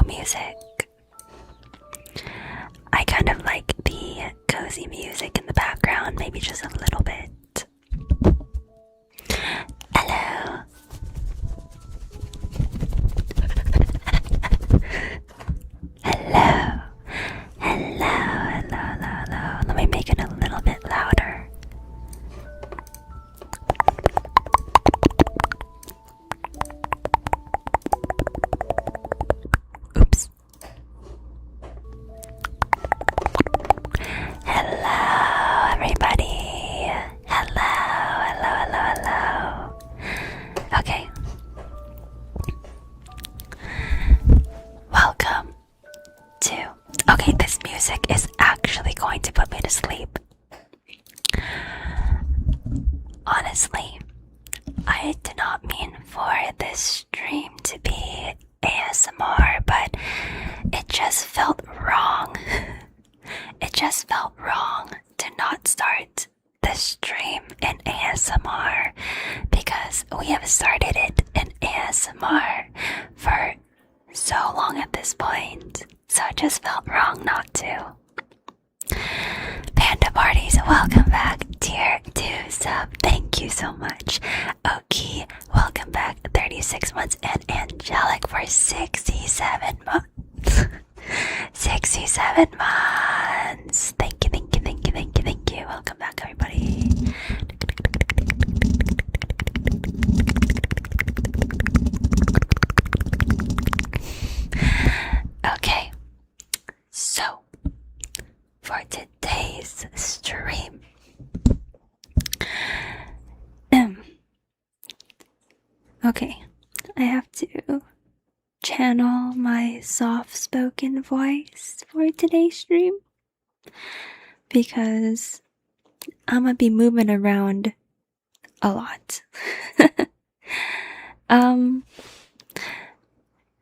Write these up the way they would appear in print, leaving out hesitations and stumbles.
music. I kind of like the cozy music in the background, maybe just a little bit. Hello. Hello. Hello, hello, hello, hello. Let me make it a little bit louder. Oops. Hello, everybody. Hello, hello, hello, hello. Okay. Welcome to... Okay, this music is actually going to put me to sleep. Honestly, I did not mean for this stream to be ASMR, but it just felt wrong. It just felt wrong to not start the stream in ASMR because we have started it in ASMR for so long at this point, so it just felt wrong not to. Panda Parties, welcome back. Tier 2 sub, thank you so much. Oki, welcome back. 36 months, and Angelic for 67 months. 67 months. Thank you, thank you, thank you, thank you, thank you. Welcome back, everybody. Okay, so for today's stream, okay, I have to channel my soft-spoken voice for today's stream because I'm gonna be moving around a lot.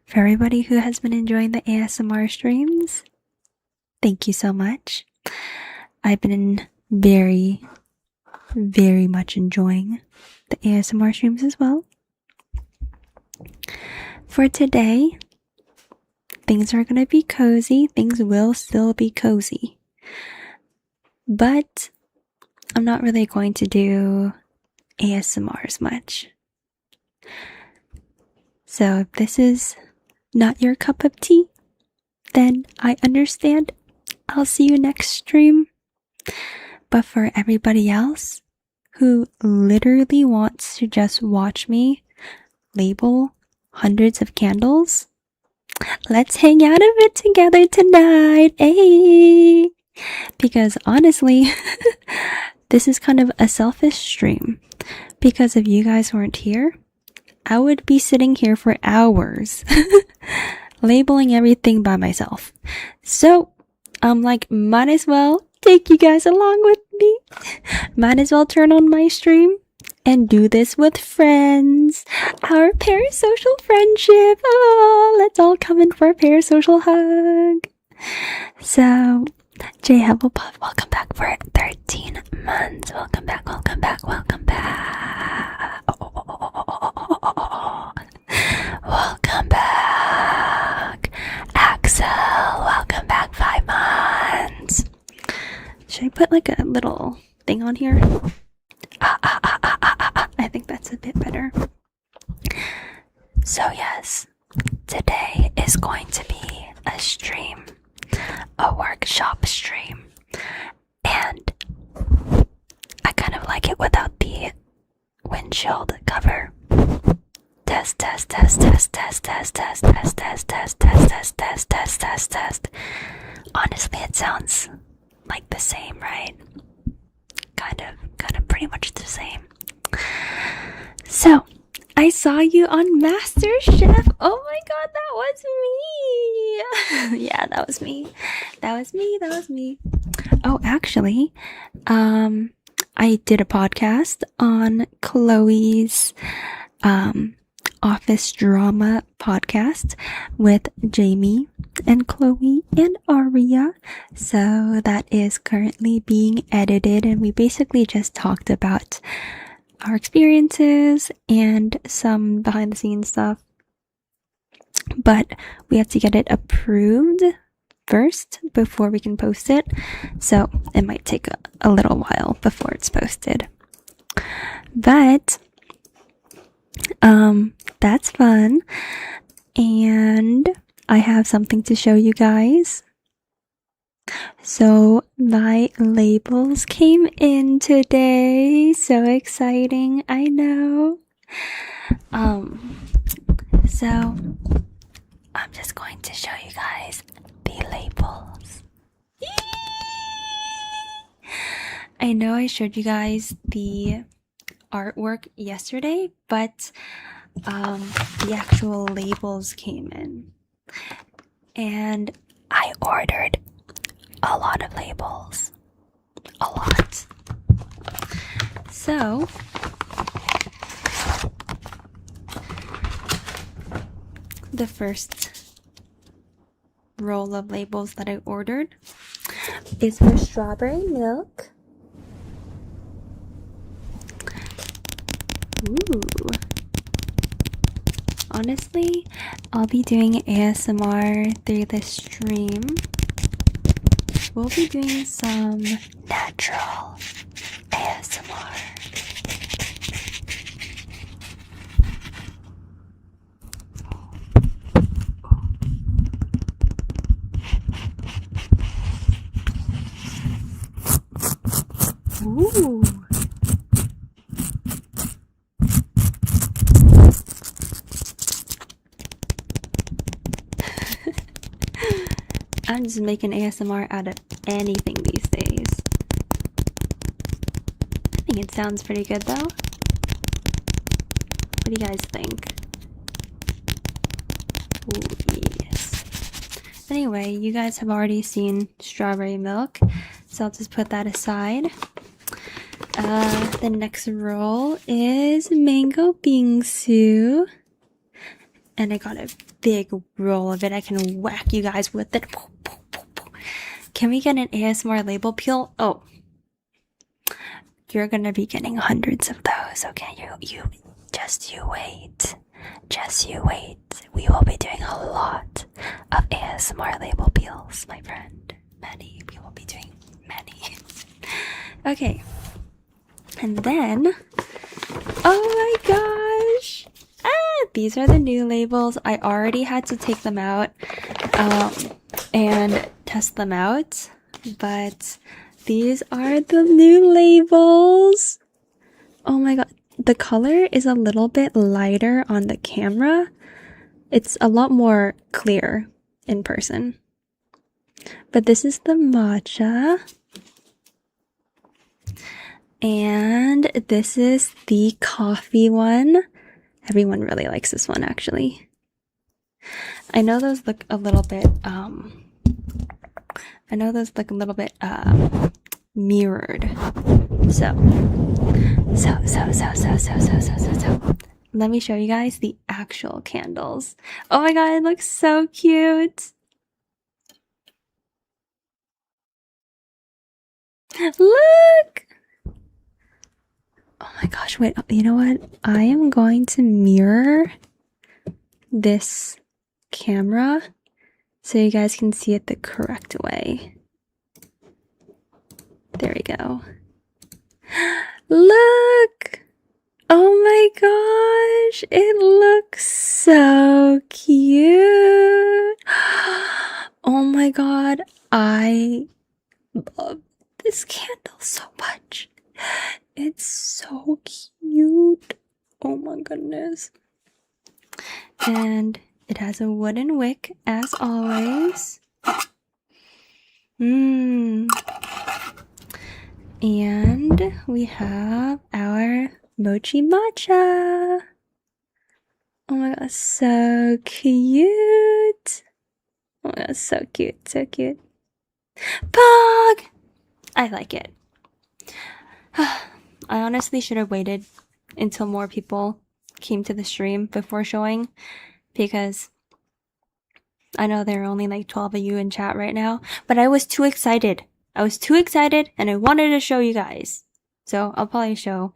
For everybody who has been enjoying the ASMR streams, thank you so much. I've been very, very much enjoying the ASMR streams as well. For today, things are going to be cozy. Things will still be cozy. But I'm not really going to do ASMR as much. So if this is not your cup of tea, then I understand. I'll see you next stream. But for everybody else who literally wants to just watch me label hundreds of candles, let's hang out a bit together tonight, hey! Because honestly, this is kind of a selfish stream. Because if you guys weren't here, I would be sitting here for hours labeling everything by myself. So I'm like, might as well take you guys along with me. Might as well turn on my stream and do this with friends. Our parasocial friendship. Oh, let's all come in for a parasocial hug. So, J Hufflepuff, welcome back for 13 months. Welcome back, welcome back, welcome back. Welcome back. Axel, welcome back 5 months. Should I put like a little thing on here? I think that's a bit better. So yes, today is going to be a stream, a workshop stream, and I kind of like it without the windshield cover. Test, test, test, test, test, test, test, test, test, test, test, test, test, test, test, test. Honestly, it sounds like the same, right? Kind of pretty much the same. So, I saw you on MasterChef. Oh my god, that was me. Yeah, that was me. That was me. Oh, actually, I did a podcast on Chloe's office drama podcast with Jamie and Chloe and Aria. So that is currently being edited, and we basically just talked about our experiences and some behind the scenes stuff. but we have to get it approved first before we can post it, so it might take a little while before it's posted. But that's fun, and I have something to show you guys. So my labels came in today. So exciting, I know. So I'm just going to show you guys the labels. I know I showed you guys the artwork yesterday, but the actual labels came in, and I ordered a lot of labels. A lot. So the first roll of labels that I ordered is for strawberry milk. Ooh. Honestly, I'll be doing ASMR through the stream. We'll be doing some natural ASMR. Ooh. I'm just making ASMR out of anything these days. I think it sounds pretty good though. What do you guys think? Ooh, yes. Anyway, you guys have already seen strawberry milk, so I'll just put that aside. The next roll is mango bingsu, and I got a big roll of it. I can whack you guys with it. Can we get an ASMR label peel? Oh, you're gonna be getting hundreds of those. Okay, you wait. Just you wait. We will be doing a lot of ASMR label peels, my friend. Many. We will be doing many. Okay. And then, oh my gosh! These are the new labels. I already had to take them out and test them out, but these are the new labels. Oh my god, the color is a little bit lighter on the camera. It's a lot more clear in person. But this is the matcha. And this is the coffee one. Everyone really likes this one, actually. I know those look a little bit, mirrored. So. Let me show you guys the actual candles. Oh my god, it looks so cute. Look! Oh my gosh, wait, you know what? I am going to mirror this camera so you guys can see it the correct way. There we go. Look! Oh my gosh, it looks so cute. Oh my god, I love this candle so much. It's so cute. Oh my goodness. And it has a wooden wick as always. And we have our mochi matcha. Oh my god, so cute. Oh my god, so cute, so cute. Pog! I like it. I honestly should have waited until more people came to the stream before showing, because I know there are only like 12 of you in chat right now, but I was too excited. And I wanted to show you guys. So I'll probably show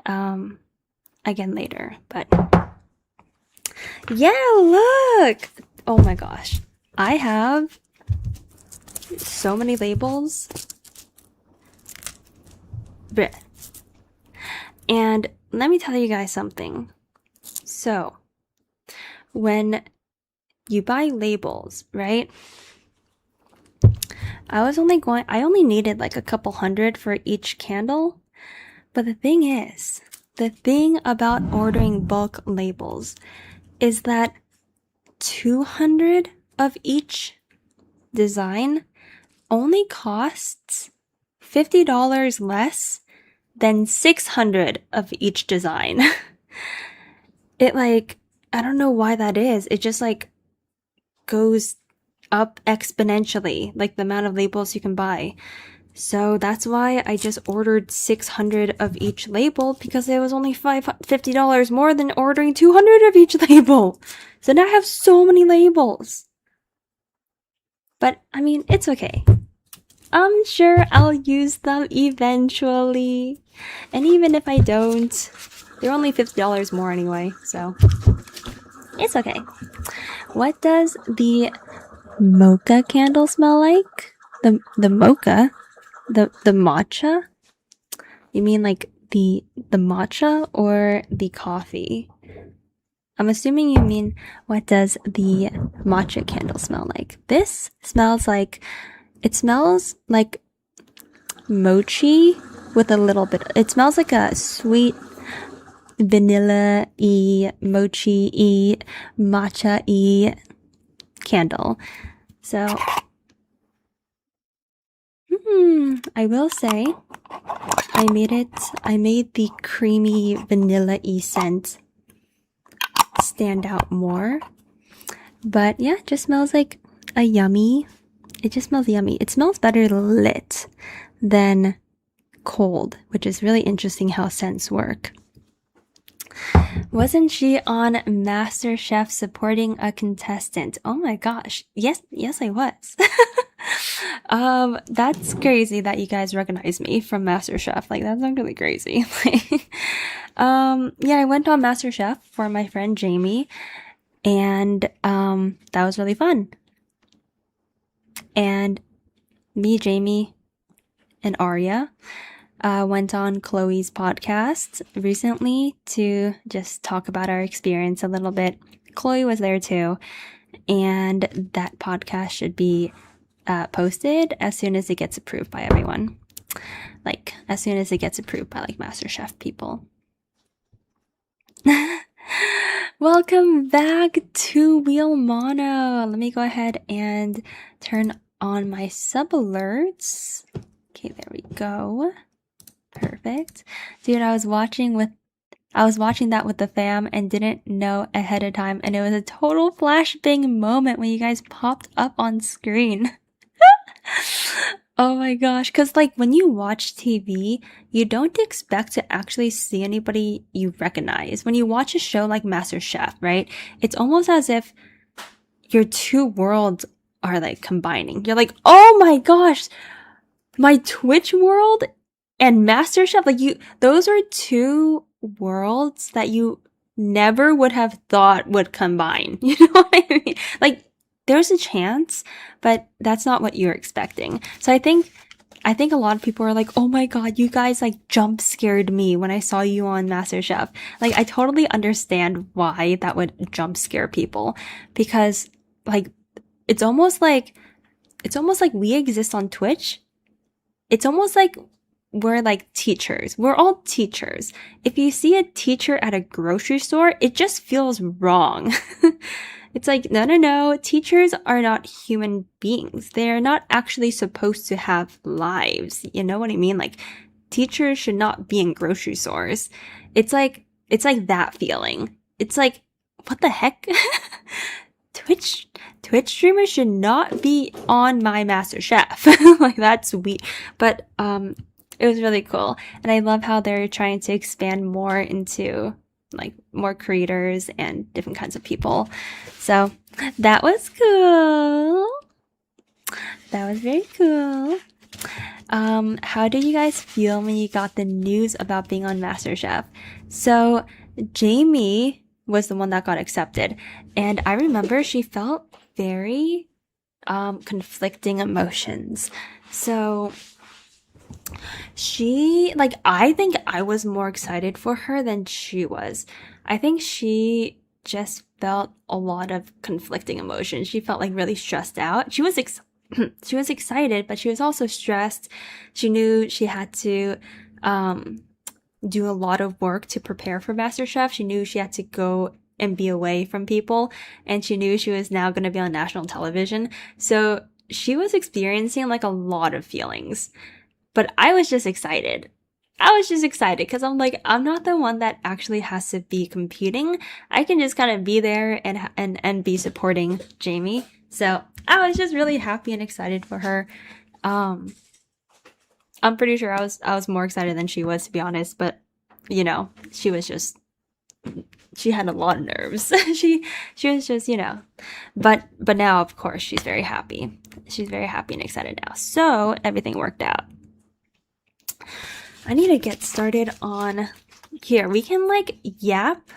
again later, but Yeah, look! Oh my gosh. I have so many labels. Blech. And let me tell you guys something. So, when you buy labels, right? I only needed like a couple hundred for each candle. But the thing about ordering bulk labels is that 200 of each design only costs $50 less than 600 of each design. It I don't know why that is. It just goes up exponentially, like the amount of labels you can buy. So that's why I just ordered 600 of each label, because it was only $50 more than ordering 200 of each label. So now I have so many labels. But I mean, it's okay. I'm sure I'll use them eventually. And even if I don't, they're only $50 more anyway, so it's okay. What does the mocha candle smell like? The mocha? The matcha? You mean like the matcha or the coffee? I'm assuming you mean, what does the matcha candle smell like? This smells like, it smells like mochi with a little bit, it smells like a sweet vanilla-y, mochi-y, matcha-y candle. So, I will say, I made the creamy vanilla-y scent stand out more. But yeah, it just smells like it just smells yummy. It smells better lit than cold, which is really interesting how scents work. Wasn't she on MasterChef supporting a contestant? Oh my gosh. Yes, I was. That's crazy that you guys recognize me from MasterChef. Like, that's really crazy. Yeah, I went on MasterChef for my friend Jamie, and that was really fun. And me, Jamie, and Arya went on Chloe's podcast recently to just talk about our experience a little bit. Chloe was there too, and that podcast should be posted as soon as it gets approved by everyone. Like, as soon as it gets approved by MasterChef people. Welcome back to Wheel Mono. Let me go ahead and turn on my sub alerts. Okay, there we go. Perfect. Dude, I was watching that with the fam and didn't know ahead of time, and it was a total flashbang moment when you guys popped up on screen. Oh my gosh, because when you watch TV, you don't expect to actually see anybody you recognize. When you watch a show like MasterChef, right? It's almost as if your two worlds are combining. You're like, oh my gosh, my Twitch world and MasterChef, those are two worlds that you never would have thought would combine. You know what I mean? There's a chance, but that's not what you're expecting. So I think a lot of people are like, oh my god, you guys jump scared me when I saw you on MasterChef. I totally understand why that would jump scare people, because it's almost like we exist on Twitch. It's almost like we're teachers. We're all teachers. If you see a teacher at a grocery store, it just feels wrong. It's no. Teachers are not human beings. They are not actually supposed to have lives. You know what I mean? Teachers should not be in grocery stores. It's like that feeling. It's what the heck? Twitch streamers should not be on my MasterChef. That's weird. But it was really cool. And I love how they're trying to expand more into more creators and different kinds of people. So that was cool. That was very cool. How did you guys feel when you got the news about being on MasterChef? So Jamie was the one that got accepted. And I remember she felt very conflicting emotions. So she, like, I think I was more excited for her than she was. I think she just felt a lot of conflicting emotions. She felt like really stressed out. She was she was excited, but she was also stressed. She knew she had to do a lot of work to prepare for MasterChef. She knew she had to go and be away from people, and she knew she was now going to be on national television. So she was experiencing like a lot of feelings. But I was just excited. I was just excited because I'm like, I'm not the one that actually has to be competing. I can just kind of be there and be supporting Jamie. So I was just really happy and excited for her. I'm pretty sure I was more excited than she was, to be honest. But you know, she had a lot of nerves. she was just, you know. But now, of course, she's very happy. She's very happy and excited now. So everything worked out. I need to get started on here. We can like yap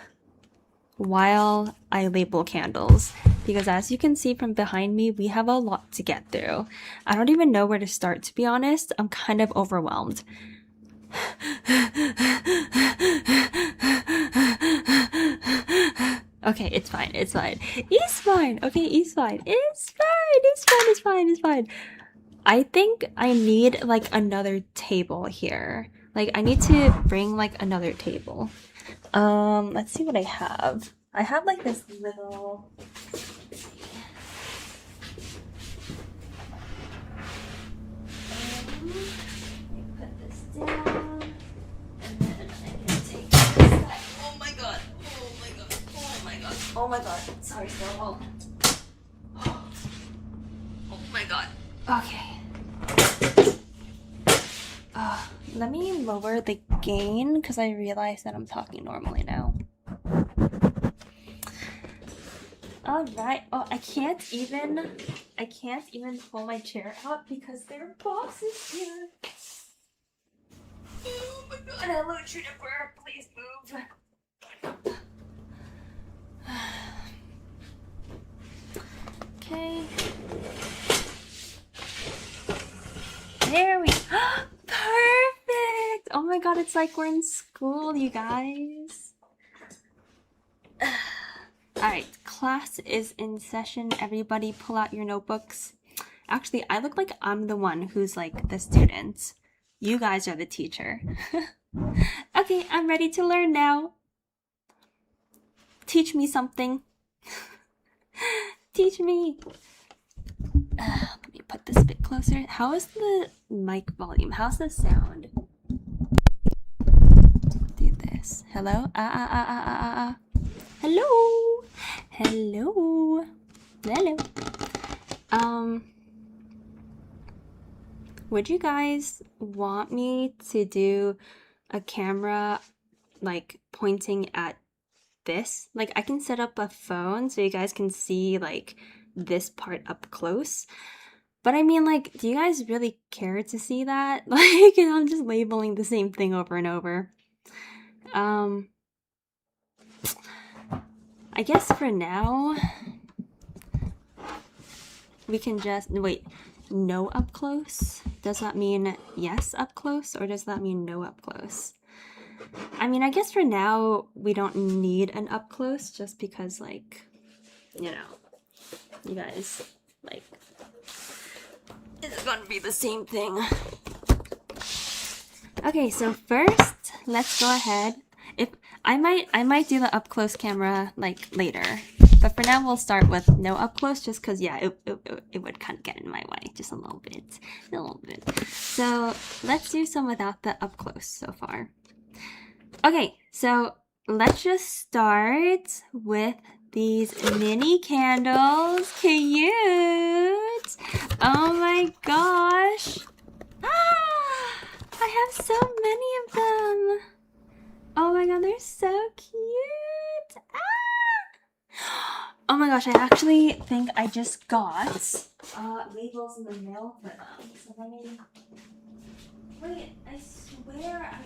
while I label candles, because as you can see from behind me, we have a lot to get through. I don't even know where to start, to be honest. I'm kind of overwhelmed. Okay, it's fine. It's fine. It's fine. Okay, it's fine. It's fine. It's fine. It's fine. It's fine. I think I need like another table here. Like I need to bring like another table. Let's see what I have. I have like this little put this down, and then I can take this. Oh my god! Oh my god! Oh my god! Oh my god! Sorry, Snowball. Oh my god. Okay. Let me lower the gain because I realize that I'm talking normally now. Alright. Oh, I can't even pull my chair out because there are boxes here. Oh my god. Hello, Juniper. Please move. Okay. There we go. Perfect. Oh my god, it's like we're in school, you guys. Alright, class is in session. Everybody pull out your notebooks. Actually, I look like I'm the one who's like the student. You guys are the teacher. Okay, I'm ready to learn now. Teach me something. Teach me. Let me put this a bit closer. How is the mic volume? How's the sound? Do this. Hello? Hello? Hello? Hello? Would you guys want me to do a camera like pointing at this? Like I can set up a phone so you guys can see like this part up close. But I mean, like, do you guys really care to see that? Like, I'm just labeling the same thing over and over. I guess for now, we can just, wait, no up close? Does that mean yes up close, or does that mean no up close? I mean, I guess for now, we don't need an up close just because, like, you know, you guys, like, it's gonna be the same thing. Okay, so first, let's go ahead. If I might do the up close camera like later, but for now we'll start with no up close, just because yeah, it would kind of get in my way just a little bit. So let's do some without the up close so far. Okay, so let's just start with these mini candles. Cute! Oh my gosh! Ah! I have so many of them! Oh my god, they're so cute! Ah! Oh my gosh, I actually think I just got labels in the mail for them. So let me... Wait, I swear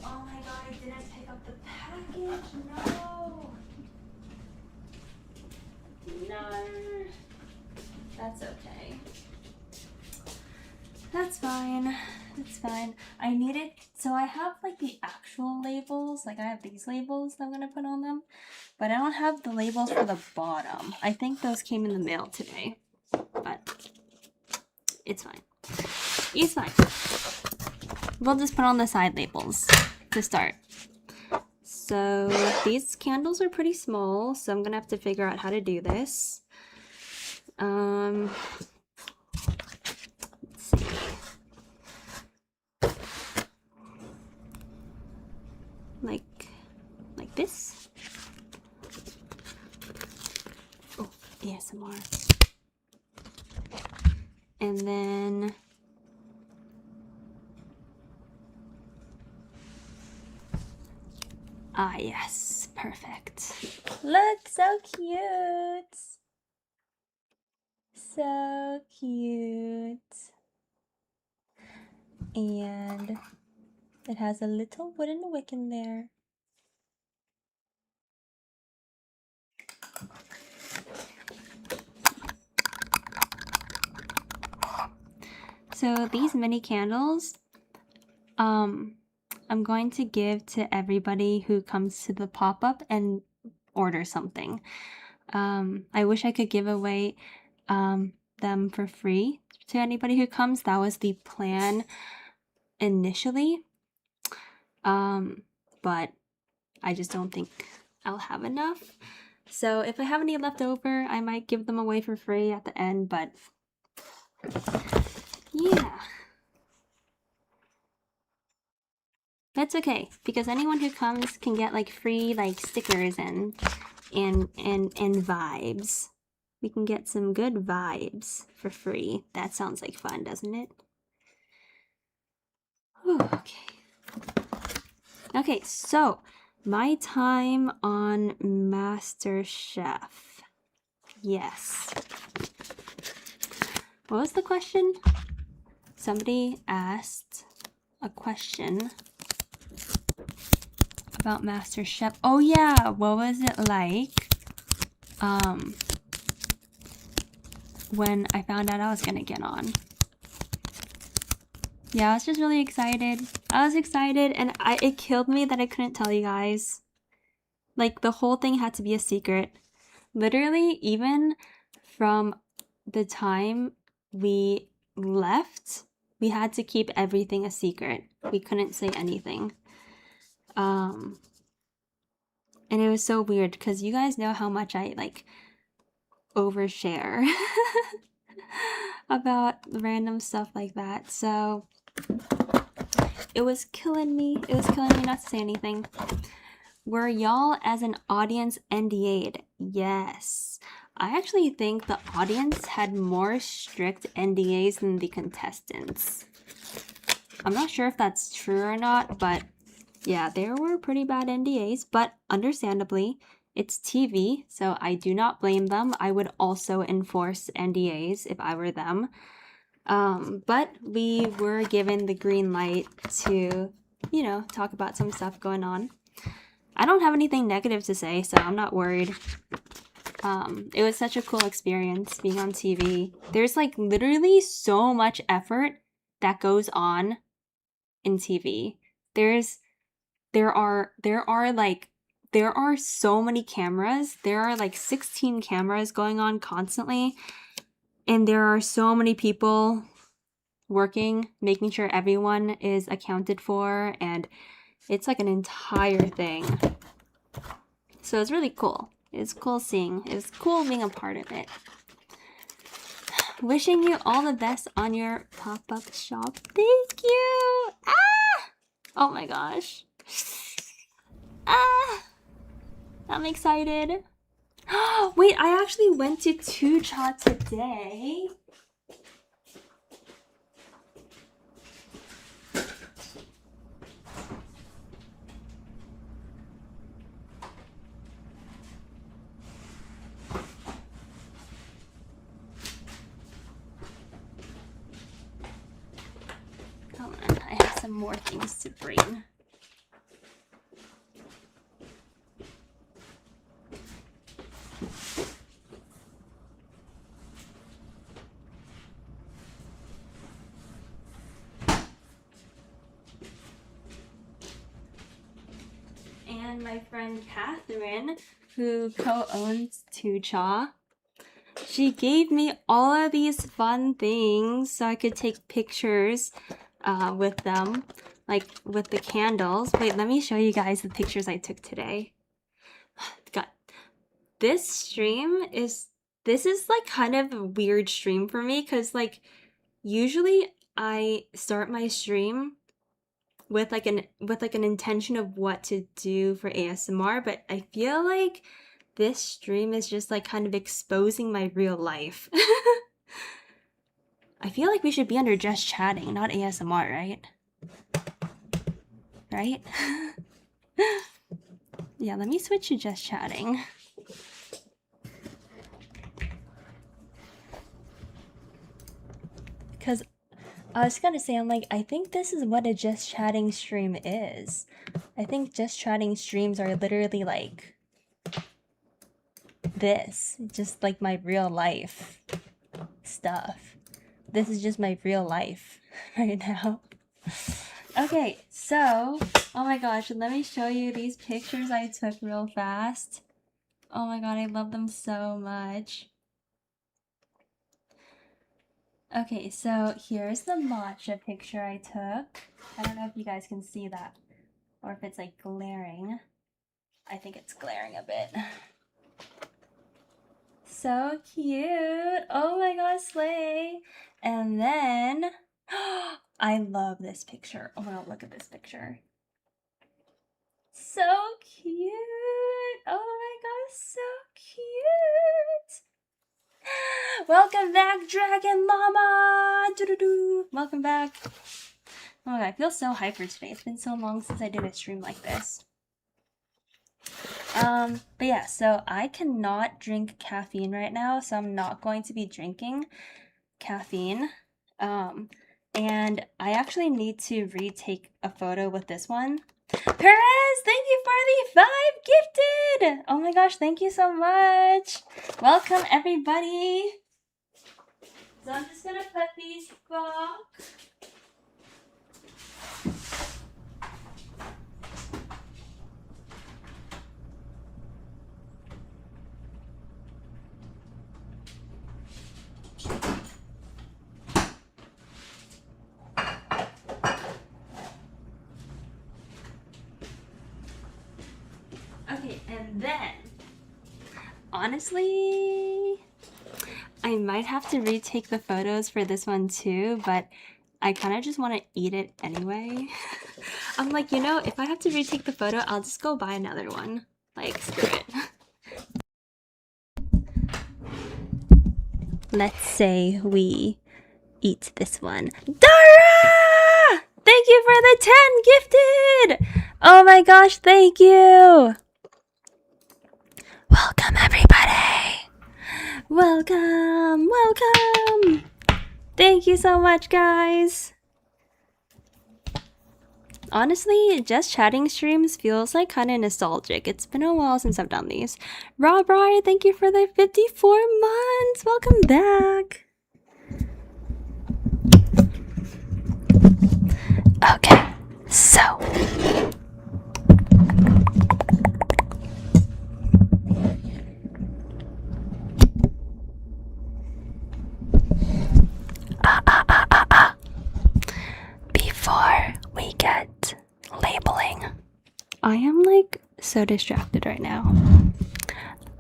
Oh my god, I didn't pick up the package. No. No. That's okay. That's fine. That's fine. I needed, so I have like the actual labels, like I have these labels that I'm gonna put on them, but I don't have the labels for the bottom. I think those came in the mail today, but it's fine. It's fine. We'll just put on the side labels to start. So these candles are pretty small, so I'm gonna have to figure out how to do this. Let's see. Like this. Oh, ASMR. And then yes, perfect. Look, so cute. So cute. And it has a little wooden wick in there. So these mini candles, I'm going to give to everybody who comes to the pop-up and order something. I wish I could give away them for free to anybody who comes. That was the plan initially. But I just don't think I'll have enough. So if I have any left over, I might give them away for free at the end, but yeah. That's okay, because anyone who comes can get like free like stickers and vibes. We can get some good vibes for free. That sounds like fun, doesn't it? Whew, okay. Okay, so my time on MasterChef. Yes. What was the question? Somebody asked a question about MasterChef. Oh yeah, what was it like when I found out I was gonna get on? Yeah, I was just really excited. I was excited, and it killed me that I couldn't tell you guys. Like, the whole thing had to be a secret. Literally, even from the time we left, we had to keep everything a secret. We couldn't say anything. And it was so weird because you guys know how much I like overshare about random stuff like that. So it was killing me. It was killing me not to say anything. Were y'all as an audience NDA'd? Yes. I actually think the audience had more strict NDAs than the contestants. I'm not sure if that's true or not, but yeah, there were pretty bad NDAs, but understandably, it's TV, so I do not blame them. I would also enforce NDAs if I were them. But we were given the green light to, you know, talk about some stuff going on. I don't have anything negative to say, so I'm not worried. It was such a cool experience being on TV. There's like literally so much effort that goes on in TV. There are so many cameras. There are like 16 cameras going on constantly, and there are so many people working, making sure everyone is accounted for, and it's like an entire thing. So it's really cool. It's cool seeing. It was cool being a part of it. Wishing you all the best on your pop-up shop. Thank you. Ah! Oh my gosh. Ah! I'm excited. Wait, I actually went to Tucha today. Come on, I have some more things to bring. my friend Catherine, who co-owns Tucha. She gave me all of these fun things so I could take pictures with them, like with the candles. Wait, let me show you guys the pictures I took today. God, this is like kind of a weird stream for me because like usually I start my stream with like an intention of what to do for ASMR, but I feel like this stream is just like kind of exposing my real life. I feel like we should be under just chatting, not ASMR, right? Right? Yeah, let me switch to just chatting. Because I was gonna say, I'm like, I think this is what a just chatting stream is. I think just chatting streams are literally like this, just like my real life stuff. This is just my real life right now. Okay, so, oh my gosh, let me show you these pictures I took real fast. Oh my god, I love them so much. Okay, so here's the matcha picture I took. I don't know if you guys can see that, or if it's like glaring. I think it's glaring a bit. So cute! Oh my god, slay! And then, I love this picture. Oh my god, look at this picture. So cute! Oh my god, so cute! Welcome back, Dragon Llama! Doo-doo-doo. Welcome back. Oh my god, I feel so hyper today. It's been so long since I did a stream like this. But yeah, so I cannot drink caffeine right now, so I'm not going to be drinking caffeine. And I actually need to retake a photo with this one. Perez, thank you for the 5 gifted! Oh my gosh, thank you so much! Welcome, everybody! So I'm just gonna put these back. Okay, and then, honestly, I might have to retake the photos for this one too, but I kind of just want to eat it anyway. I'm like, you know, if I have to retake the photo, I'll just go buy another one. Like, screw it. Let's say we eat this one. Dara! Thank you for the 10 gifted! Oh my gosh, thank you! Welcome, everybody! Welcome! Welcome! Thank you so much, guys! Honestly, just chatting streams feels like kind of nostalgic. It's been a while since I've done these. Rob Rye, thank you for the 54 months! Welcome back! Okay, so... Before we get labeling, I am like so distracted right now.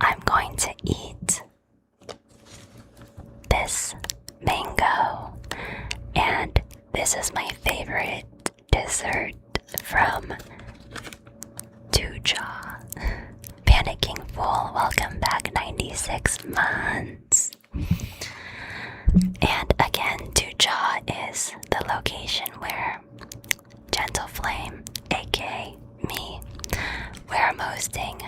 I'm going to eat this mango, and this is my favorite dessert from Tucha. Panicking Fool, welcome back, 96 months. And again, Tucha is the location where Gentle Flame, aka me, where I'm hosting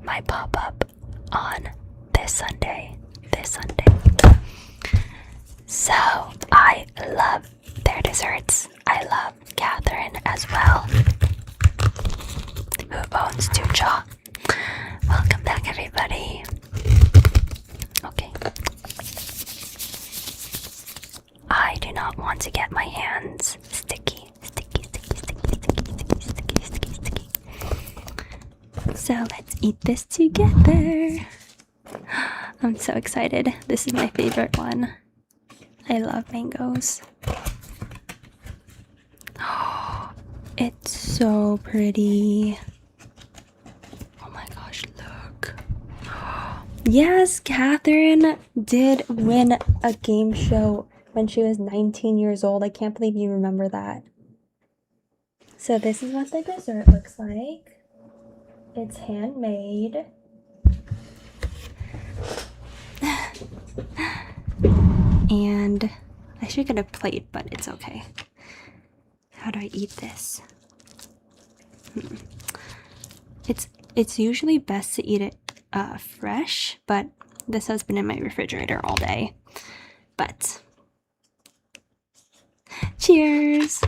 my pop-up on this Sunday. So, I love their desserts. I love Catherine as well, who owns Tucha. Welcome back, everybody. Okay. I do not want to get my hands sticky. So let's eat this together. I'm so excited. This is my favorite one. I love mangoes. It's so pretty. Oh my gosh, look. Yes, Catherine did win a game show when she was 19 years old. I can't believe you remember that. So this is what the dessert looks like. It's handmade. And I should get a plate, but it's okay. How do I eat this? It's usually best to eat it fresh, but this has been in my refrigerator all day. But cheers!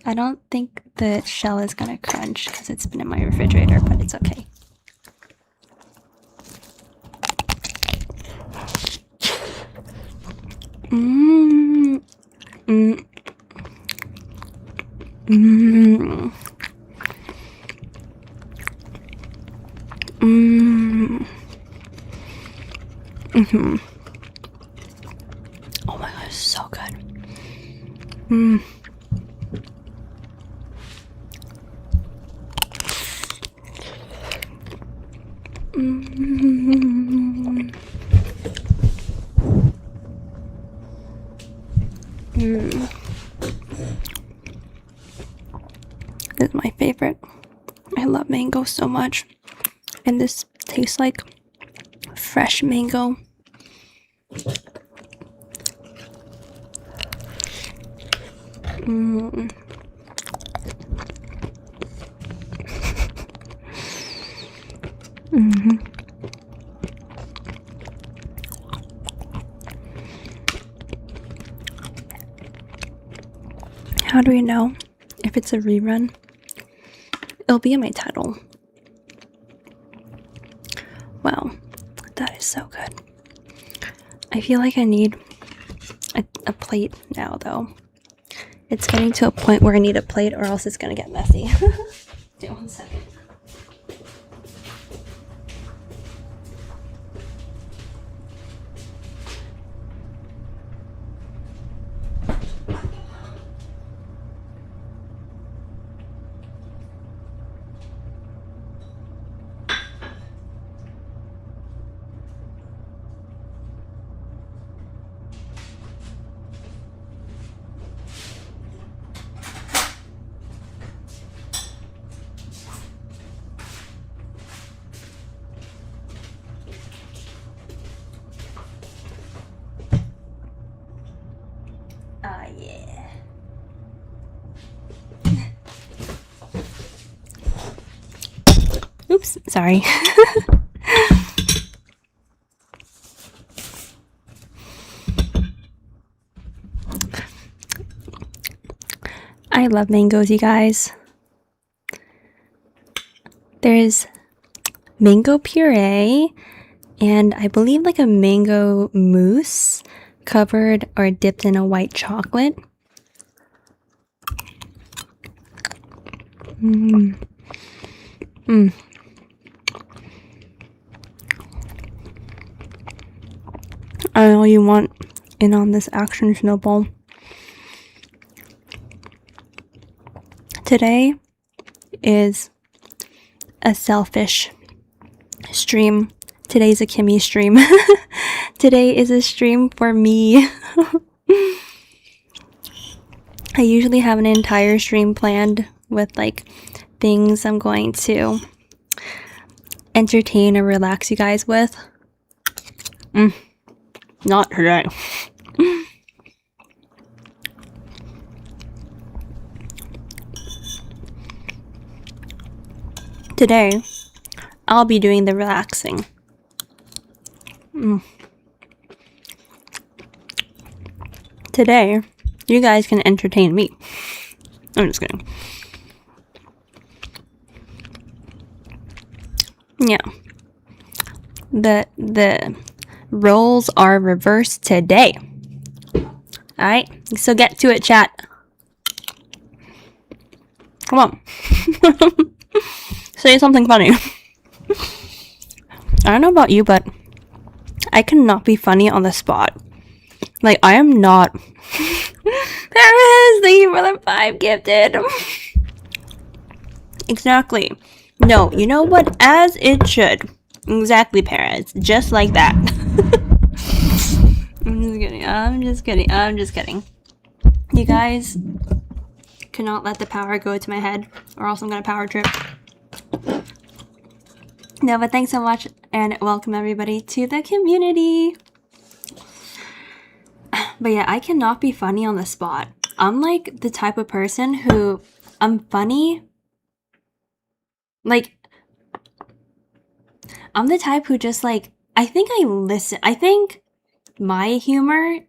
I don't think the shell is gonna crunch because it's been in my refrigerator, but it's okay. Mmm. Mmm. Mmm. Mmm. Mm-hmm. Oh my gosh, so good. Mmm. Mmm. Mmm. This is my favorite. I love mango so much. And this tastes like fresh mango. Mm. Mm-hmm. How do we know if it's a rerun? It'll be in my title. Wow, that is so good. I feel like I need a plate now, though. It's getting to a point where I need a plate or else it's gonna get messy. Wait 1 second. Yeah. Oops, sorry. I love mangoes, you guys. There's mango puree and I believe like a mango mousse covered or dipped in a white chocolate. Mmm. Mmm. I know you want in on this action snowball. Today is a selfish stream. Today's a Kimi stream. Today is a stream for me. I usually have an entire stream planned with like things I'm going to entertain or relax you guys with. Not today. Today, I'll be doing the relaxing. Today, you guys can entertain me. I'm just kidding. Yeah. The roles are reversed today. Alright, so get to it, chat. Come on. say something funny. I don't know about you, but I cannot be funny on the spot. Like, I am not. Paris, thank you for the 5 gifted. Exactly. No, you know what? As it should. Exactly, Paris. Just like that. I'm just kidding. You guys cannot let the power go to my head, or else I'm gonna power trip. No, but thanks so much, and welcome everybody to the community. But yeah, I cannot be funny on the spot. I'm like the type of person who I'm funny. Like, I'm the type who just like, I think I listen. I think my humor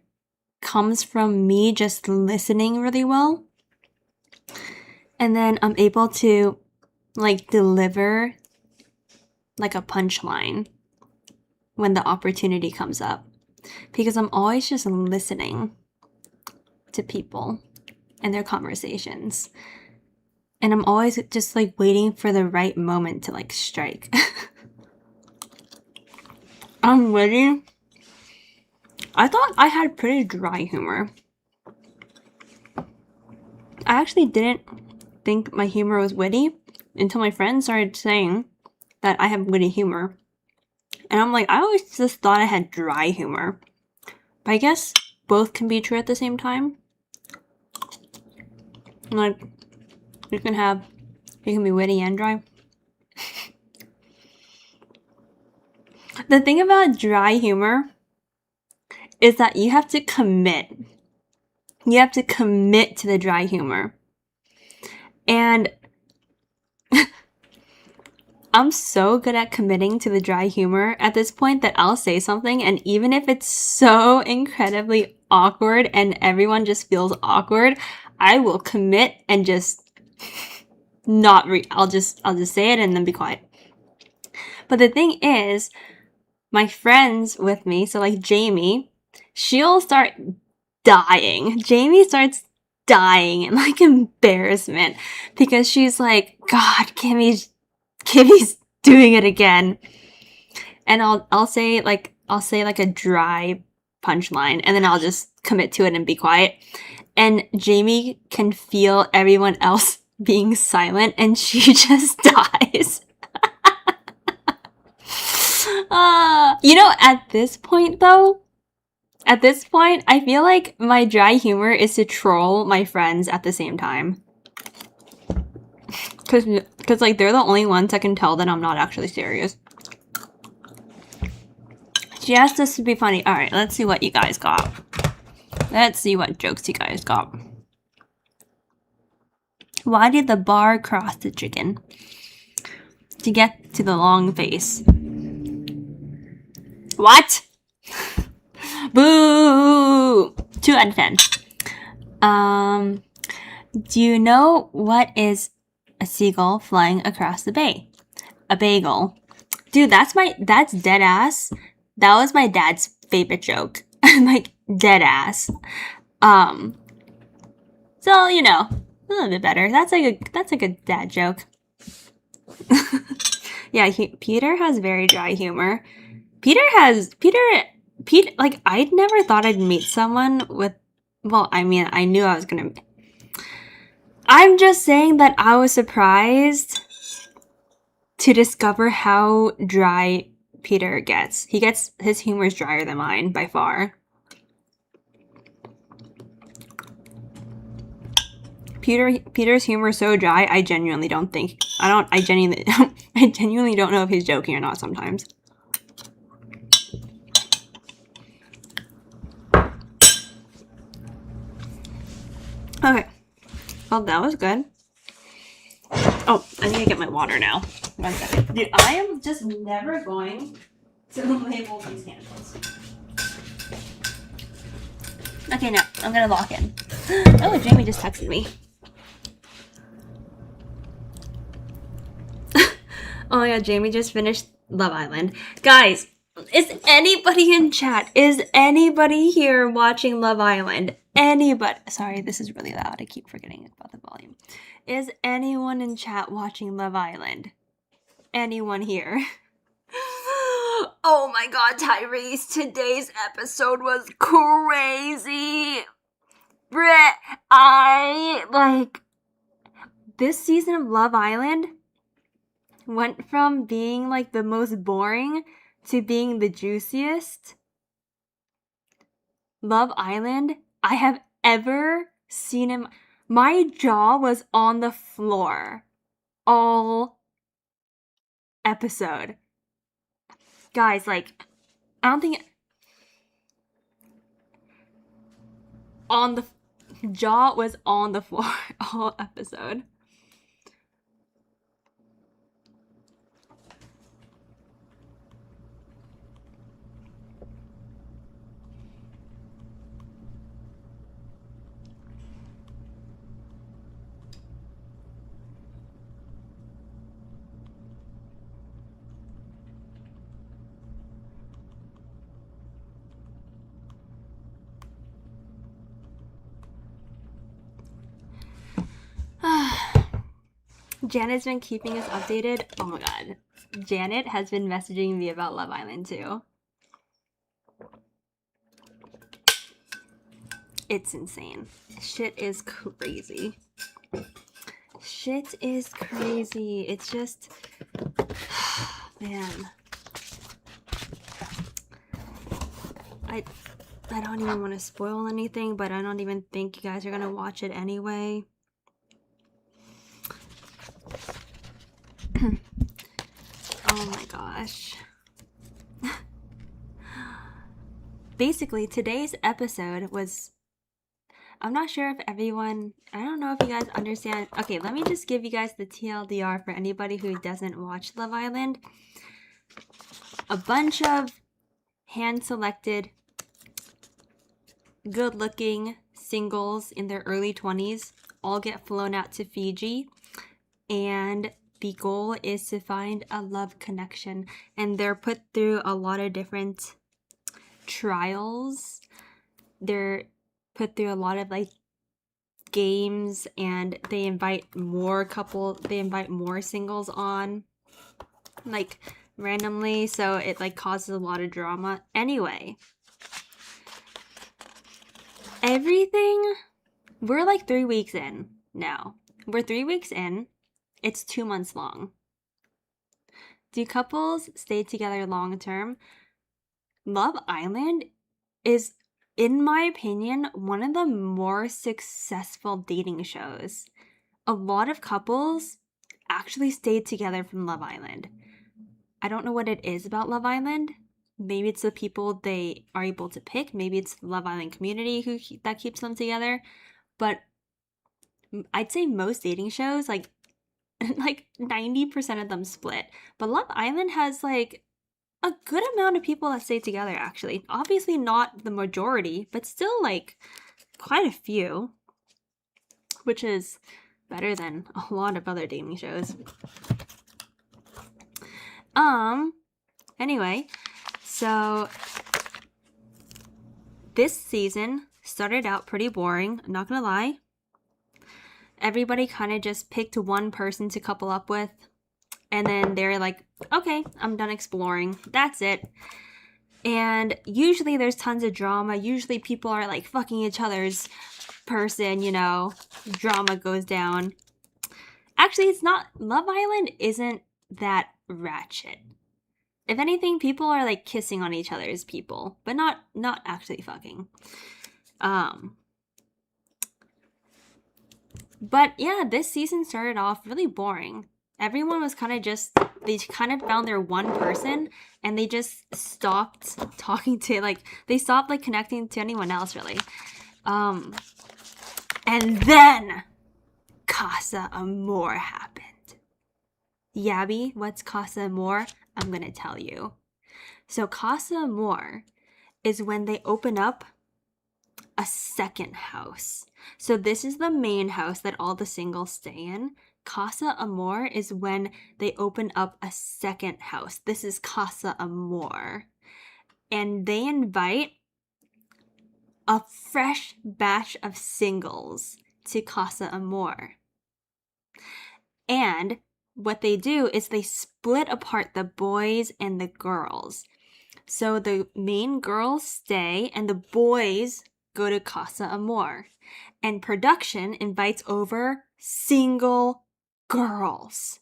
comes from me just listening really well. And then I'm able to like deliver like a punchline when the opportunity comes up. Because I'm always just listening to people and their conversations. And I'm always just like waiting for the right moment to like strike. I'm witty. I thought I had pretty dry humor. I actually didn't think my humor was witty until my friends started saying that I have witty humor. And I'm like, I always just thought I had dry humor. But I guess both can be true at the same time. Like, you can be witty and dry. The thing about dry humor is that you have to commit. You have to commit to the dry humor. And I'm so good at committing to the dry humor at this point that I'll say something, and even if it's so incredibly awkward and everyone just feels awkward, I will commit and just I'll just say it and then be quiet. But the thing is, my friends with me, so like Jamie, she'll start dying. Jamie starts dying in like embarrassment because she's like, God, Kimmy's doing it again. And I'll say like a dry punchline, and then I'll just commit to it and be quiet. And Jamie can feel everyone else being silent, and she just dies. You know, at this point, I feel like my dry humor is to troll my friends at the same time. Cause like, they're the only ones that can tell that I'm not actually serious. She asked us to be funny. Alright, let's see what you guys got. Let's see what jokes you guys got. Why did the bar cross the chicken? To get to the long face. What? Boo! 2 out of 10. Do you know what is a seagull flying across the bay? A bagel. Dude, that's dead ass. That was my dad's favorite joke. Like, dead ass. So, you know, a little bit better. That's like a dad joke. Yeah, Peter has very dry humor. Peter, like, I'd never thought I'd meet someone with, well, I mean, I knew I was gonna, I'm just saying that I was surprised to discover how dry Peter gets. His humor is drier than mine, by far. Peter's humor is so dry, I genuinely don't know if he's joking or not sometimes. Okay. Well, that was good. Oh, I need to get my water now. 1 second. Dude, I am just never going to label these candles. Okay, now, I'm gonna lock in. Oh, Jamie just texted me. Oh my god, Jamie just finished Love Island. Guys, is anybody in chat? Is anybody here watching Love Island? Anybody? Sorry, this is really loud. I keep forgetting about the volume. Is anyone in chat watching Love Island? anyone here. Oh my god, Tyrese, today's episode was crazy. Britt, this season of Love Island went from being like the most boring to being the juiciest Love Island I have ever seen him. My jaw was on the floor all episode. Guys, like, I don't think on the jaw was on the floor all episode. Janet's been keeping us updated. Oh my god. Janet has been messaging me about Love Island too. It's insane. Shit is crazy. Shit is crazy. It's just... man. I don't even want to spoil anything, but I don't even think you guys are gonna watch it anyway. Oh my gosh. Basically, today's episode was... I'm not sure if everyone... I don't know if you guys understand... Okay, let me just give you guys the TLDR for anybody who doesn't watch Love Island. A bunch of hand-selected, good-looking singles in their early 20s all get flown out to Fiji, and the goal is to find a love connection, and they're put through a lot of different trials. They're put through a lot of like games, and they invite more singles on like randomly, so it like causes a lot of drama. Anyway, everything, we're like 3 weeks in now. We're 3 weeks in. It's 2 months long. Do couples stay together long term? Love Island is, in my opinion, one of the more successful dating shows. A lot of couples actually stayed together from Love Island. I don't know what it is about Love Island. Maybe it's the people they are able to pick. Maybe it's the Love Island community that keeps them together. But I'd say most dating shows, like 90% of them split. But Love Island has like a good amount of people that stay together, actually. Obviously not the majority, but still like quite a few, which is better than a lot of other dating shows. Anyway, so this season started out pretty boring, I'm not gonna lie. Everybody kind of just picked one person to couple up with, and then they're like, okay, I'm done exploring. That's it. And usually there's tons of drama. Usually people are like fucking each other's person, you know. Drama goes down. Actually, it's not. Love Island isn't that ratchet. If anything, people are like kissing on each other's people, but not actually fucking. But yeah, this season started off really boring. Everyone was kind of just, they kind of found their one person, and they just stopped talking to, like, they stopped like connecting to anyone else really. And then Casa Amor happened. Yabby, what's Casa Amor? I'm gonna tell you. So Casa Amor is when they open up a second house. So this is the main house that all the singles stay in. Casa Amor is when they open up a second house. This is Casa Amor. And they invite a fresh batch of singles to Casa Amor. And what they do is they split apart the boys and the girls. So the main girls stay and the boys go to Casa Amor. And production invites over single girls.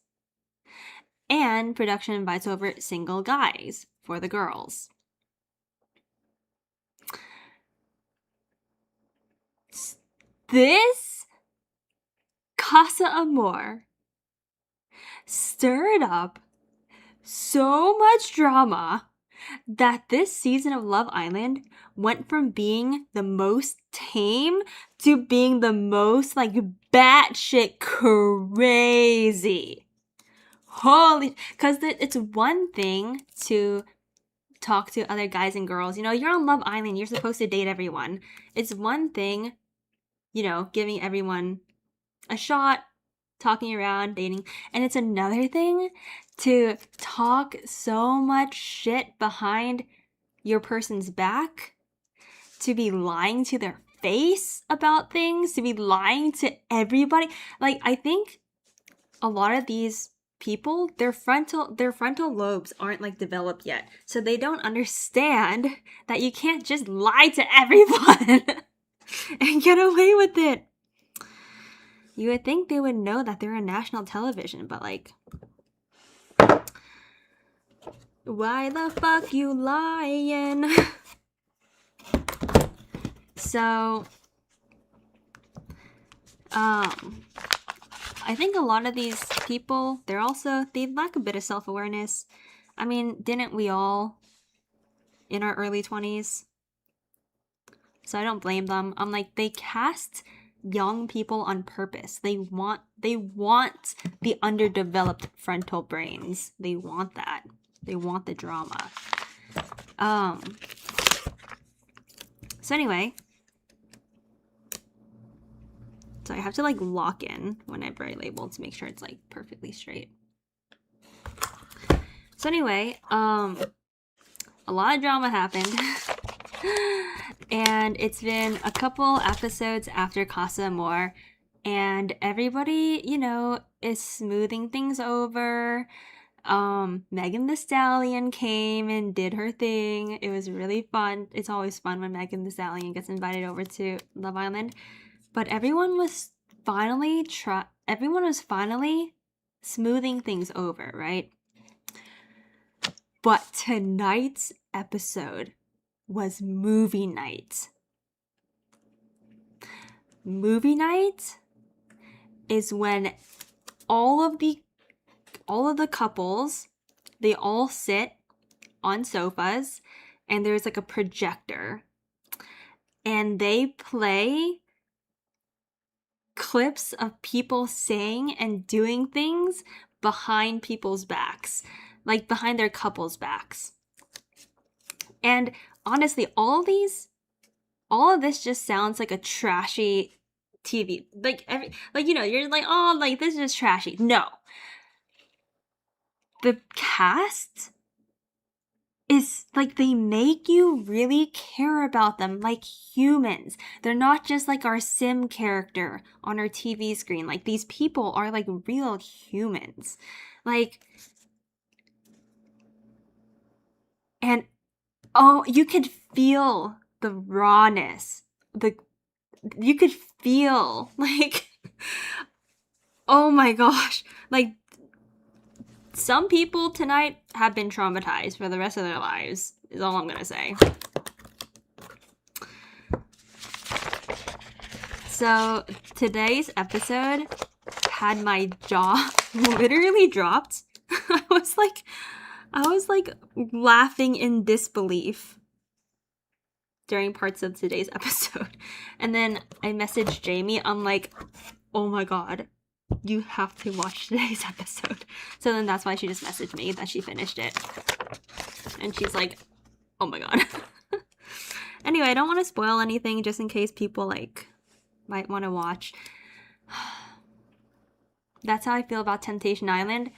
And production invites over single guys for the girls. This Casa Amor stirred up so much drama that this season of Love Island went from being the most tame to being the most like batshit crazy. Holy, because it's one thing to talk to other guys and girls. You know, you're on Love Island, you're supposed to date everyone. It's one thing, you know, giving everyone a shot, talking around, dating. And it's another thing to talk so much shit behind your person's back, to be lying to their face about things, to be lying to everybody. Like, I think a lot of these people, their frontal lobes aren't like developed yet. So they don't understand that you can't just lie to everyone and get away with it. You would think they would know that they're on national television, but like, why the fuck you lying? So, I think a lot of these people, they lack a bit of self-awareness. I mean, didn't we all in our early 20s? So I don't blame them. I'm like, they cast young people on purpose. They want the underdeveloped frontal brains. They want that. They want the drama. So anyway, so I have to like lock in whenever I label to make sure it's like perfectly straight. So anyway, a lot of drama happened. And it's been a couple episodes after Casa Amor, and everybody, you know, is smoothing things over. Megan Thee Stallion came and did her thing. It was really fun. It's always fun when Megan Thee Stallion gets invited over to Love Island. But everyone was finally smoothing things over, right? But tonight's episode was movie night. Movie night is when all of the couples, they all sit on sofas and there's like a projector and they play clips of people saying and doing things behind people's backs, like behind their couples' backs. And honestly, all of this just sounds like a trashy TV. You know, you're like, oh, like this is just trashy. No. The cast is like, they make you really care about them like humans. They're not just like our sim character on our TV screen. Like, these people are like real humans. Like, and oh, you could feel the rawness. You could feel like, oh my gosh, like some people tonight have been traumatized for the rest of their lives, is all I'm gonna say. So today's episode had my jaw literally dropped. I was like laughing in disbelief during parts of today's episode. And then I messaged Jamie. I'm like, oh my god, you have to watch today's episode. So then that's why she just messaged me that she finished it. And she's like, oh my god. Anyway, I don't want to spoil anything just in case people like might want to watch. That's how I feel about Temptation Island.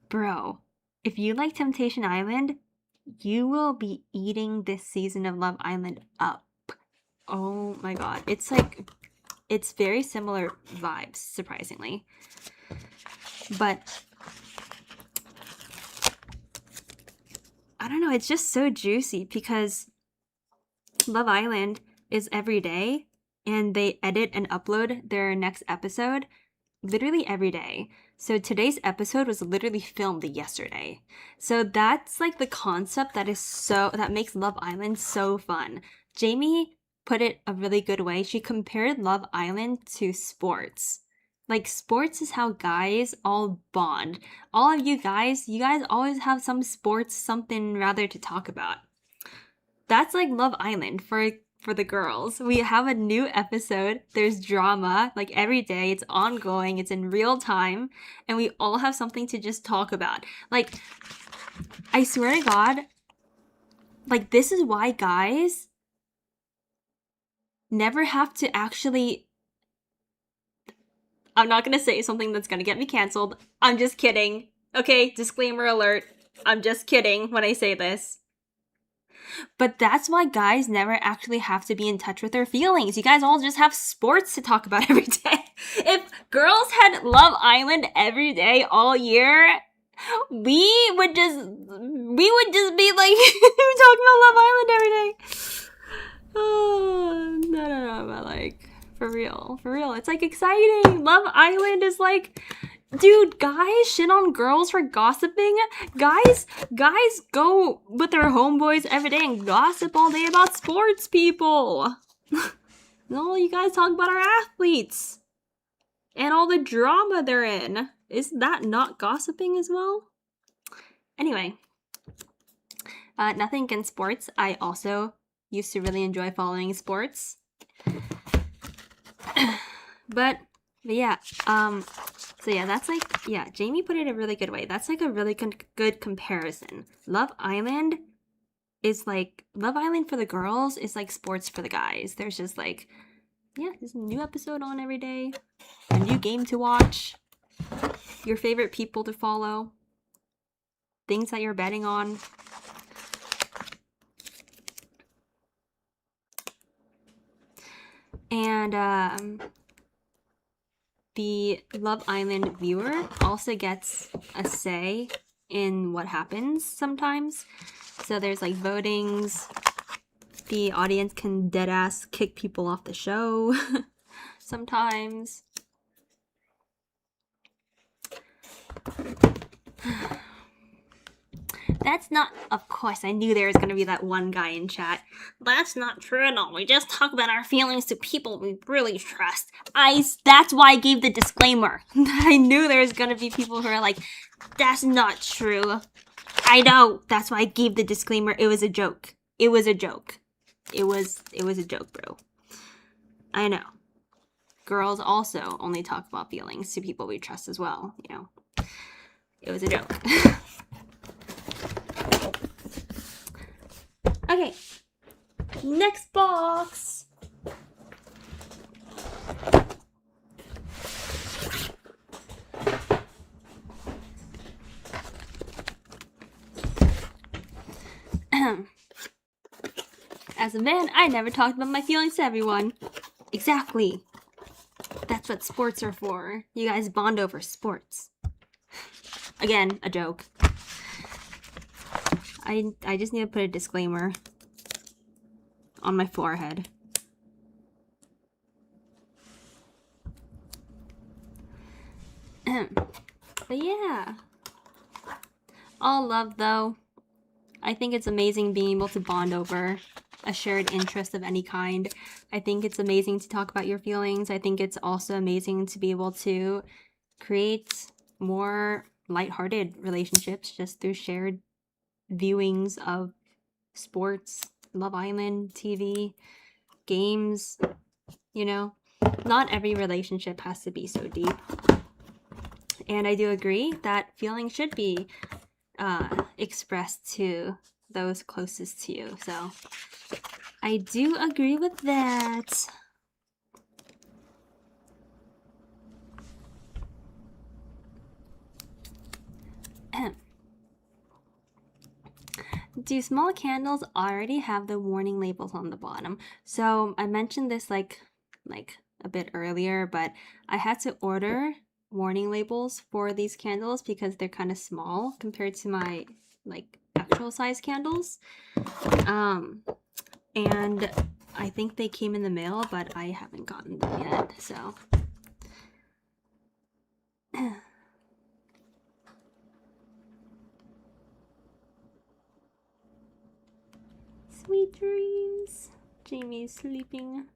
Bro, if you like Temptation Island, you will be eating this season of Love Island up. Oh my god. It's very similar vibes, surprisingly. But I don't know, it's just so juicy because Love Island is every day and they edit and upload their next episode literally every day. So today's episode was literally filmed yesterday. So that's like the concept that makes Love Island so fun. Jamie put it a really good way. She compared Love Island to sports. Like sports is how guys all bond. All of you guys always have some sports, something rather to talk about. That's like Love Island for the girls. We have a new episode. There's drama like every day. It's ongoing. It's in real time, and we all have something to just talk about. Like, I swear to God, like this is why guys never have to actually. I'm not gonna say something that's gonna get me canceled. I'm just kidding. Okay, disclaimer alert. I'm just kidding when I say this. But that's why guys never actually have to be in touch with their feelings. You guys all just have sports to talk about every day. If girls had Love Island every day all year, we would just be like talking about Love Island every day. Oh, no, but like for real. It's like exciting. Love Island is like, dude, guys shit on girls for gossiping. Guys go with their homeboys every day and gossip all day about sports people. No, you guys talk about our athletes and all the drama they're in. Is that not gossiping as well? Anyway, nothing against sports. I also used to really enjoy following sports. But yeah, so yeah, that's like, yeah, Jamie put it a really good way. That's like a really good comparison. Love Island for the girls is like sports for the guys. There's just like, yeah, there's a new episode on every day, a new game to watch, your favorite people to follow, things that you're betting on. And the Love Island viewer also gets a say in what happens sometimes. So there's like votings. The audience can deadass kick people off the show sometimes. That's not, of course, I knew there was going to be that one guy in chat. That's not true at all. We just talk about our feelings to people we really trust. That's why I gave the disclaimer. I knew there was going to be people who are like, that's not true. I know. That's why I gave the disclaimer. It was a joke. It was a joke, bro. I know. Girls also only talk about feelings to people we trust as well, you know. It was a joke. Okay, next box. As a man, I never talked about my feelings to everyone. Exactly. That's what sports are for. You guys bond over sports. Again, a joke. I just need to put a disclaimer on my forehead. But yeah. All love though. I think it's amazing being able to bond over a shared interest of any kind. I think it's amazing to talk about your feelings. I think it's also amazing to be able to create more lighthearted relationships just through shared viewings of sports, Love Island, TV, games, you know. Not every relationship has to be so deep. And I do agree that feelings should be expressed to those closest to you. So I do agree with that. Do small candles already have the warning labels on the bottom? So I mentioned this like a bit earlier, but I had to order warning labels for these candles because they're kind of small compared to my like actual size candles. And I think they came in the mail, but I haven't gotten them yet, so. Sweet dreams. Jamie's sleeping.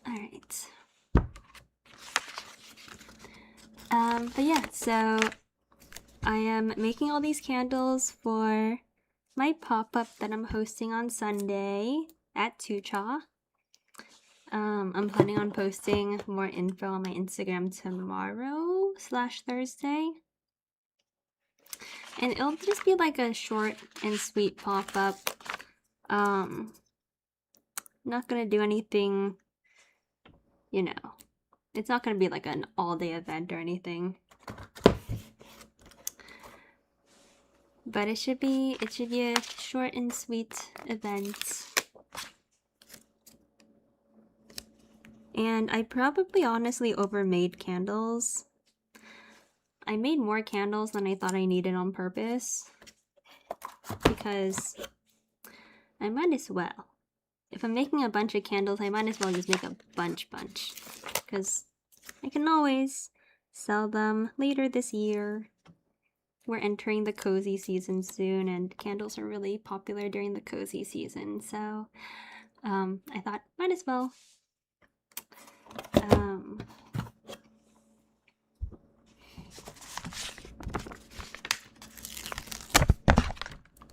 Alright. But yeah, so I am making all these candles for my pop-up that I'm hosting on Sunday at Tucha. I'm planning on posting more info on my Instagram tomorrow/Thursday. And it'll just be like a short and sweet pop-up. Not gonna do anything, you know, it's not gonna be like an all-day event or anything. But it should be a short and sweet event. And I probably honestly overmade candles. I made more candles than I thought I needed on purpose. Because I might as well. If I'm making a bunch of candles, I might as well just make a bunch. Because I can always sell them later this year. We're entering the cozy season soon, and candles are really popular during the cozy season. So I thought, might as well.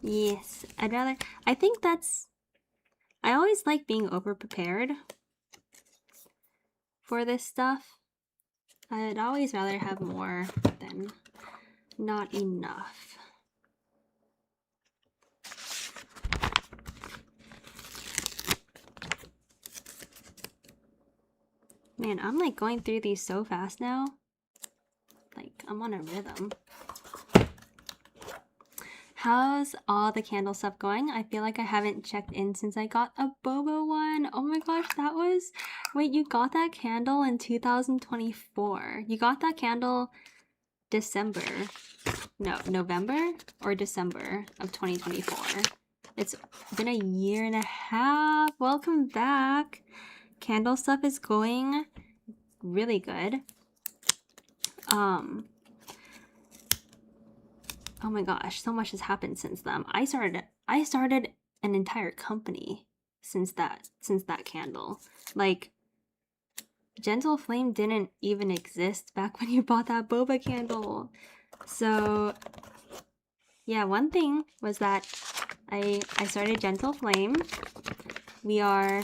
Yes, I think I always like being over-prepared for this stuff. I'd always rather have more than not enough. Man, I'm like going through these so fast now. Like, I'm on a rhythm. How's all the candle stuff going? I feel like I haven't checked in since I got a boba one. Oh my gosh, wait, you got that candle in 2024. You got that candle November or December of 2024. It's been a year and a half. Welcome back. Candle stuff is going really good. Oh my gosh, so much has happened since then. I started an entire company since that candle. Like, Gentle Flame didn't even exist back when you bought that boba candle. So yeah, one thing was that I started Gentle Flame. We are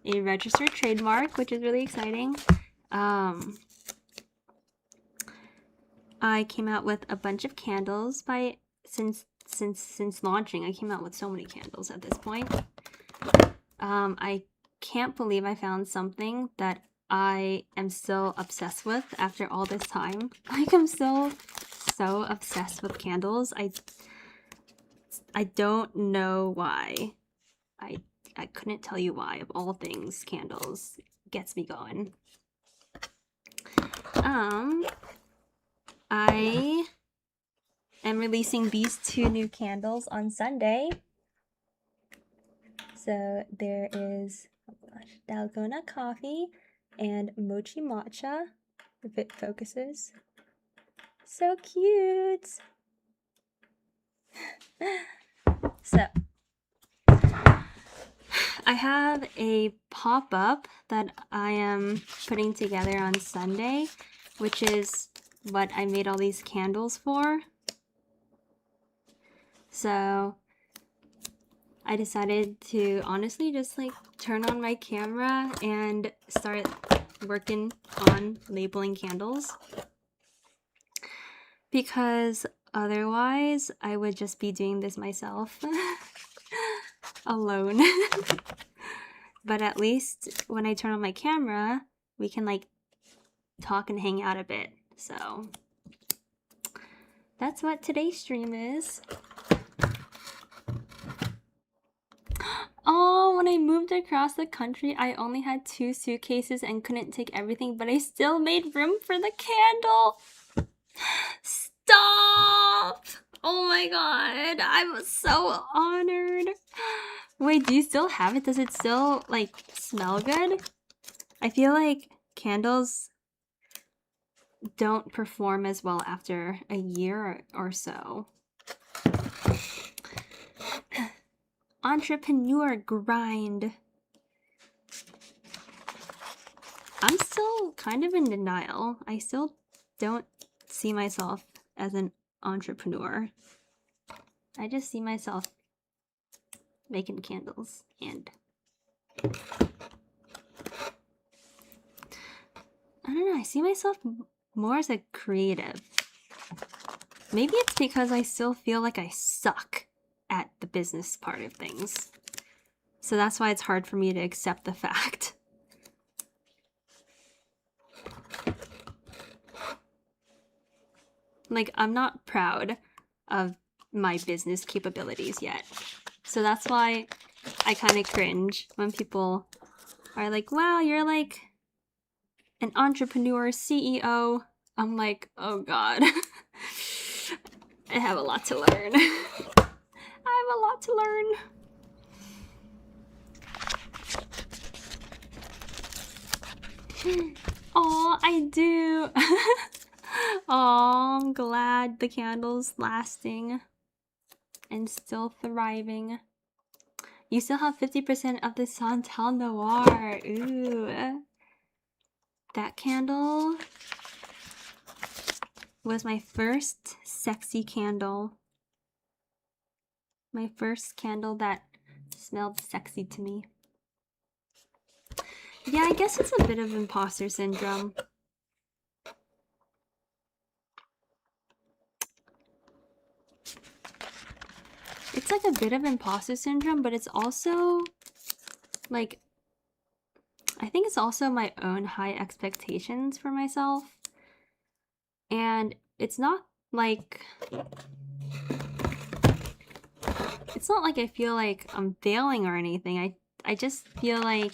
a registered trademark, which is really exciting. I came out with a bunch of candles since launching. I came out with so many candles at this point. I can't believe I found something that I am still obsessed with after all this time. Like, I'm still so obsessed with candles. I don't know why. I couldn't tell you why. Of all things, candles gets me going. I am releasing these 2 new candles on Sunday. So there is, oh gosh, Dalgona Coffee and Mochi Matcha, if it focuses. So cute! So, I have a pop-up that I am putting together on Sunday, which is what I made all these candles for. So I decided to honestly just like turn on my camera and start working on labeling candles, because otherwise I would just be doing this myself alone. But at least when I turn on my camera, we can like talk and hang out a bit. So that's what today's stream is. Oh, when I moved across the country, I only had 2 suitcases and couldn't take everything, but I still made room for the candle. Stop! Oh my god, I'm so honored. Wait, do you still have it? Does it still, like, smell good? I feel like candles don't perform as well after a year or so. Entrepreneur grind. I'm still kind of in denial. I still don't see myself as an entrepreneur. I just see myself making candles and I don't know, I see myself more as a creative. Maybe it's because I still feel like I suck at the business part of things. So that's why it's hard for me to accept the fact. Like, I'm not proud of my business capabilities yet. So that's why I kind of cringe when people are like, wow, you're like an entrepreneur, CEO. I'm like, oh god. I have a lot to learn. I have a lot to learn. Oh, I do. Oh, I'm glad the candle's lasting and still thriving. You still have 50% of the Santal Noir. Ooh. That candle was my first sexy candle. My first candle that smelled sexy to me. Yeah, I guess it's a bit of imposter syndrome. It's like a bit of imposter syndrome, but it's also like, I think it's also my own high expectations for myself. And it's not like I feel like I'm failing or anything. I just feel like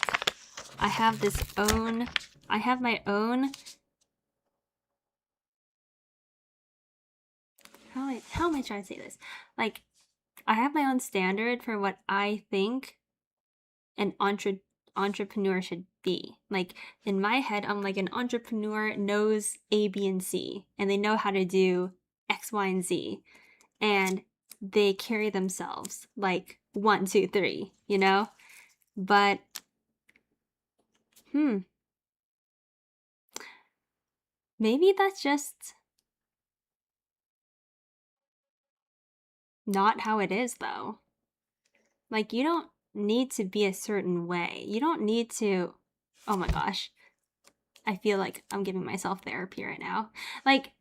I have my own, how am I trying to say this? Like, I have my own standard for what I think an entrepreneur should be. Like, in my head, I'm like, an entrepreneur knows A, B, and C, and they know how to do X, Y, and Z, and they carry themselves like 1, 2, 3, you know? But maybe that's just not how it is, though. Like, you don't need to be a certain way. You don't need to, oh my gosh. I feel like I'm giving myself therapy right now. Like,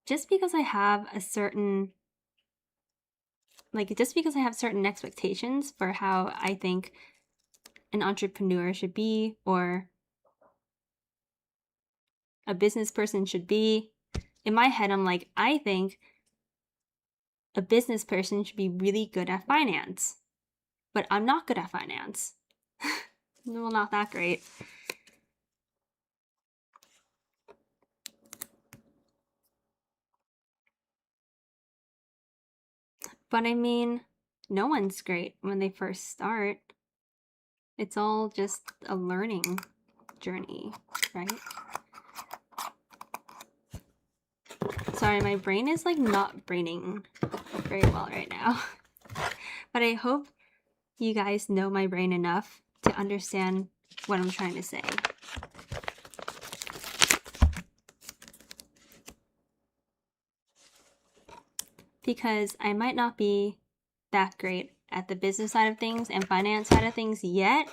just because I have certain expectations for how I think an entrepreneur should be or a business person should be, in my head, I'm like, I think a business person should be really good at finance. But I'm not good at finance. Well, not that great. But I mean, no one's great when they first start. It's all just a learning journey, right? Sorry, my brain is like not braining very well right now. But I hope you guys know my brain enough to understand what I'm trying to say. Because I might not be that great at the business side of things and finance side of things yet,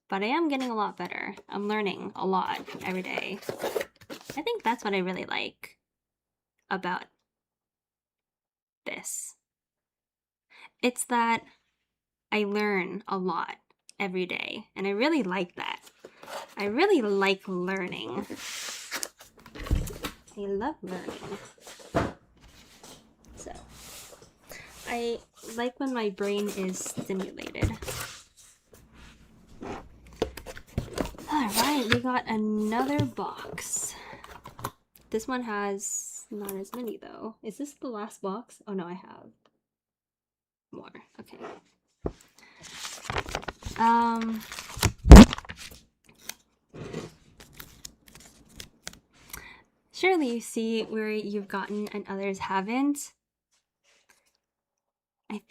but I am getting a lot better. I'm learning a lot every day. I think that's what I really like about this. It's that I learn a lot every day, and I really like that. I really like learning. I love learning. So, I like when my brain is stimulated. Alright, we got another box. This one has not as many though. Is this the last box? Oh no, I have more. Okay. Surely you see where you've gotten and others haven't. I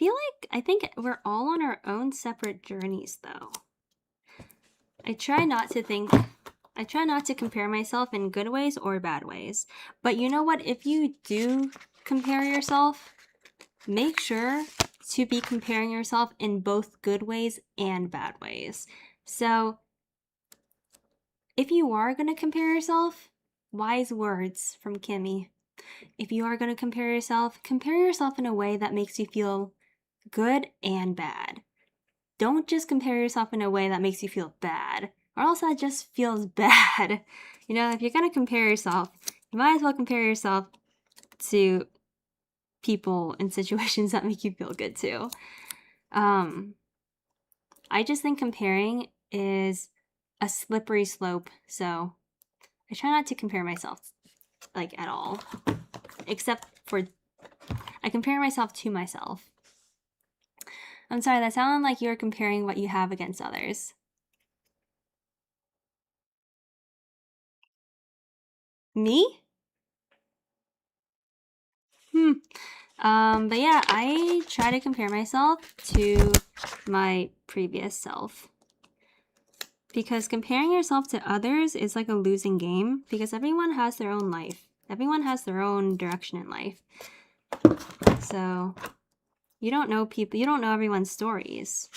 think we're all on our own separate journeys though. I try not to compare myself in good ways or bad ways. But you know what? If you do compare yourself, make sure to be comparing yourself in both good ways and bad ways. So if you are going to compare yourself, wise words from Kimi. If you are going to compare yourself in a way that makes you feel good and bad. Don't just compare yourself in a way that makes you feel bad, or else that just feels bad. You know, if you're going to compare yourself, you might as well compare yourself to people in situations that make you feel good too. I just think comparing is a slippery slope, so I try not to compare myself like at all, except for I compare myself to myself. I'm sorry, that sounded like you were comparing what you have against others. Me? But yeah, I try to compare myself to my previous self. Because comparing yourself to others is like a losing game, because everyone has their own life. Everyone has their own direction in life. So you don't know everyone's stories.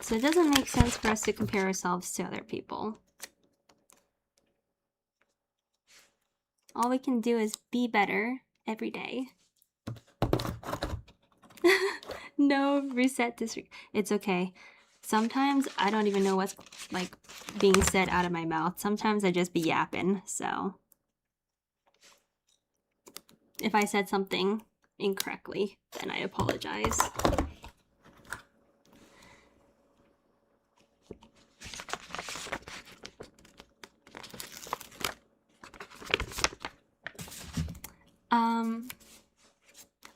So it doesn't make sense for us to compare ourselves to other people. All we can do is be better every day. No, reset this. It's okay. Sometimes I don't even know what's like being said out of my mouth. Sometimes I just be yapping. So if I said something incorrectly, then I apologize.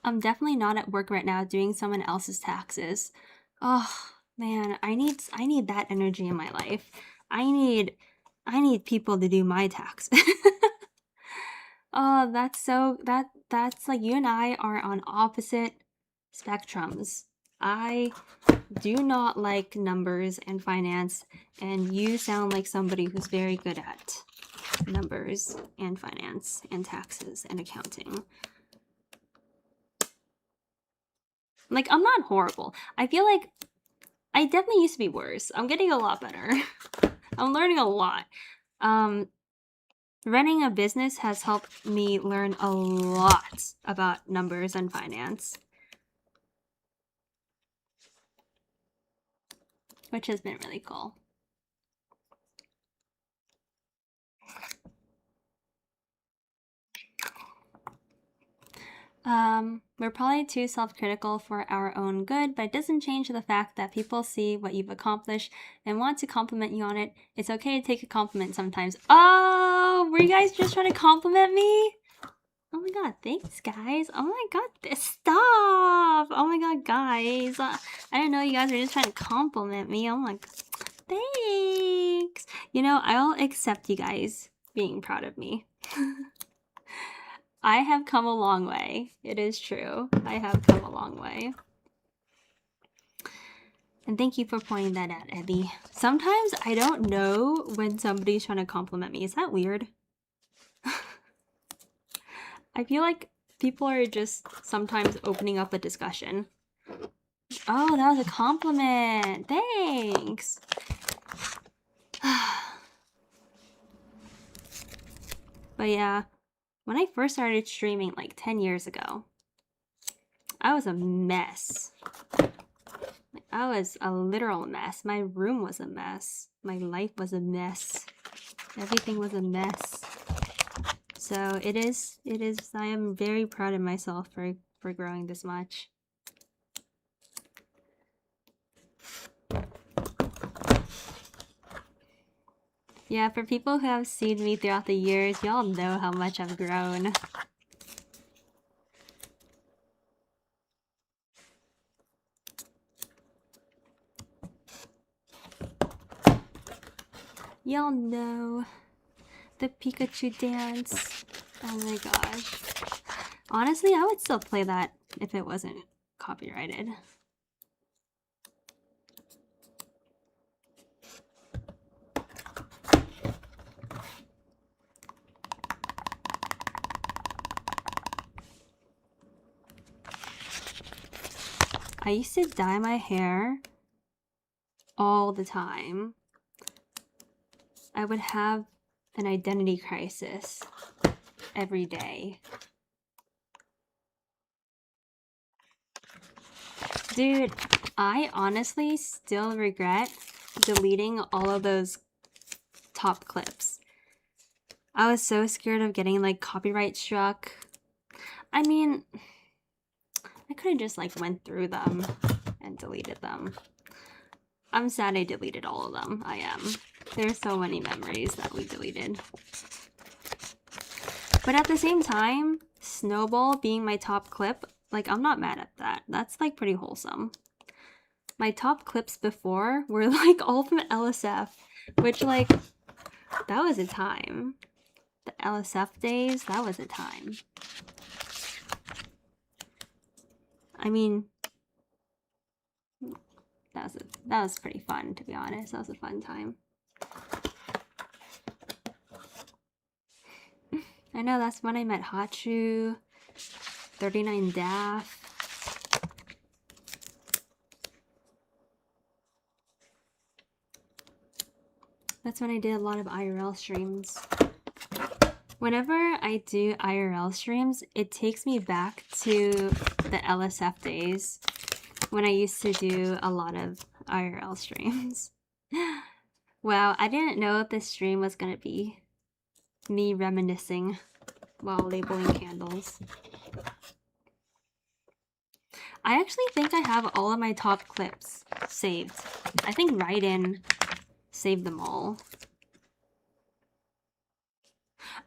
I'm definitely not at work right now doing someone else's taxes. Oh man, I need that energy in my life. I need people to do my taxes. Oh, that's like you and I are on opposite spectrums. I do not like numbers and finance, and you sound like somebody who's very good at numbers and finance and taxes and accounting. Like, I'm not horrible. I feel like I definitely used to be worse. I'm getting a lot better. I'm learning a lot. Running a business has helped me learn a lot about numbers and finance, which has been really cool. We're probably too self-critical for our own good, but it doesn't change the fact that people see what you've accomplished and want to compliment you on it. It's okay to take a compliment sometimes. Oh, were you guys just trying to compliment me? Oh my god, thanks guys. Oh my god, stop! Oh my god, guys. I didn't know you guys were just trying to compliment me. Oh my god, thanks. You know, I'll accept you guys being proud of me. I have come a long way. It is true. I have come a long way. And thank you for pointing that out, Abby. Sometimes I don't know when somebody's trying to compliment me. Is that weird? I feel like people are just sometimes opening up a discussion. Oh, that was a compliment. Thanks. But yeah, when I first started streaming like 10 years ago, I was a mess. Like, I was a literal mess. My room was a mess. My life was a mess. Everything was a mess. So it is, I am very proud of myself for growing this much. Yeah, for people who have seen me throughout the years, y'all know how much I've grown. Y'all know the Pikachu dance. Oh my gosh. Honestly, I would still play that if it wasn't copyrighted. I used to dye my hair all the time. I would have an identity crisis every day. Dude, I honestly still regret deleting all of those top clips. I was so scared of getting like copyright struck. I mean, I could have just like went through them and deleted them. I'm sad I deleted all of them. I am. There's so many memories that we deleted. But at the same time, Snowball being my top clip, like I'm not mad at that. That's like pretty wholesome. My top clips before were like all from LSF, which like, that was a time. The LSF days, that was a time. I mean, that was pretty fun, to be honest. That was a fun time. I know, that's when I met Hachu, 39 Daff. That's when I did a lot of IRL streams. Whenever I do IRL streams, it takes me back to the LSF days when I used to do a lot of IRL streams. Wow, I didn't know this stream was gonna be me reminiscing while labeling candles. I actually think I have all of my top clips saved. I think Raiden saved them all.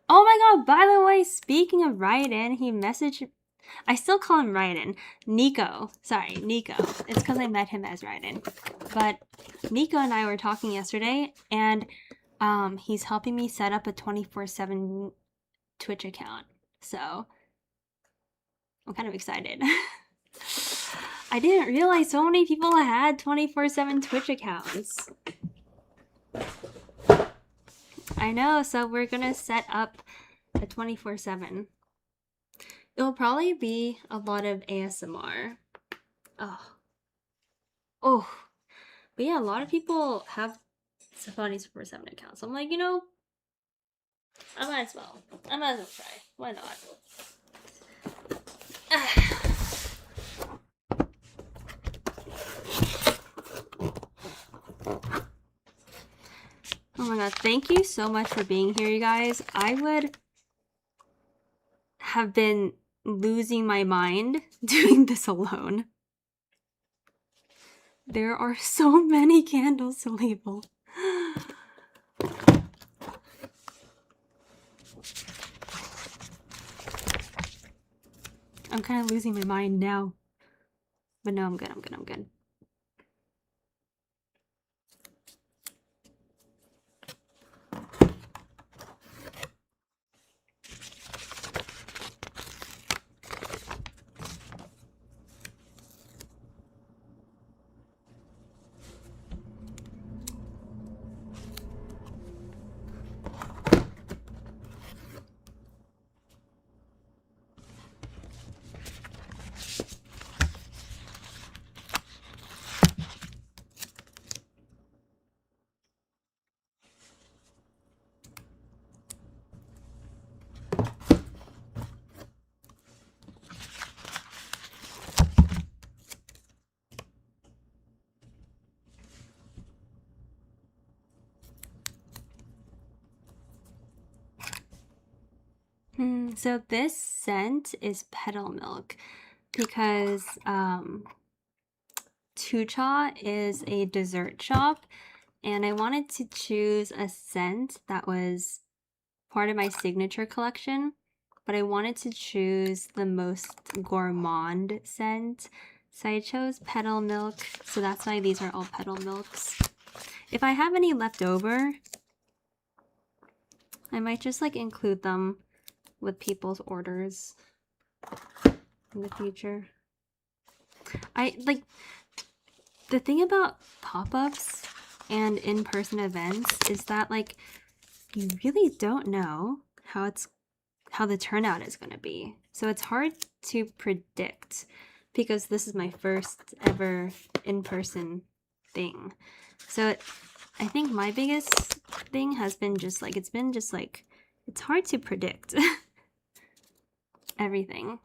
Oh my god, by the way, speaking of Raiden, he messaged... I still call him Raiden. Nico. Sorry, Nico. It's because I met him as Raiden. But Nico and I were talking yesterday, and he's helping me set up a 24/7 Twitch account. So I'm kind of excited. I didn't realize so many people had 24/7 Twitch accounts. I know, so we're gonna set up a 24/7. It'll probably be a lot of ASMR. Oh. But yeah, a lot of people have 24/7 accounts. So I'm like, you know, I might as well try. Why not? Oh my god, thank you so much for being here, you guys. I would have been losing my mind doing this alone. There are so many candles to label. I'm kind of losing my mind now. But no, I'm good. So this scent is Petal Milk because Tucha is a dessert shop, and I wanted to choose a scent that was part of my signature collection, but I wanted to choose the most gourmand scent. So I chose Petal Milk, so that's why these are all Petal Milks. If I have any left over, I might just like include them with people's orders in the future. I like the thing about pop-ups and in-person events is that like you really don't know how the turnout is going to be. So it's hard to predict because this is my first ever in-person thing. So I think my biggest thing has been just like it's hard to predict everything.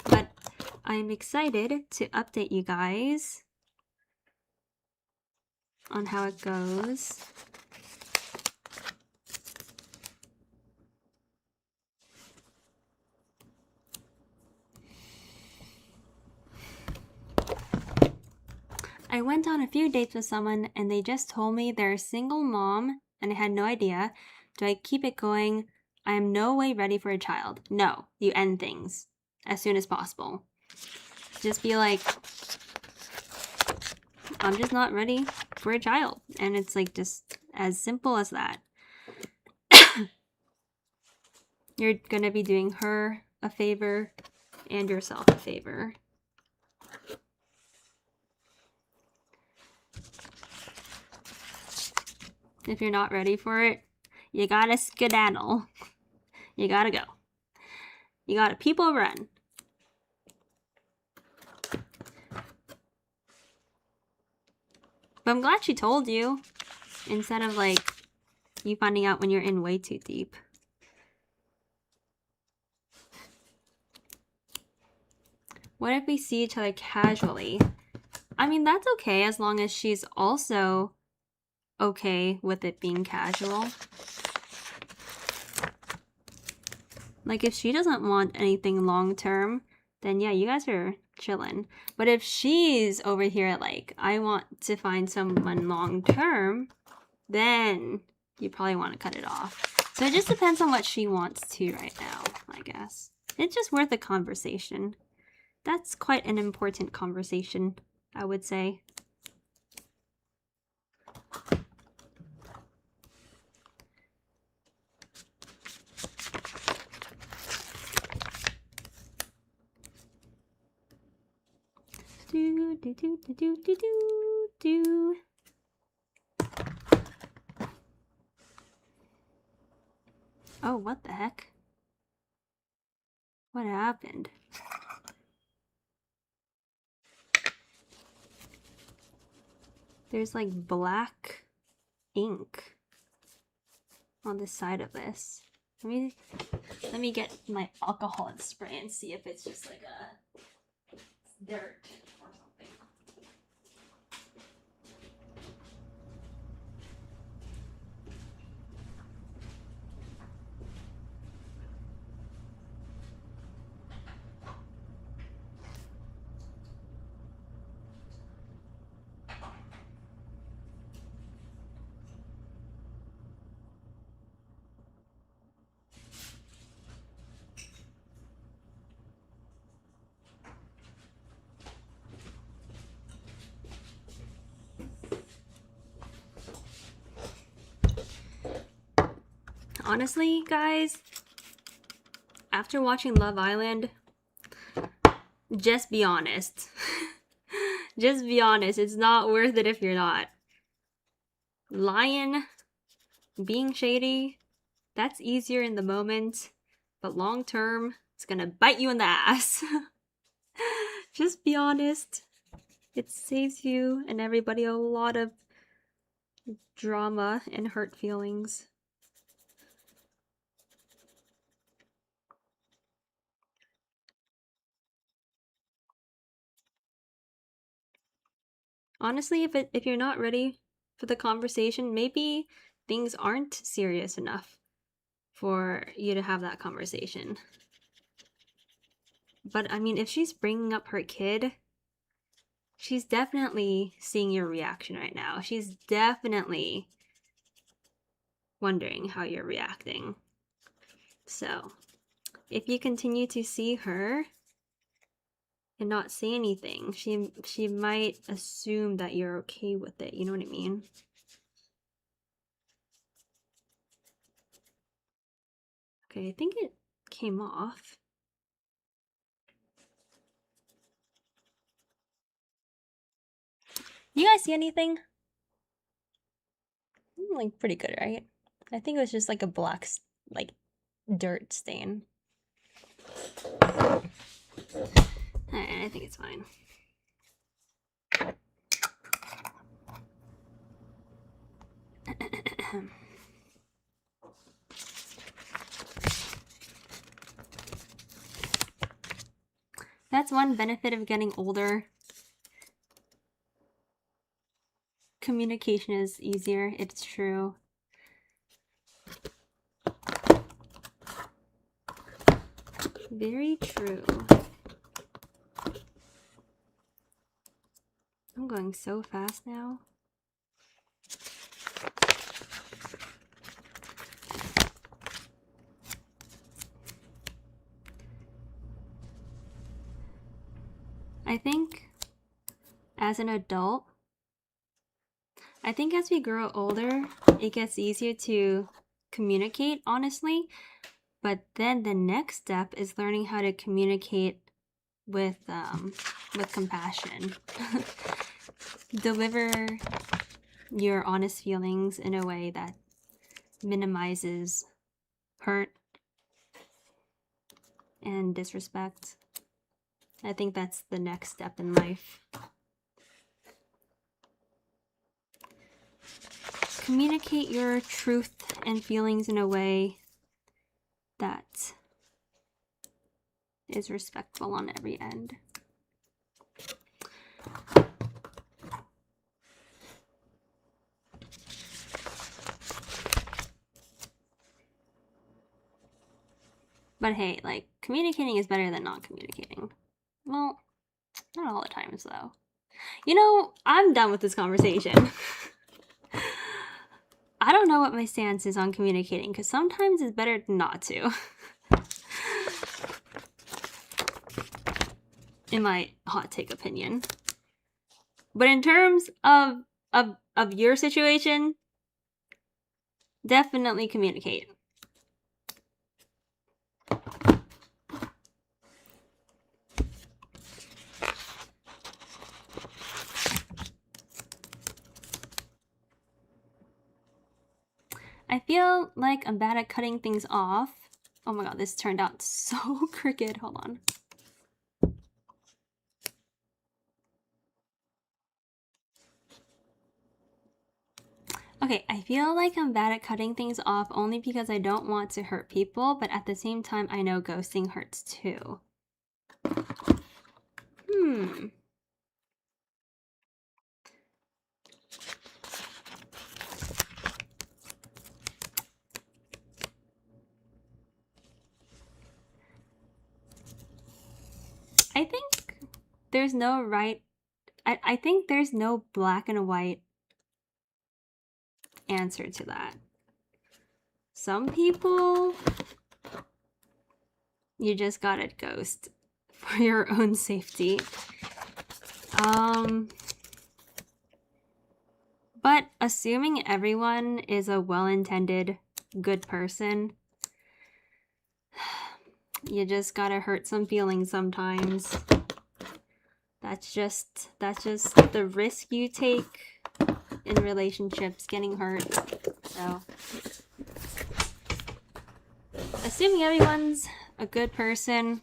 But I'm excited to update you guys on how it goes. I went on a few dates with someone and they just told me they're a single mom and I had no idea. Do I keep it going? I am no way ready for a child. No, you end things as soon as possible. Just be like, I'm just not ready for a child. And it's like just as simple as that. You're gonna be doing her a favor and yourself a favor. If you're not ready for it, you gotta skedaddle. You gotta go. You gotta people run. But I'm glad she told you, instead of like you finding out when you're in way too deep. What if we see each other casually? I mean, that's okay as long as she's also okay with it being casual. Like if she doesn't want anything long term, then yeah, you guys are chilling. But if she's over here like, I want to find someone long term, then you probably want to cut it off. So it just depends on what she wants to right now, I guess. It's just worth a conversation. That's quite an important conversation, I would say. Do do do do do do do do. Oh, what the heck? What happened? There's like black ink on the side of this. Let me get my alcohol and spray and see if it's just like a dirt or something. Honestly, guys, after watching Love Island, just be honest. Just be honest. It's not worth it if you're not. Lying, being shady, that's easier in the moment, but long term, it's gonna bite you in the ass. Just be honest. It saves you and everybody a lot of drama and hurt feelings. Honestly, if you're not ready for the conversation, maybe things aren't serious enough for you to have that conversation. But I mean, if she's bringing up her kid, she's definitely seeing your reaction right now. She's definitely wondering how you're reacting. So if you continue to see her and not say anything, she might assume that you're okay with it. You know what I mean? Okay, I think it came off. You guys see anything? Like pretty good, right? I think it was just like a black, like dirt stain. I think it's fine. That's one benefit of getting older. Communication is easier, it's true. Very true. I'm going so fast now. I think as an adult, I think as we grow older, it gets easier to communicate honestly, but then the next step is learning how to communicate with compassion. Deliver your honest feelings in a way that minimizes hurt and disrespect. I think that's the next step in life. Communicate your truth and feelings in a way that is respectful on every end. But hey, like, communicating is better than not communicating. Well, not all the times, though. You know, I'm done with this conversation. I don't know what my stance is on communicating, because sometimes it's better not to. In my hot take opinion. But in terms of your situation, definitely communicate. I feel like I'm bad at cutting things off. Oh my god, this turned out so crooked. Hold on. Okay, I feel like I'm bad at cutting things off only because I don't want to hurt people, but at the same time, I know ghosting hurts too. I think there's no right... I think there's no black and white answer to that. Some people, you just gotta ghost for your own safety. But assuming everyone is a well-intended, good person, you just gotta hurt some feelings sometimes. That's just the risk you take in relationships, getting hurt. So, assuming everyone's a good person,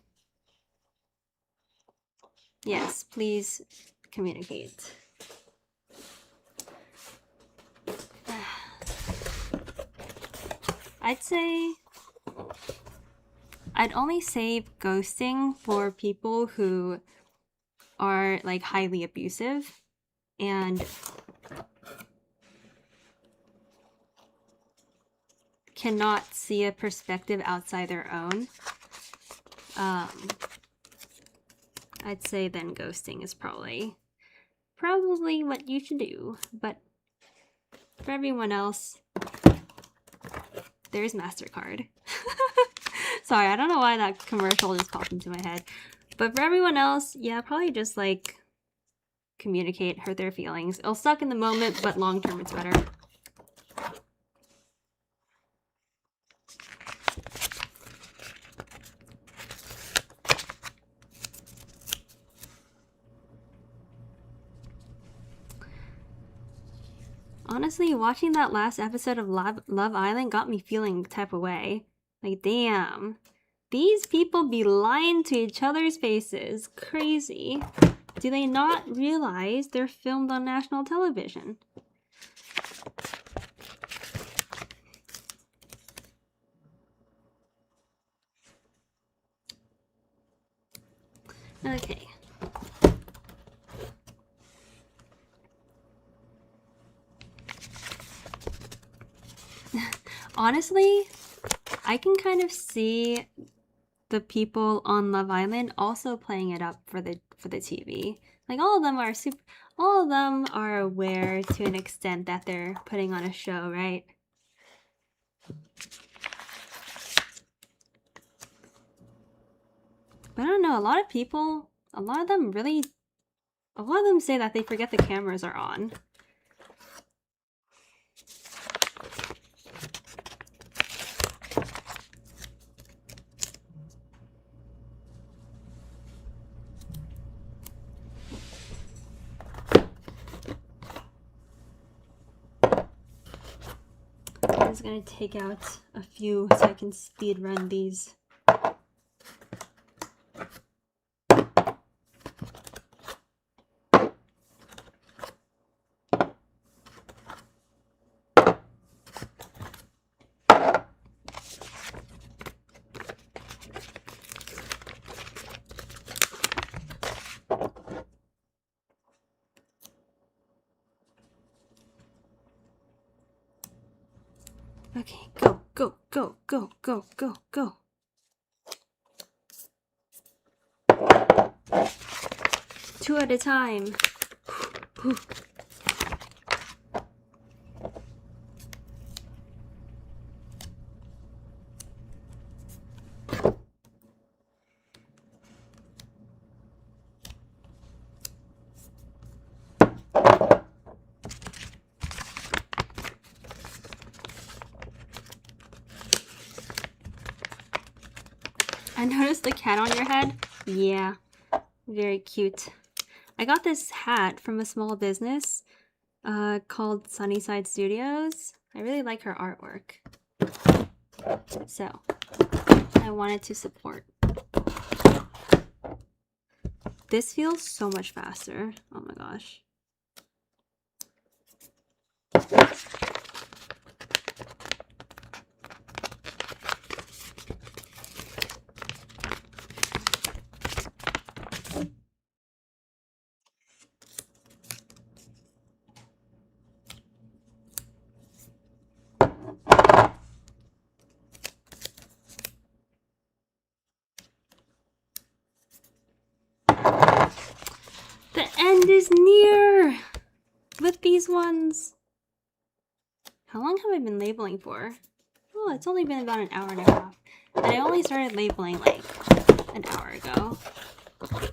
yes, please communicate. I'd only save ghosting for people who are like highly abusive and cannot see a perspective outside their own, I'd say then ghosting is probably what you should do. But for everyone else, there's MasterCard. Sorry, I don't know why that commercial just popped into my head. But for everyone else, yeah, probably just like communicate, hurt their feelings. It'll suck in the moment, but long term it's better. Honestly, watching that last episode of Love Island got me feeling the type of way. Like, damn. These people be lying to each other's faces. Crazy. Do they not realize they're filmed on national television? Okay. Honestly, I can kind of see the people on Love Island also playing it up for the TV. Like all of them are aware to an extent that they're putting on a show, right? But I don't know, a lot of them say that they forget the cameras are on. I'm just gonna take out a few so I can speed run these. Okay, go, go, go, go, go, go, go. Two at a time. I noticed the cat on your head. Yeah, very cute. I got this hat from a small business called Sunnyside Studios. I really like her artwork. So, I wanted to support. This feels so much faster. Oh my gosh. The end is near with these ones. How long have I been labeling for? Oh, it's only been about an hour and a half. And I only started labeling like an hour ago.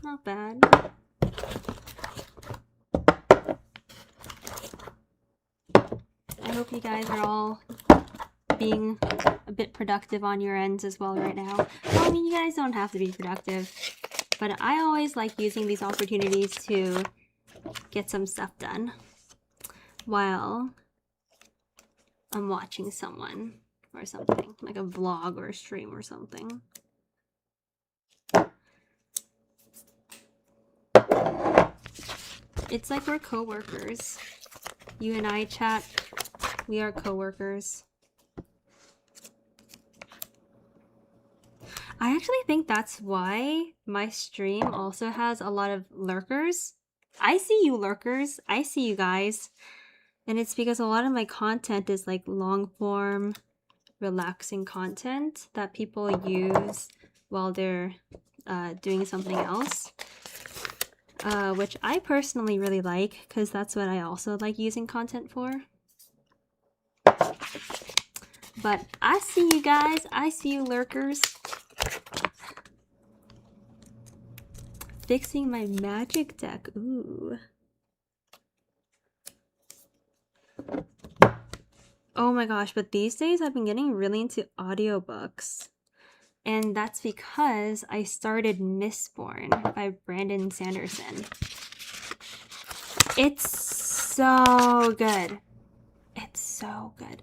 Not bad. I hope you guys are all being a bit productive on your ends as well right now. Well, I mean, you guys don't have to be productive, but I always like using these opportunities to get some stuff done while I'm watching someone or something, like a vlog or a stream or something. It's like we're co-workers. You and I chat, we are co-workers. I actually think that's why my stream also has a lot of lurkers. I see you lurkers, I see you guys. And it's because a lot of my content is like long form, relaxing content that people use while they're doing something else, which I personally really like because that's what I also like using content for. But I see you guys. I see you lurkers. Fixing my magic deck. Ooh. Oh my gosh, but these days I've been getting really into audiobooks. And that's because I started Mistborn by Brandon Sanderson. It's so good. It's so good.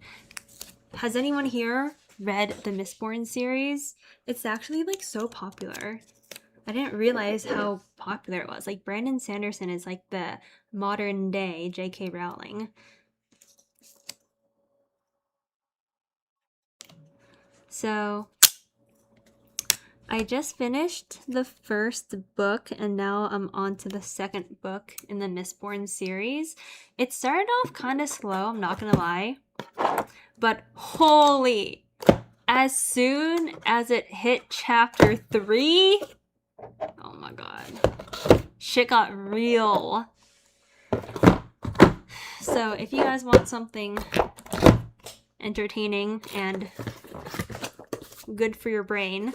Has anyone here read the Mistborn series? It's actually like so popular. I didn't realize how popular it was. Like Brandon Sanderson is like the modern day J.K. Rowling. So I just finished the first book and now I'm on to the second book in the Mistborn series. It started off kind of slow, I'm not gonna lie. But holy, as soon as it hit chapter 3, oh my god, shit got real. So if you guys want something entertaining and good for your brain,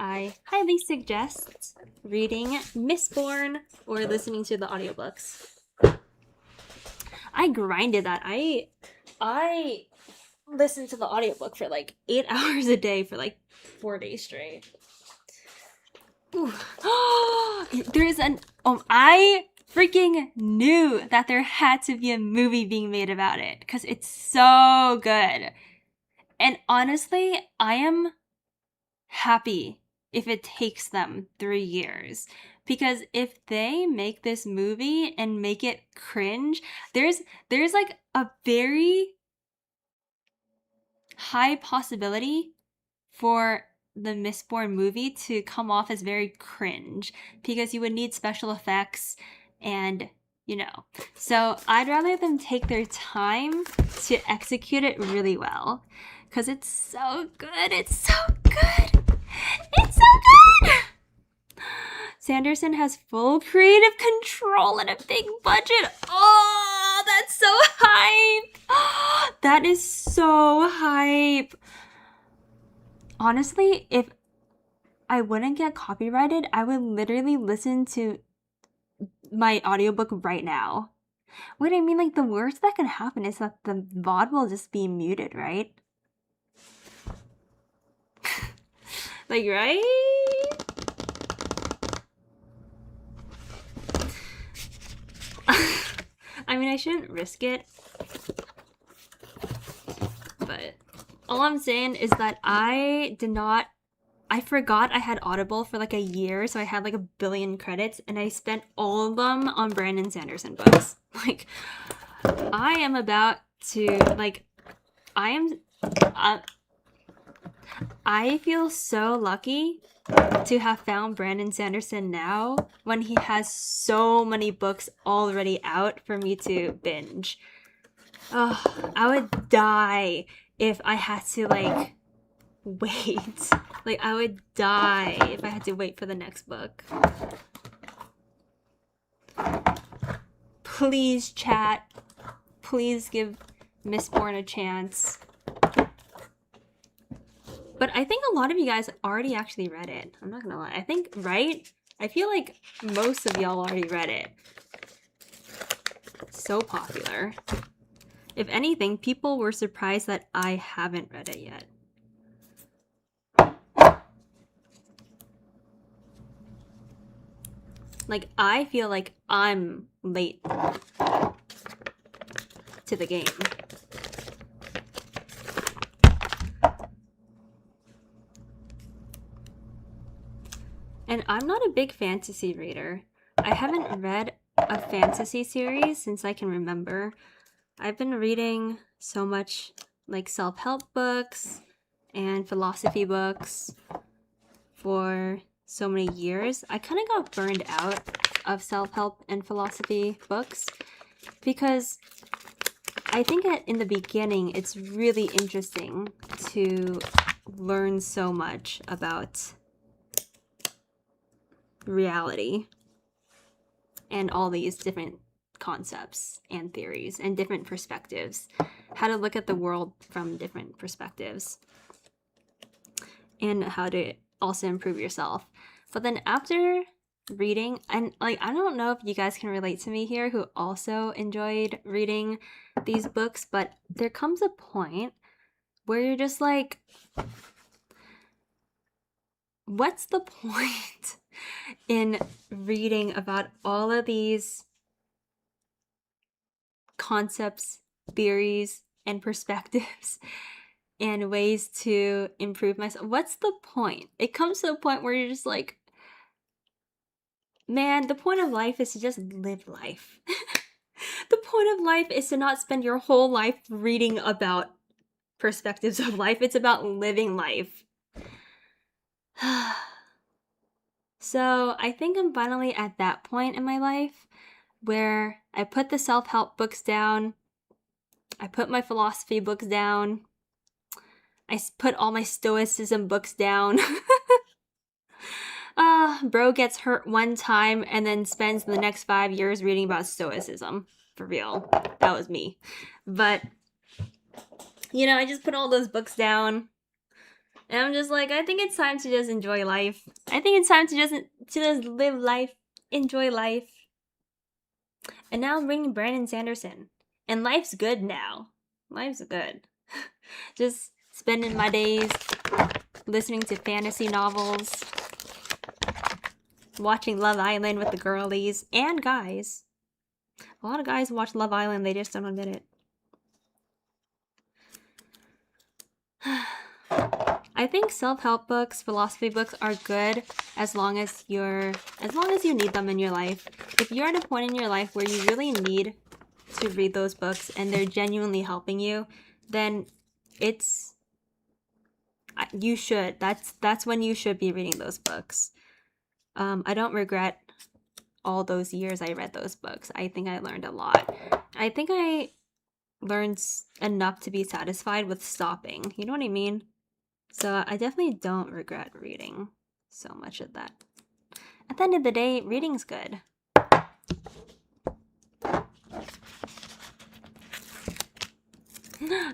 I highly suggest reading Mistborn or listening to the audiobooks. I grinded that. I listened to the audiobook for like 8 hours a day for like 4 days straight. Ooh. There's an I freaking knew that there had to be a movie being made about it because it's so good. And honestly, I am happy if it takes them 3 years, because if they make this movie and make it cringe, there's like a very high possibility for the Mistborn movie to come off as very cringe because you would need special effects and so I'd rather them take their time to execute it really well because it's so good. It's so good. It's so good. Sanderson has full creative control and a big budget. Oh, that's so hype. That is so hype. Honestly, if I wouldn't get copyrighted, I would literally listen to my audiobook right now. Wait, I mean, like, the worst that can happen is that the VOD will just be muted, right? Like, right? I mean, I shouldn't risk it. But all I'm saying is that I forgot I had Audible for like a year, so I had like 1 billion credits, and I spent all of them on Brandon Sanderson books. Like, I am about to, like, I feel so lucky to have found Brandon Sanderson now when he has so many books already out for me to binge. Oh, I would die if I had to, like, wait. Like, I would die if I had to wait for the next book. Please, chat. Please give Mistborn a chance. But I think a lot of you guys already actually read it. I'm not gonna lie. I think, right? I feel like most of y'all already read it. It's so popular. If anything, people were surprised that I haven't read it yet. Like, I feel like I'm late to the game. And I'm not a big fantasy reader. I haven't read a fantasy series since I can remember. I've been reading so much like self-help books and philosophy books for so many years. I kind of got burned out of self-help and philosophy books because I think that in the beginning, it's really interesting to learn so much about reality and all these different concepts and theories and different perspectives, how to look at the world from different perspectives, and how to also improve yourself. But then after reading, and like, I don't know if you guys can relate to me here who also enjoyed reading these books, but there comes a point where you're just like, what's the point in reading about all of these concepts, theories, and perspectives and ways to improve myself? What's the point? It comes to a point where you're just like, man, the point of life is to just live life. The point of life is to not spend your whole life reading about perspectives of life. It's about living life. So I think I'm finally at that point in my life where I put the self-help books down. I put my philosophy books down. I put all my stoicism books down. Bro gets hurt one time and then spends the next 5 years reading about stoicism. For real. That was me. But, you know, I just put all those books down. And I'm just like, I think it's time to just enjoy life. I think it's time to just live life, enjoy life. And now I'm reading Brandon Sanderson. And life's good now. Life's good. Just spending my days listening to fantasy novels, watching Love Island with the girlies and guys. A lot of guys watch Love Island, they just don't admit it. I think self-help books, philosophy books are good as long as you need them in your life. If you're at a point in your life where you really need to read those books and they're genuinely helping you, then you should. That's when you should be reading those books. I don't regret all those years I read those books. I think I learned a lot. I think I learned enough to be satisfied with stopping. You know what I mean? So I definitely don't regret reading so much of that. At the end of the day, reading's good.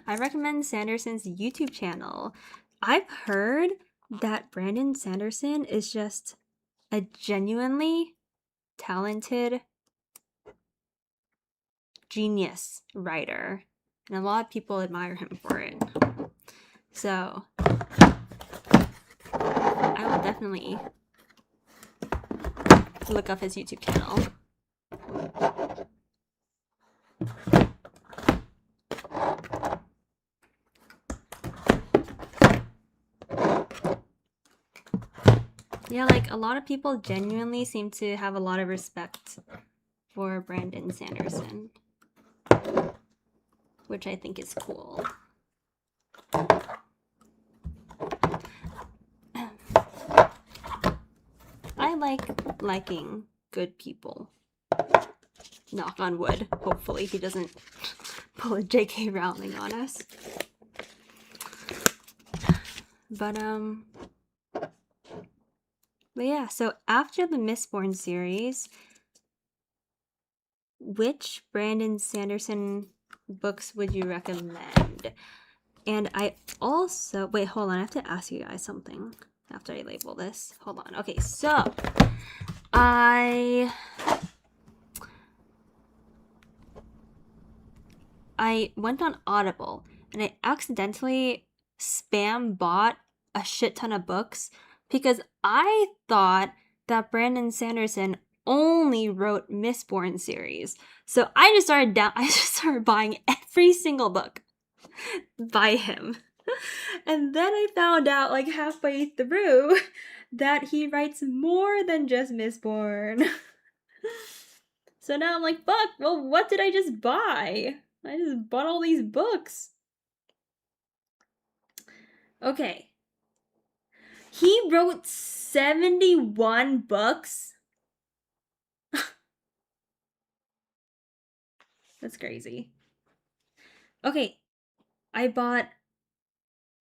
I recommend Sanderson's YouTube channel. I've heard that Brandon Sanderson is just a genuinely talented genius writer, and a lot of people admire him for it. So I will definitely look up his YouTube channel. Yeah, like a lot of people genuinely seem to have a lot of respect for Brandon Sanderson, which I think is cool. I like liking good people. Knock on wood. Hopefully he doesn't pull a J.K. Rowling on us. But yeah, so after the Mistborn series, which Brandon Sanderson books would you recommend? And I also, wait, hold on, I have to ask you guys something after I label this. Hold on. Okay, so I went on Audible and I accidentally spam bought a shit ton of books because I thought that Brandon Sanderson only wrote Mistborn series. So I just started buying every single book by him. And then I found out like halfway through that he writes more than just Mistborn. So now I'm like, fuck, well, what did I just buy? I just bought all these books. Okay. He wrote 71 books? That's crazy. Okay, I bought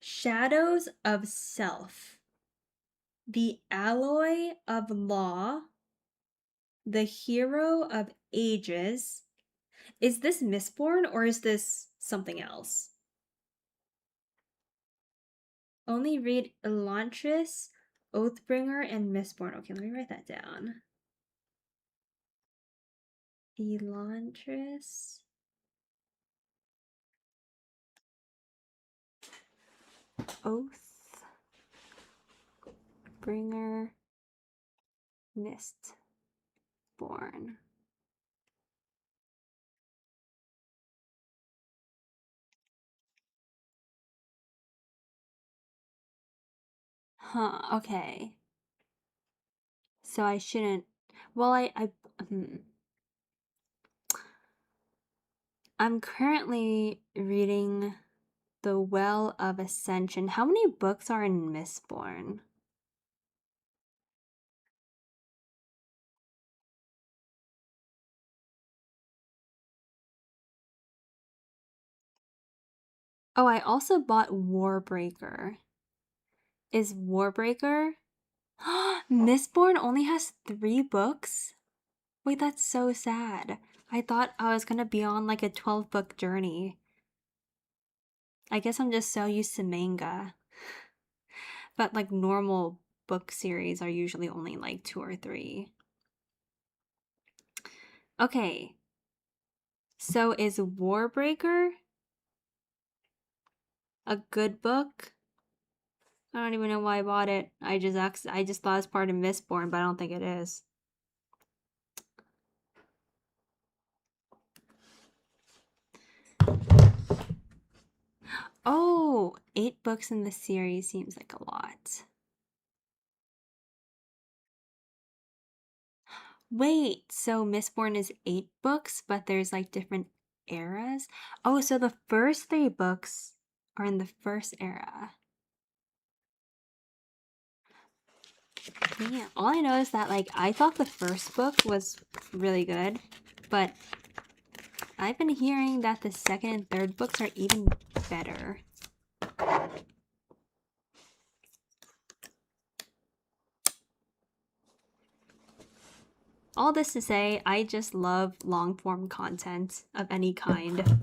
Shadows of Self, The Alloy of Law, The Hero of Ages. Is this Mistborn or is this something else? Only read Elantris, Oathbringer, and Mistborn. Okay, let me write that down. Elantris. Oathbringer, Mistborn. Huh, okay. So I shouldn't. Well, I'm currently reading The Well of Ascension. How many books are in Mistborn? Oh, I also bought Warbreaker. Is Warbreaker? Mistborn only has 3 books? Wait, that's so sad. I thought I was gonna be on like a 12-book journey. I guess I'm just so used to manga. But like normal book series are usually only like 2 or 3. Okay, so is Warbreaker a good book? I don't even know why I bought it. I just thought it's part of Mistborn, but I don't think it is. Oh, 8 books in the series seems like a lot. Wait, so Mistborn is 8 books, but there's like different eras? Oh, so the first 3 books are in the first era. Yeah, all I know is that like I thought the first book was really good, but I've been hearing that the second and third books are even better. All this to say, I just love long form content of any kind.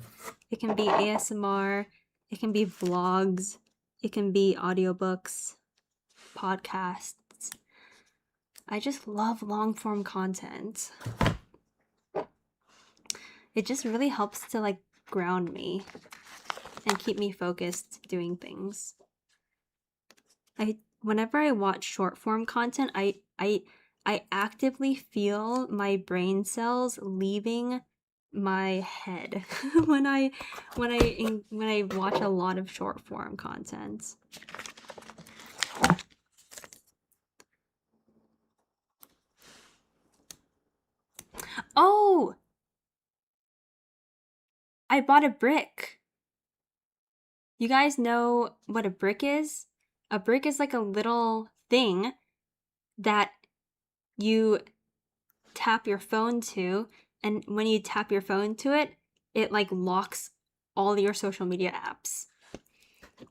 It can be ASMR, it can be vlogs, it can be audiobooks, podcasts. I just love long form content. It just really helps to like ground me and keep me focused doing things. Whenever I watch short form content, I actively feel my brain cells leaving my head when I watch a lot of short form content. Oh, I bought a brick. You guys know what a brick is? A brick is like a little thing that you tap your phone to, and when you tap your phone to it, it like locks all your social media apps.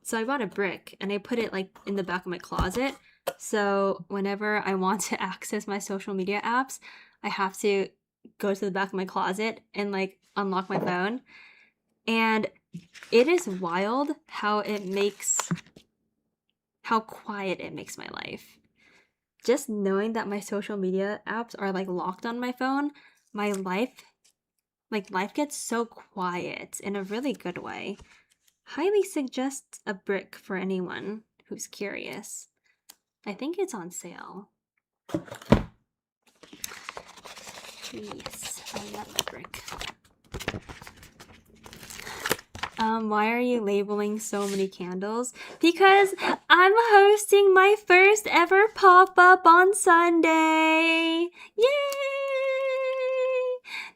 So I bought a brick and I put it like in the back of my closet. So whenever I want to access my social media apps, I have to go to the back of my closet and like unlock my phone. And it is wild how quiet it makes my life. Just knowing that my social media apps are like locked on my phone, my life gets so quiet in a really good way. Highly suggest a brick for anyone who's curious. I think it's on sale. Yes, I love the brick. Why are you labeling so many candles? Because I'm hosting my first ever pop-up on Sunday! Yay!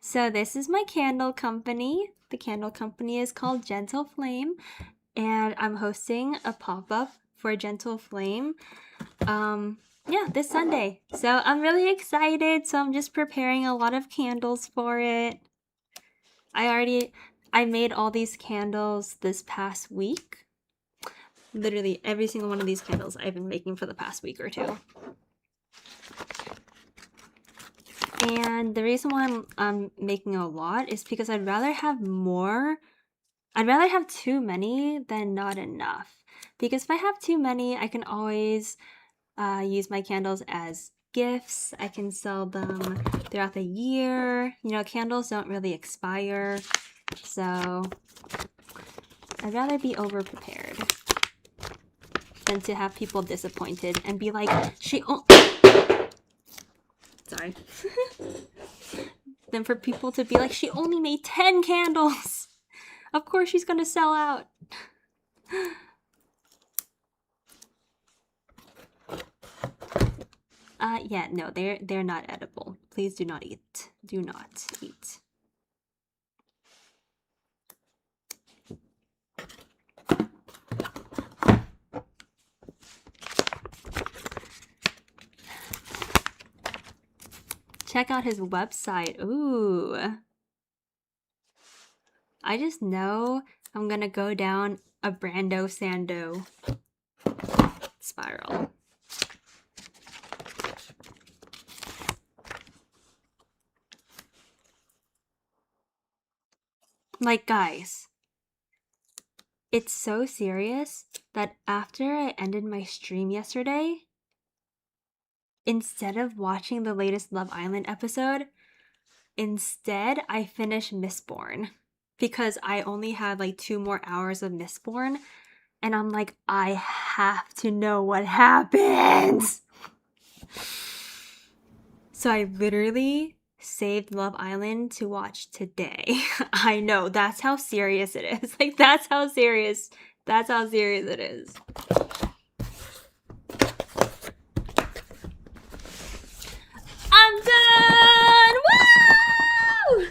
So this is my candle company. The candle company is called Gentle Flame, and I'm hosting a pop-up for Gentle Flame. This Sunday. So I'm really excited. So I'm just preparing a lot of candles for it. I made all these candles this past week. Literally every single one of these candles I've been making for the past week or two. And the reason why I'm making a lot is because I'd rather have more. I'd rather have too many than not enough. Because if I have too many, I can always use my candles as gifts. I can sell them throughout the year. You know, candles don't really expire. So I'd rather be over prepared than to have people disappointed and be like, sorry. Than for people to be like, she only made 10 candles. Of course she's gonna sell out. Yeah, no, they're not edible. Please do not eat. Do not eat. Check out his website. Ooh. I just know I'm gonna go down a Brando Sando spiral. Like, guys, it's so serious that after I ended my stream yesterday, instead of watching the latest Love Island episode, instead I finished Mistborn because I only had like 2 more hours of Mistborn, and I'm like, I have to know what happens. So I literally saved Love Island to watch today. I know, that's how serious it is. Like, that's how serious it is. I'm done! Woo!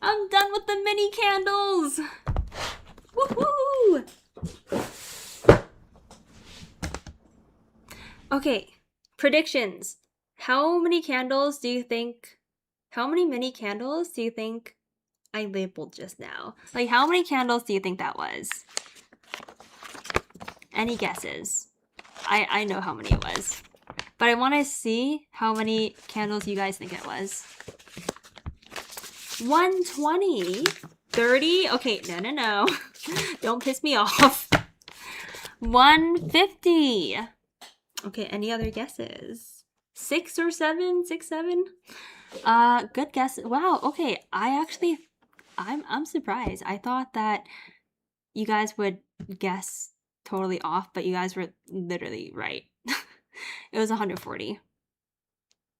I'm done with the mini candles. Woohoo! Okay, predictions. How many mini candles do you think I labeled just now? Like, how many candles do you think that was? Any guesses? I know how many it was. But I want to see how many candles you guys think it was. 120? 30? Okay, no. Don't piss me off. 150. Okay, any other guesses? 6 or 7? 6, 7? Good guess. Wow, okay. I'm surprised. I thought that you guys would guess totally off, but you guys were literally right. It was 140.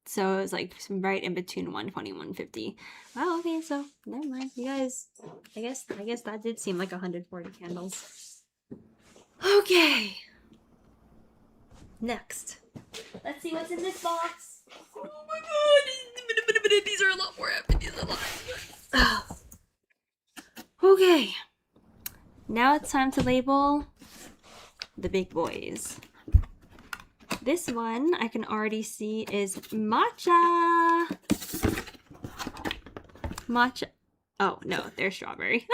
So it was like right in between 120 and 150. Wow, okay, so never mind. You guys, I guess that did seem like 140 candles. Okay. Next. Let's see what's in this box. Oh my god. These are a lot more heavy. These are a lot more. Okay. Now it's time to label the big boys. This one I can already see is matcha. Matcha. Oh, no, they're strawberry.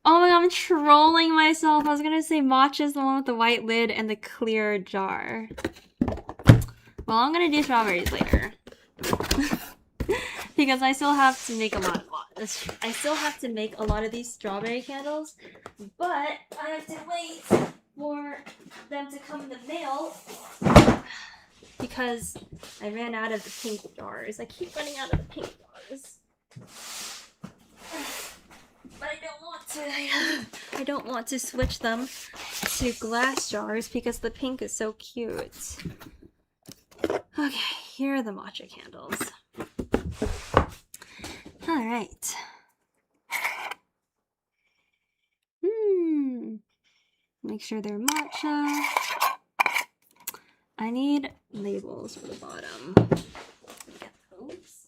Oh my god, I'm trolling myself. I was gonna say matcha is the one with the white lid and the clear jar. Well, I'm gonna do strawberries later. Because I still have to make a lot of these strawberry candles, but I have to wait for them to come in the mail because I ran out of the pink jars. I keep running out of the pink jars. But I don't want to switch them to glass jars because the pink is so cute. Okay, here are the matcha candles. All right. Make sure they're matcha. I need labels for the bottom. Get those.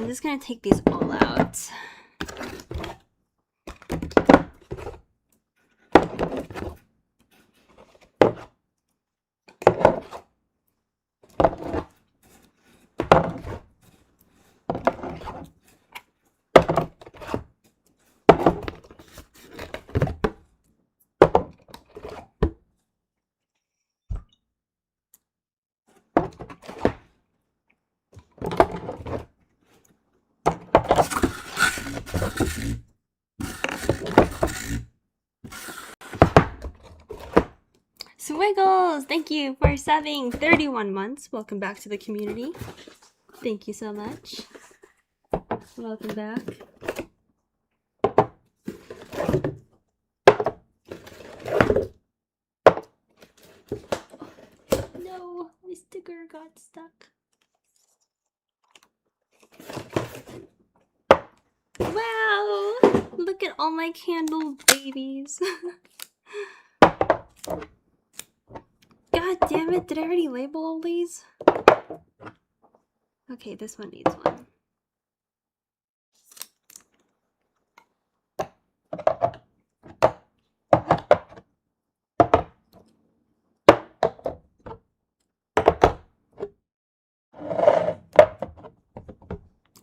I'm just gonna take these all out. Swiggles, thank you for subbing 31 months. Welcome back to the community. Thank you so much. Welcome back. No, my sticker got stuck. Wow! Look at all my candle babies. God damn it, did I already label all these? Okay, this one needs one.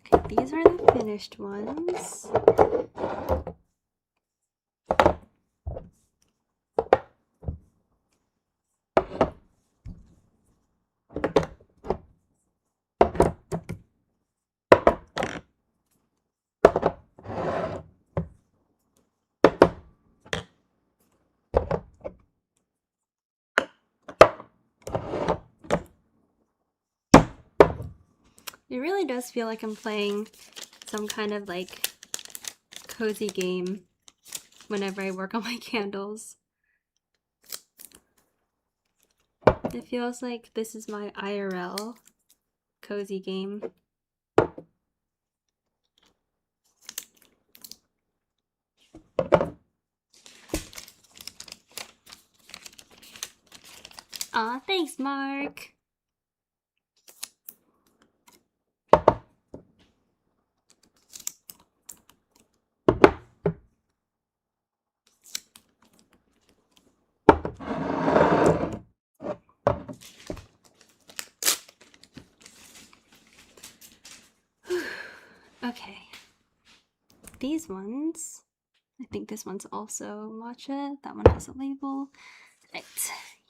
Okay, these are the finished ones. It really does feel like I'm playing some kind of like cozy game whenever I work on my candles. It feels like this is my IRL cozy game. Aw, thanks, Mark. Okay, these ones, I think this one's also matcha. That one has a label. Right,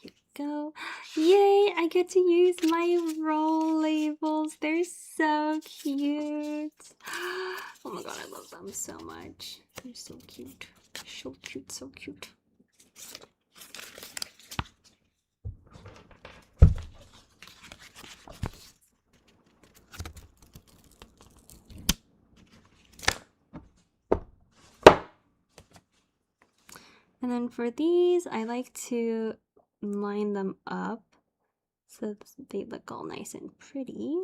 here we go. Yay, I get to use my roll labels. They're so cute. Oh my god, I love them so much. They're so cute. So cute, so cute. And then for these, I like to line them up so they look all nice and pretty.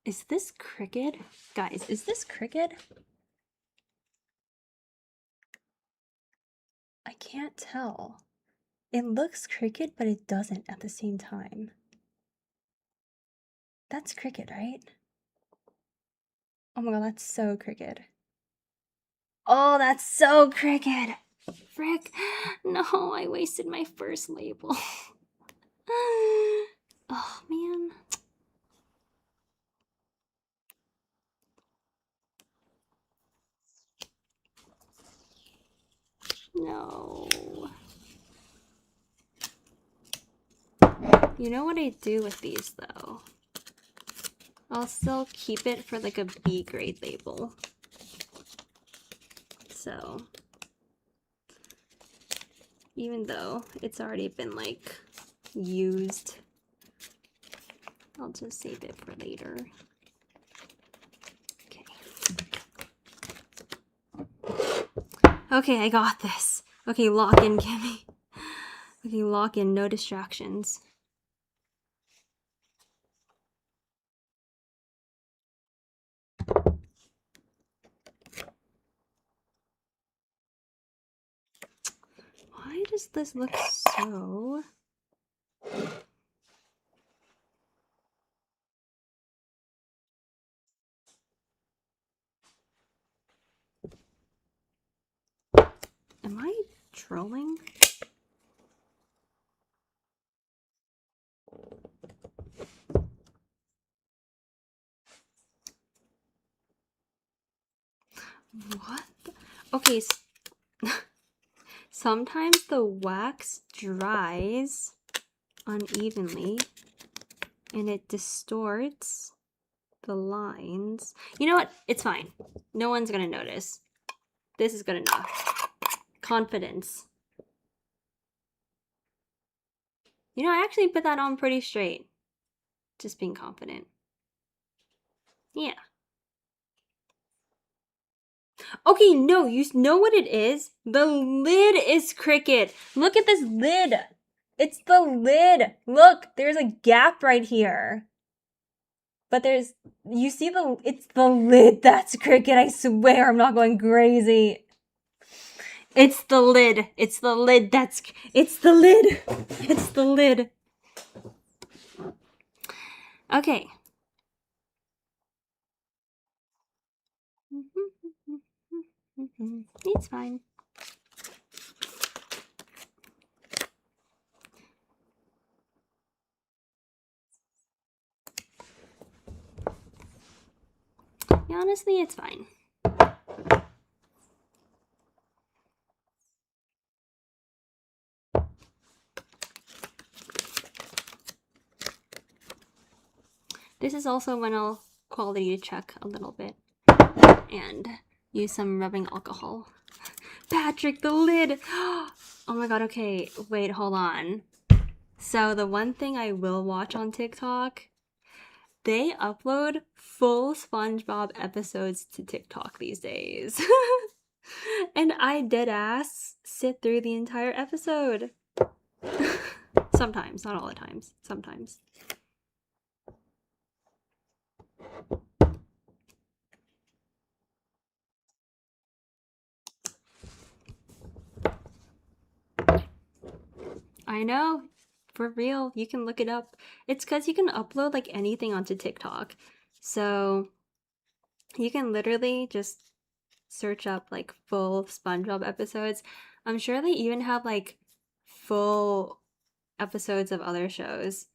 Is this crooked? Guys, is this crooked? I can't tell. It looks crooked, but it doesn't at the same time. That's crooked, right? Oh my god, that's so crooked. Oh, that's so crooked. Frick. No, I wasted my first label. Oh, man. No. You know what I do with these, though? I'll still keep it for like a B grade label. So, even though it's already been like used, I'll just save it for later. Okay. Okay, I got this. Okay, lock in, Kimmy. Okay, lock in, no distractions. Why does this look so... Am I trolling? What? Okay, sometimes the wax dries unevenly and it distorts the lines. You know what? It's fine. No one's gonna notice. This is good enough. Confidence. You know, I actually put that on pretty straight. Just being confident. Yeah. Okay, no, you know what it is? The lid is crooked. Look at this lid. It's the lid. Look, there's a gap right here. But there's, you see it's the lid that's crooked. I swear I'm not going crazy. It's the lid. It's the lid it's the lid. It's the lid. Okay. It's fine. Yeah, honestly, it's fine. This is also when I'll quality check a little bit and use some rubbing alcohol. Patrick, the lid! Oh my god, okay, wait, hold on. So the one thing I will watch on TikTok, they upload full SpongeBob episodes to TikTok these days. And I deadass sit through the entire episode. Sometimes, not all the times, sometimes. I know, for real, you can look it up. It's because you can upload like anything onto TikTok. So you can literally just search up like full SpongeBob episodes. I'm sure they even have like full episodes of other shows.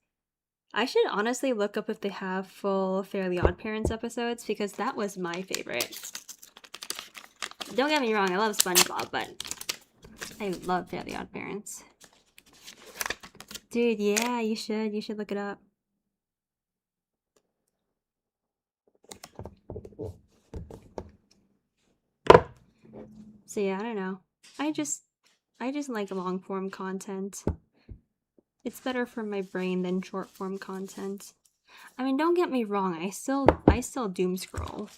I should honestly look up if they have full Fairly Odd Parents episodes because that was my favorite. Don't get me wrong, I love SpongeBob, but I love Fairly Odd Parents. Dude, yeah, you should look it up. So yeah, I don't know. I just like long form content. It's better for my brain than short form content. I mean, don't get me wrong, I still doom scroll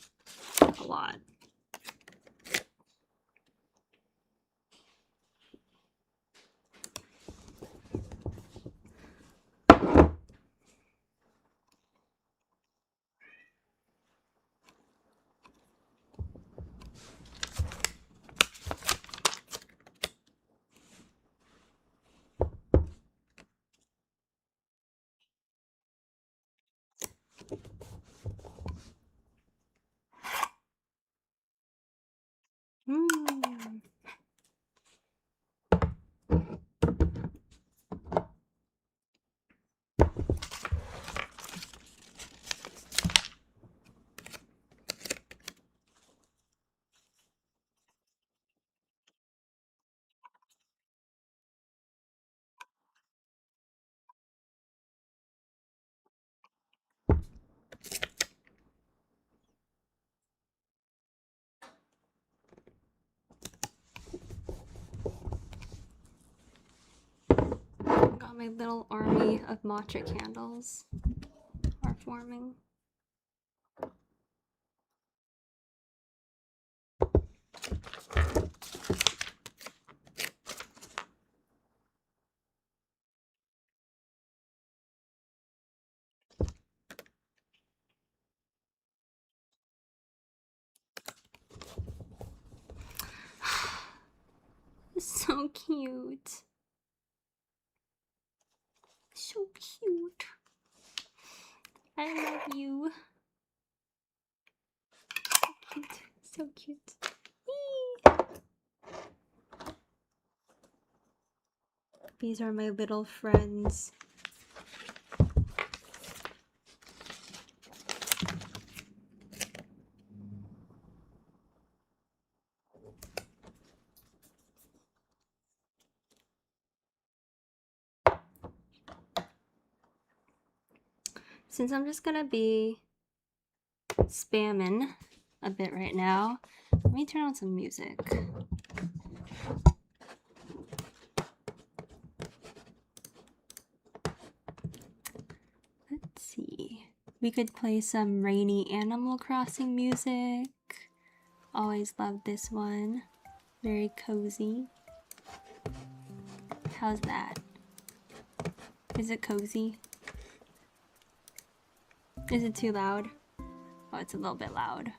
a lot. Mm. Got my little army of matcha candles are forming. It's so so cute. So cute. I love you. So cute. So cute. Eee. These are my little friends. Since I'm just gonna be spamming a bit right now, let me turn on some music. Let's see. We could play some rainy Animal Crossing music. Always loved this one. Very cozy. How's that? Is it cozy? Is it too loud? Oh, it's a little bit loud.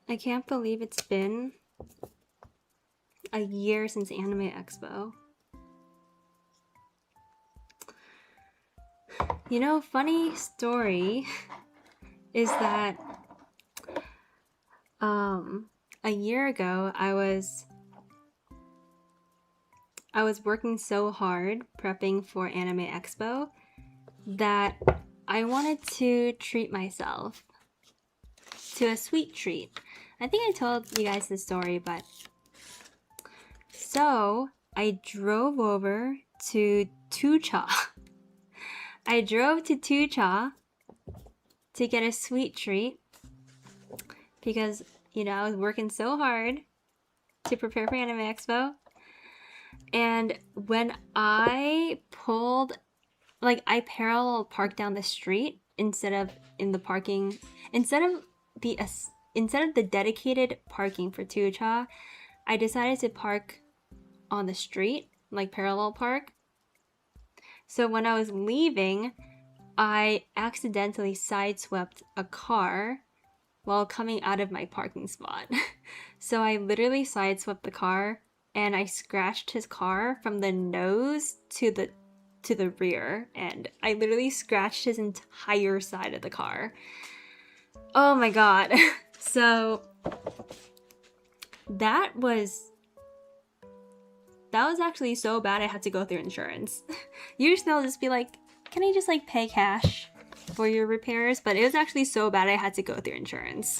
I can't believe it's been a year since Anime Expo. You know, funny story is that a year ago I was working so hard prepping for Anime Expo that I wanted to treat myself to a sweet treat. I think I told you guys this story, but so I drove over to Tucha. I drove to Tucha to get a sweet treat because, you know, I was working so hard to prepare for Anime Expo. And when I pulled, like, I parallel parked down the street instead of in the parking, instead of the dedicated parking for Tucha, I decided to park on the street, like parallel park. So when I was leaving, I accidentally sideswept a car while coming out of my parking spot. So I literally sideswept the car and I scratched his car from the nose to the rear, and I literally scratched his entire side of the car. Oh my god. So that was actually so bad I had to go through insurance. Usually they'll just be like, can I just like pay cash for your repairs? But it was actually so bad I had to go through insurance.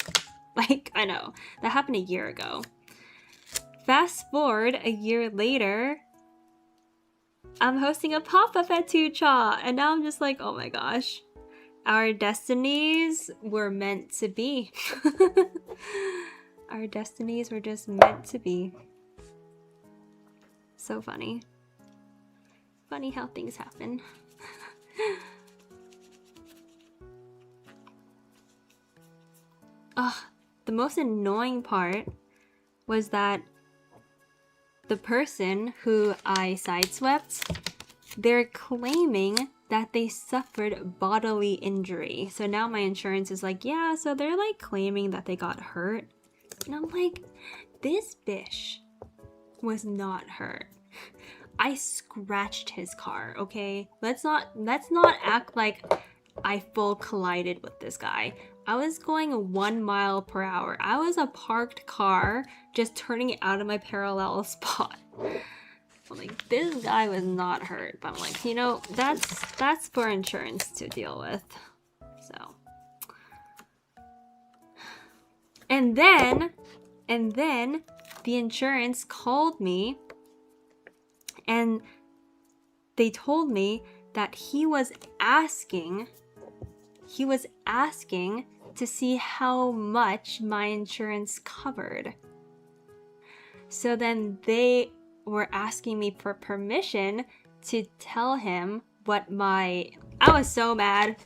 Like, I know. That happened a year ago. Fast forward a year later, I'm hosting a pop-up at Tucha, and now I'm just like, oh my gosh. Our destinies were meant to be. Our destinies were just meant to be. So funny. Funny how things happen. The most annoying part was that the person who I sideswept, they're claiming that they suffered bodily injury. So now my insurance is like, yeah, so they're like claiming that they got hurt. And I'm like, this bitch was not hurt. I scratched his car, okay? Let's not act like I full collided with this guy. I was going 1 mile per hour. I was a parked car just turning out of my parallel spot. I'm like, this guy was not hurt. But I'm like, you know, that's for insurance to deal with. So. And then the insurance called me and they told me that he was asking to see how much my insurance covered. So then they were asking me for permission to tell him what I was so mad.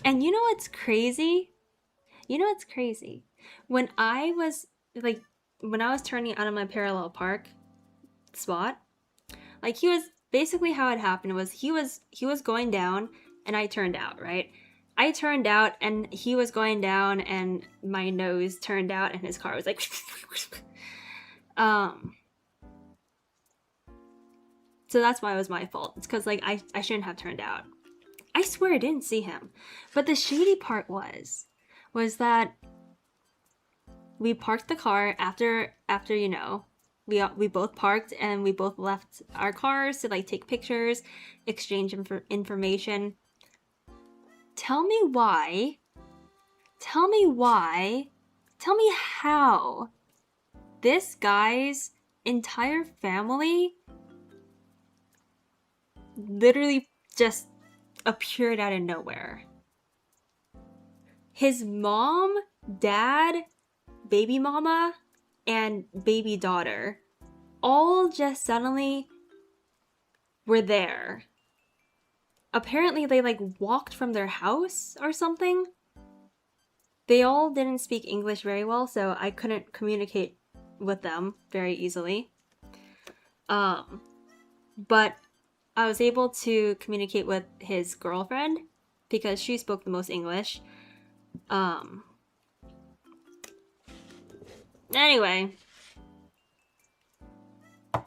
And you know what's crazy? You know what's crazy? When I was turning out of my parallel park spot, like he was basically how it happened was he was going down and I turned out, right? I turned out and he was going down and my nose turned out and his car was like so that's why it was my fault. It's because like I shouldn't have turned out. I swear I didn't see him. But the shady part was that we parked the car after you know, we both parked and we both left our cars to like take pictures, exchange information. Tell me how this guy's entire family literally just appeared out of nowhere. His mom, dad, baby mama, and baby daughter all just suddenly were there. Apparently they like walked from their house or something. They all didn't speak English very well, so I couldn't communicate with them very easily. But I was able to communicate with his girlfriend because she spoke the most English. Anyway, it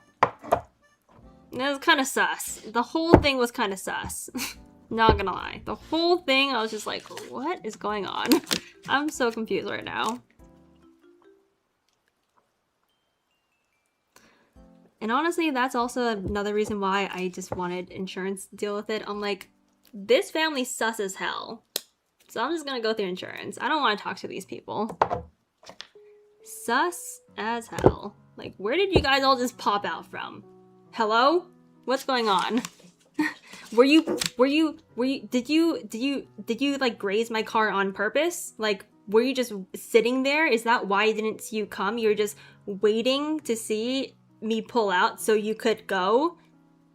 was kind of sus. The whole thing was kind of sus. Not gonna lie. The whole thing, I was just like, what is going on? I'm so confused right now. And honestly, that's also another reason why I just wanted insurance to deal with it. I'm like, this family's sus as hell. So I'm just gonna go through insurance. I don't want to talk to these people. Sus as hell. Like, where did you guys all just pop out from? Hello? What's going on? Did you like graze my car on purpose? Like, were you just sitting there? Is that why I didn't see you come? You were just waiting to see me pull out so you could go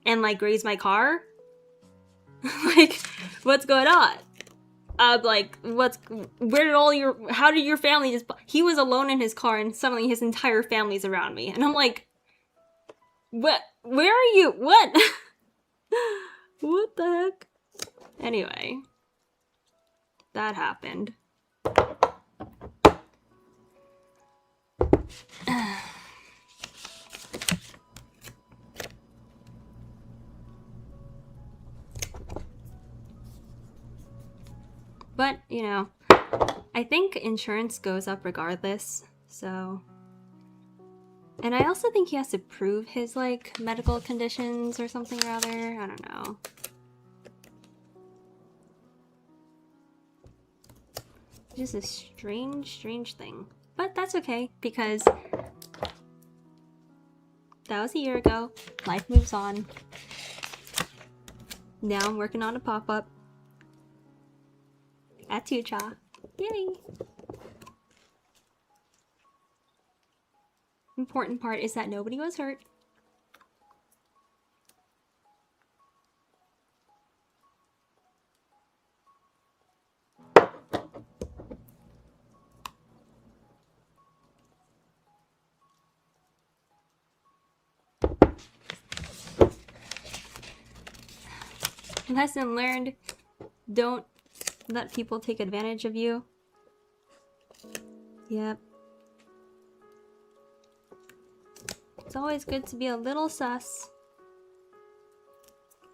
and like graze my car? Like, what's going on? Like, how did your family just, he was alone in his car and suddenly his entire family's around me. And I'm like, what, where are you? What? What the heck? Anyway, that happened. But, you know, I think insurance goes up regardless, so... And I also think he has to prove his, like, medical conditions or something or other. I don't know. Just a strange thing. But that's okay, because that was a year ago. Life moves on. Now I'm working on a pop-up at Tucha. Yay! Important part is that nobody was hurt. Lesson learned. Don't let people take advantage of you. Yep. It's always good to be a little sus.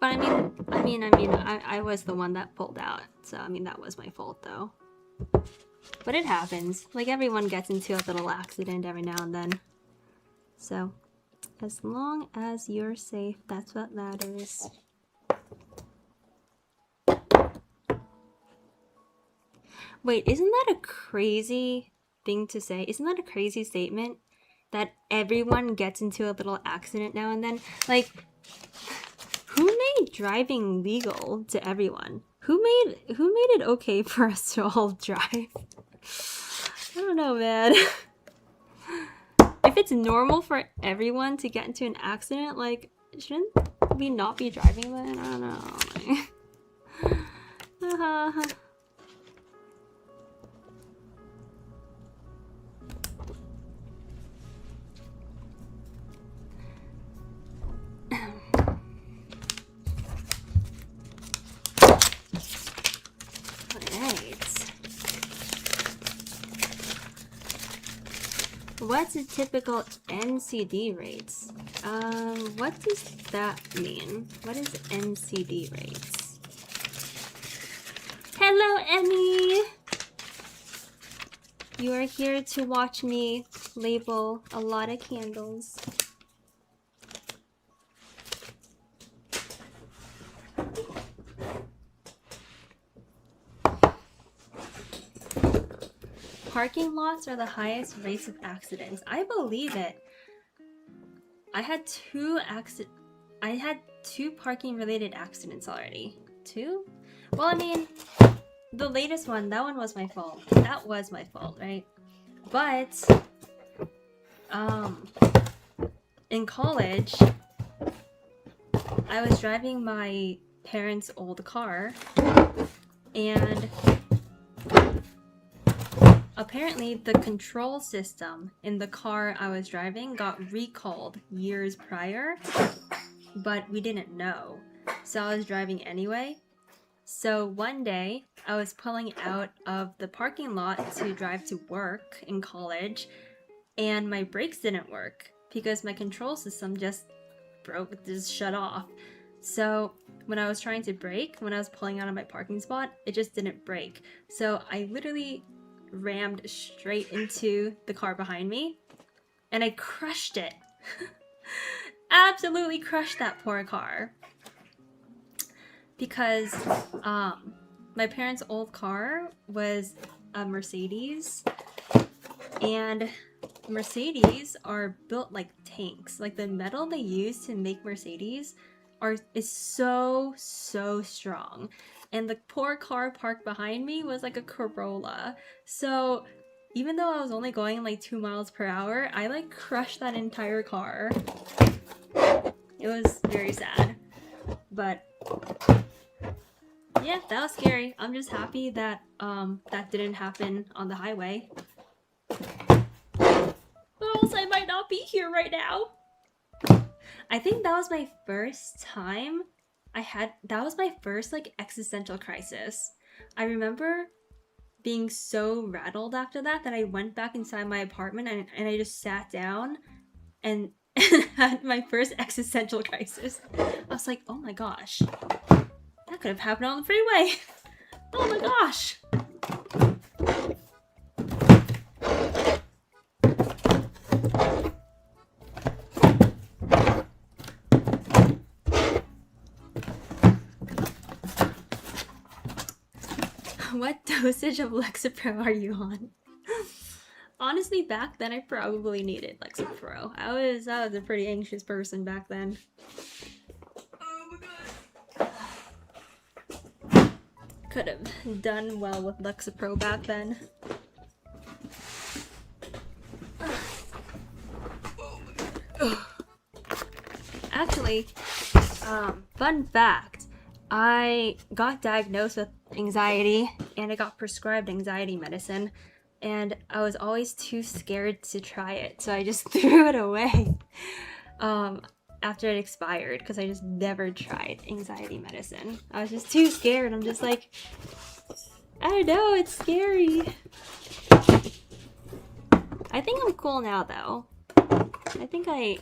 But I was the one that pulled out. So, I mean, that was my fault, though. But it happens. Like, everyone gets into a little accident every now and then. So, as long as you're safe, that's what matters. Wait, isn't that a crazy thing to say? Isn't that a crazy statement? That everyone gets into a little accident now and then? Like, who made driving legal to everyone? Who made it okay for us to all drive? I don't know, man. If it's normal for everyone to get into an accident, like, shouldn't we not be driving then? I don't know. What's a typical NCD rates? What does that mean? What is NCD rates? Hello, Emmy! You are here to watch me label a lot of candles. Parking lots are the highest rates of accidents. I believe it. I had two parking related accidents already. 2? Well, I mean, the latest one, that one was my fault. That was my fault, right? But in college, I was driving my parents' old car, and apparently the control system in the car I was driving got recalled years prior, but we didn't know. So I was driving anyway. So one day I was pulling out of the parking lot to drive to work in college, and my brakes didn't work because my control system just shut off. So when I was trying to brake, when I was pulling out of my parking spot, it just didn't brake. So I literally rammed straight into the car behind me, and I crushed it. Absolutely crushed that poor car. Because my parents' old car was a Mercedes, and Mercedes are built like tanks. Like the metal they use to make Mercedes is so strong. And the poor car parked behind me was like a Corolla. So even though I was only going like 2 miles per hour, I like crushed that entire car. It was very sad. But yeah, that was scary. I'm just happy that that didn't happen on the highway. Or else I might not be here right now. I think that was my first time that was my first like existential crisis. I remember being so rattled after that I went back inside my apartment and I just sat down and had my first existential crisis. I was like, oh my gosh, that could have happened on the freeway. Oh my gosh. What dosage of Lexapro are you on? Honestly, back then I probably needed Lexapro. I was a pretty anxious person back then. Oh my god. Could have done well with Lexapro back then. Actually, fun fact, I got diagnosed with anxiety and I got prescribed anxiety medicine, and I was always too scared to try it, so I just threw it away after it expired because I just never tried anxiety medicine. I was just too scared. I'm just like, I don't know, it's scary. I think I'm cool now though. I think I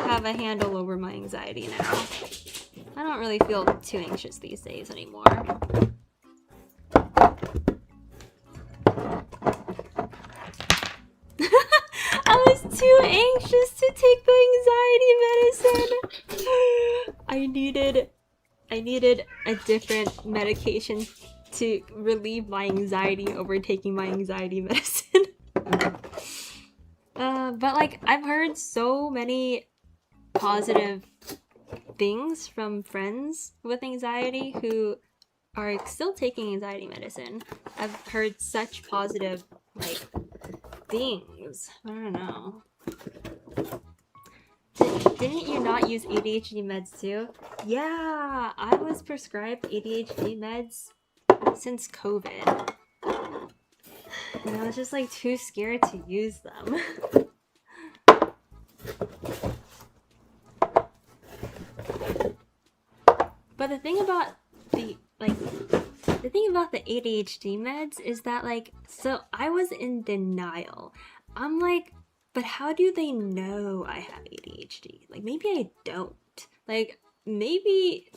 have a handle over my anxiety now. I don't really feel too anxious these days anymore. I was too anxious to take the anxiety medicine. I needed a different medication to relieve my anxiety over taking my anxiety medicine. But like, I've heard so many positive things from friends with anxiety who are still taking anxiety medicine. I've heard such positive like things. I don't know. Didn't you not use ADHD meds too? Yeah, I was prescribed ADHD meds since COVID. And I was just like too scared to use them. But the thing about the The thing about the ADHD meds is that, like, so I was in denial. I'm like, but how do they know I have ADHD? Like, maybe I don't. Like, maybe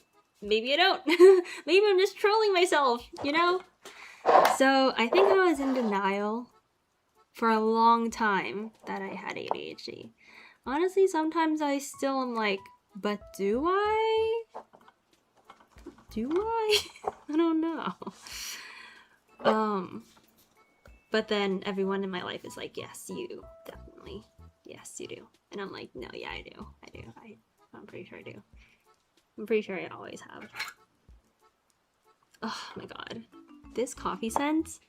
I don't. Maybe I'm just trolling myself, you know? So I think I was in denial for a long time that I had ADHD. Honestly, sometimes I still am like, but do I? Do I? I don't know. But then everyone in my life is like, yes, you definitely. Yes, you do. And I'm like, no, yeah, I do. I'm pretty sure I do. I'm pretty sure I always have. Oh my god. This coffee scent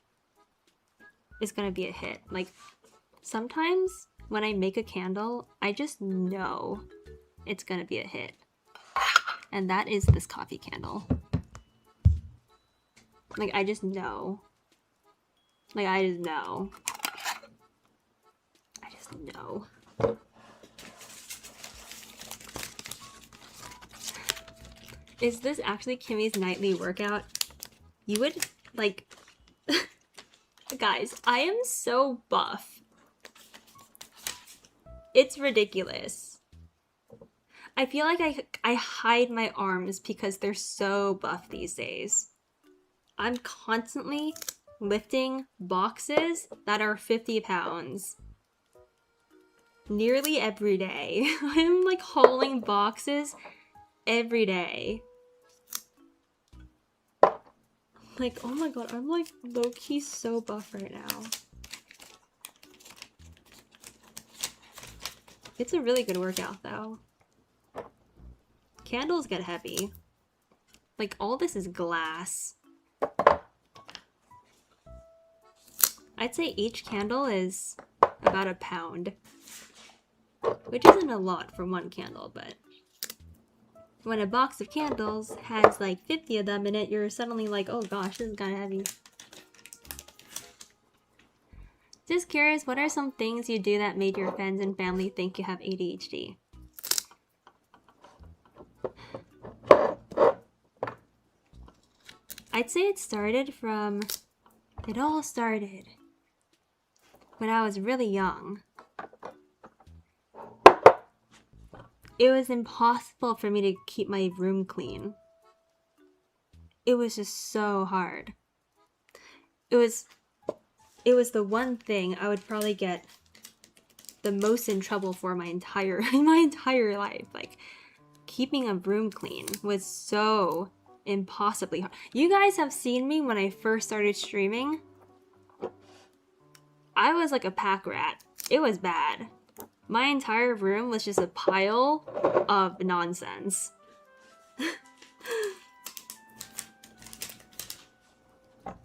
is gonna be a hit. Like, sometimes when I make a candle, I just know it's gonna be a hit. And that is this coffee candle. Like, I just know. Like, I just know. I just know. Is this actually Kimi's nightly workout? You would, like... Guys, I am so buff. It's ridiculous. I feel like I hide my arms because they're so buff these days. I'm constantly lifting boxes that are 50 pounds. Nearly every day. I'm like hauling boxes every day. Like, oh my god, I'm like low-key so buff right now. It's a really good workout though. Candles get heavy. Like, all this is glass. I'd say each candle is about a pound. Which isn't a lot for one candle, but when a box of candles has like 50 of them in it, you're suddenly like, oh gosh, this is kind of heavy. Just curious, what are some things you do that made your friends and family think you have ADHD? I'd say it all started when I was really young. It was impossible for me to keep my room clean. It was just so hard. It was the one thing I would probably get the most in trouble for my entire life. Like, keeping a room clean was so impossibly hard. You guys have seen me when I first started streaming. I was like a pack rat. It was bad. My entire room was just a pile of nonsense.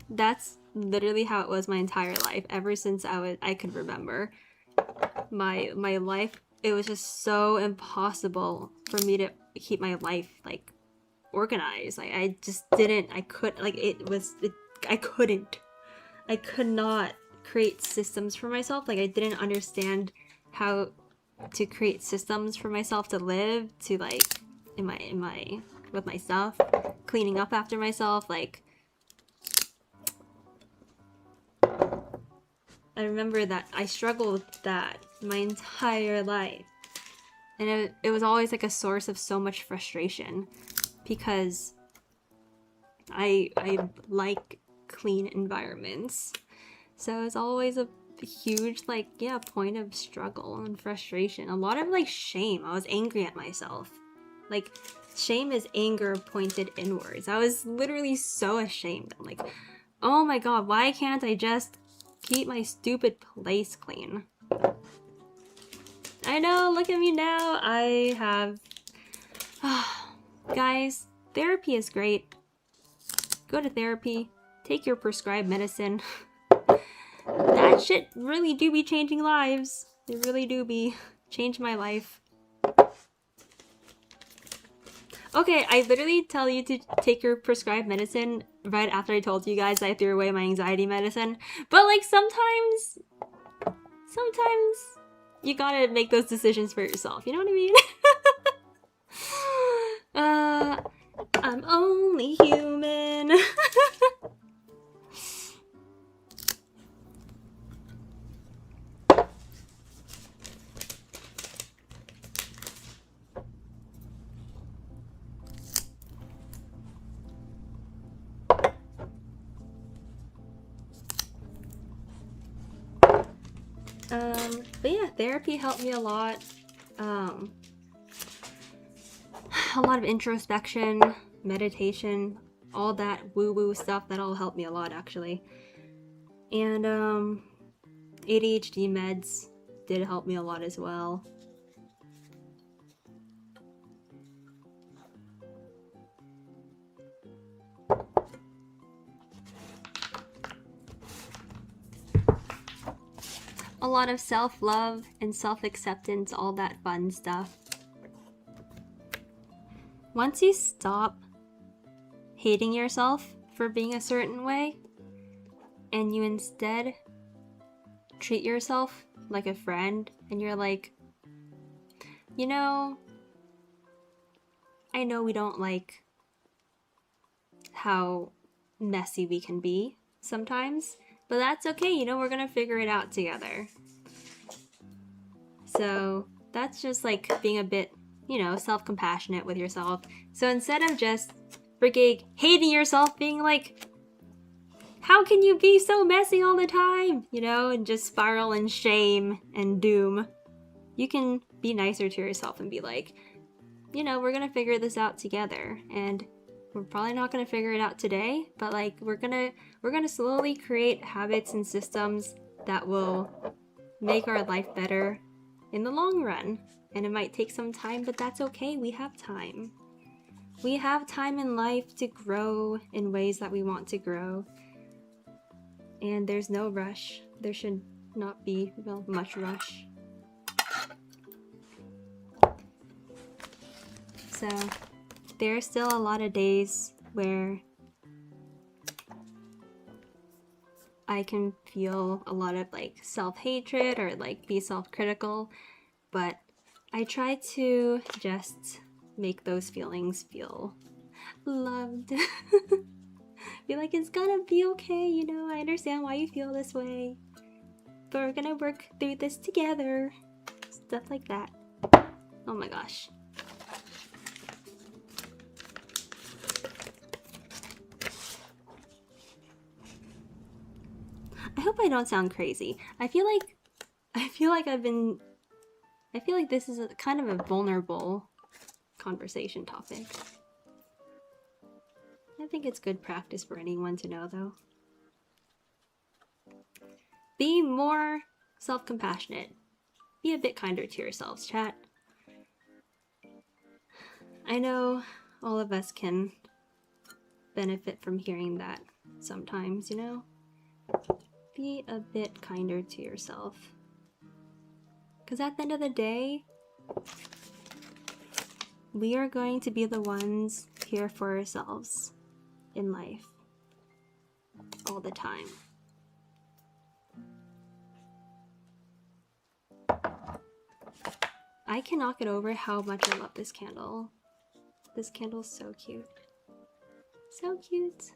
That's literally how it was my entire life, ever since I could remember. My life, it was just so impossible for me to keep my life like organized. Like, I just didn't. I could not create systems for myself. Like, I didn't understand how to create systems for myself to live, to like with myself, cleaning up after myself. Like, I remember that I struggled with that my entire life, and it was always like a source of so much frustration, because I like clean environments. So it's always a huge, like, yeah, point of struggle and frustration. A lot of like shame. I was angry at myself. Like, shame is anger pointed inwards. I was literally so ashamed. I'm like, oh my god, why can't I just keep my stupid place clean? I know, look at me now. I have... Guys, therapy is great. Go to therapy. Take your prescribed medicine. That shit really do be changing lives. It really do be. Change my life. Okay, I literally tell you to take your prescribed medicine right after I told you guys I threw away my anxiety medicine. But like, sometimes you gotta make those decisions for yourself. You know what I mean? I'm only human. But yeah, therapy helped me a lot. A lot of introspection, meditation, all that woo-woo stuff, that all helped me a lot actually. And ADHD meds did help me a lot as well. A lot of self-love and self-acceptance, all that fun stuff. Once you stop hating yourself for being a certain way, and you instead treat yourself like a friend, and you're like, you know, I know we don't like how messy we can be sometimes, but that's okay, you know, we're gonna figure it out together. So that's just like being a bit, you know, self-compassionate with yourself. So instead of just freaking hating yourself, being like, how can you be so messy all the time, you know, and just spiral in shame and doom, you can be nicer to yourself and be like, you know, we're gonna figure this out together, and we're probably not gonna figure it out today, but like we're gonna slowly create habits and systems that will make our life better in the long run. And it might take some time, but that's okay. We have time. We have time in life to grow in ways that we want to grow. And there's no rush. There should not be much rush. So there are still a lot of days where I can feel a lot of like self-hatred or like be self-critical, but I try to just make those feelings feel loved. Be like, it's gonna be okay, you know, I understand why you feel this way, but we're gonna work through this together. Stuff like that. Oh my gosh. I hope I don't sound crazy. I feel like this is a kind of a vulnerable conversation topic. I think it's good practice for anyone to know, though. Be more self-compassionate. Be a bit kinder to yourselves, chat. I know all of us can benefit from hearing that sometimes, you know? Be a bit kinder to yourself. Because at the end of the day, we are going to be the ones here for ourselves in life all the time. I cannot get over how much I love this candle. This candle's so cute. So cute.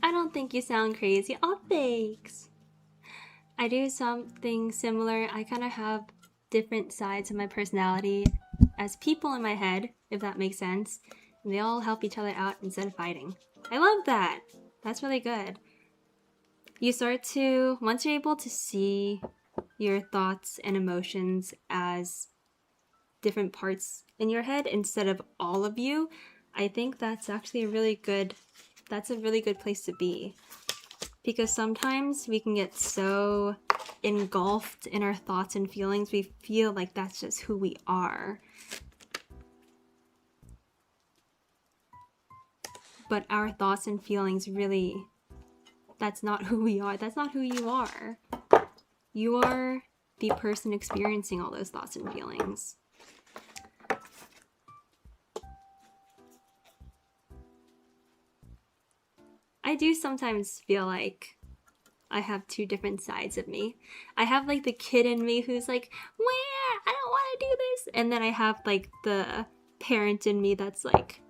I don't think you sound crazy. Oh, thanks. I do something similar. I kind of have different sides of my personality as people in my head, if that makes sense. And they all help each other out instead of fighting. I love that. That's really good. You start to, once you're able to see your thoughts and emotions as different parts in your head instead of all of you, I think that's actually a really good place to be. Because sometimes we can get so engulfed in our thoughts and feelings, we feel like that's just who we are. But our thoughts and feelings really, that's not who we are. That's not who you are. You are the person experiencing all those thoughts and feelings. I do sometimes feel like I have two different sides of me. I have like the kid in me who's like, where? I don't want to do this. And then I have like the parent in me that's like,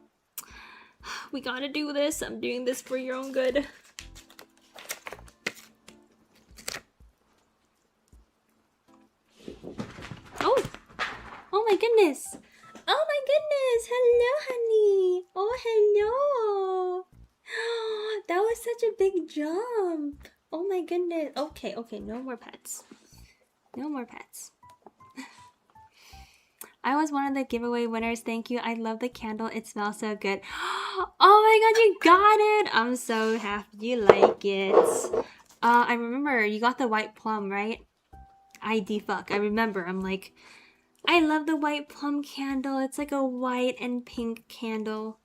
we gotta do this. I'm doing this for your own good. Oh, oh my goodness. Oh my goodness. Hello, honey. Oh, hello. That was such a big jump. Oh my goodness. Okay, no more pets. No more pets. I was one of the giveaway winners. Thank you. I love the candle. It smells so good. Oh my god, you got it. I'm so happy you like it. I remember you got the white plum, right? I remember. I'm like, I love the white plum candle. It's like a white and pink candle.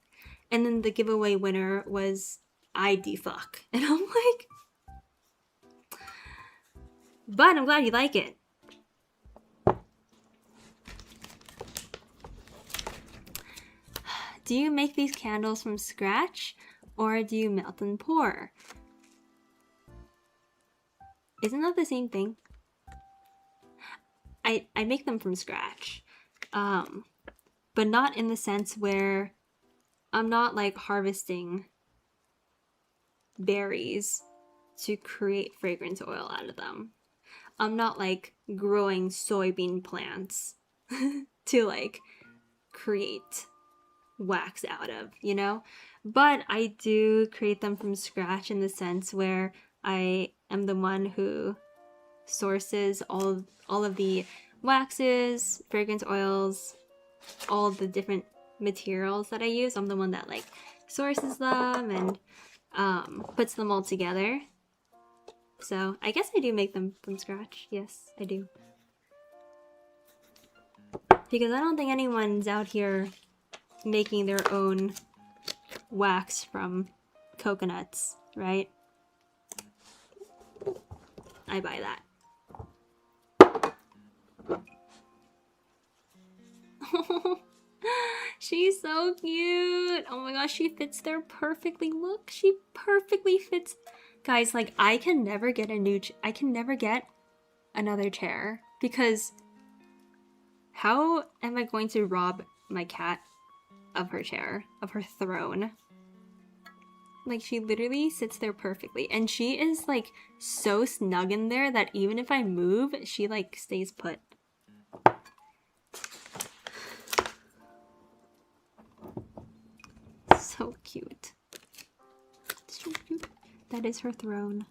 And then the giveaway winner was fuck. And I'm like, but I'm glad you like it. Do you make these candles from scratch or do you melt and pour? Isn't that the same thing? I make them from scratch, but not in the sense where I'm not like harvesting berries to create fragrance oil out of them. I'm not like growing soybean plants to like create wax out of, you know? But I do create them from scratch in the sense where I am the one who sources all of the waxes, fragrance oils, all the different materials that I use. I'm the one that like sources them and puts them all together. So I guess I do make them from scratch. Yes, I do. Because I don't think anyone's out here making their own wax from coconuts, right? I buy that. She's so cute. Oh my gosh, she fits there perfectly. Look, she perfectly fits. Guys, like I can never get another chair because how am I going to rob my cat of her chair, of her throne? Like she literally sits there perfectly and she is like so snug in there that even if I move, she like stays put. So cute. So cute. That is her throne.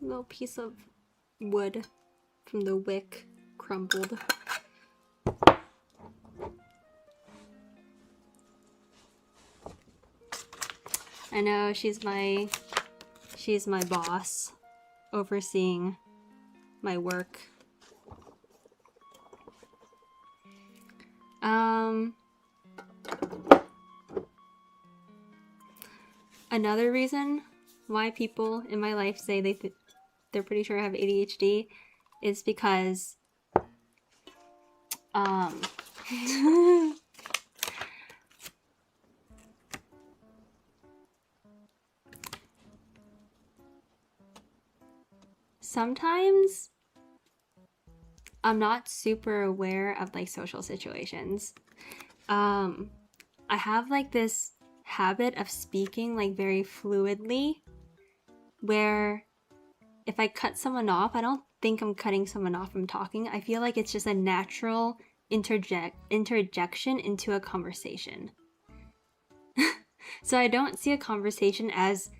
Little piece of wood from the wick crumbled. I know she's my boss, overseeing my work. Another reason why people in my life say they're pretty sure I have ADHD is because sometimes I'm not super aware of like social situations. I have like this habit of speaking like very fluidly where if I cut someone off, I don't think I'm cutting someone off from talking. I feel like it's just a natural interjection into a conversation. So I don't see a conversation as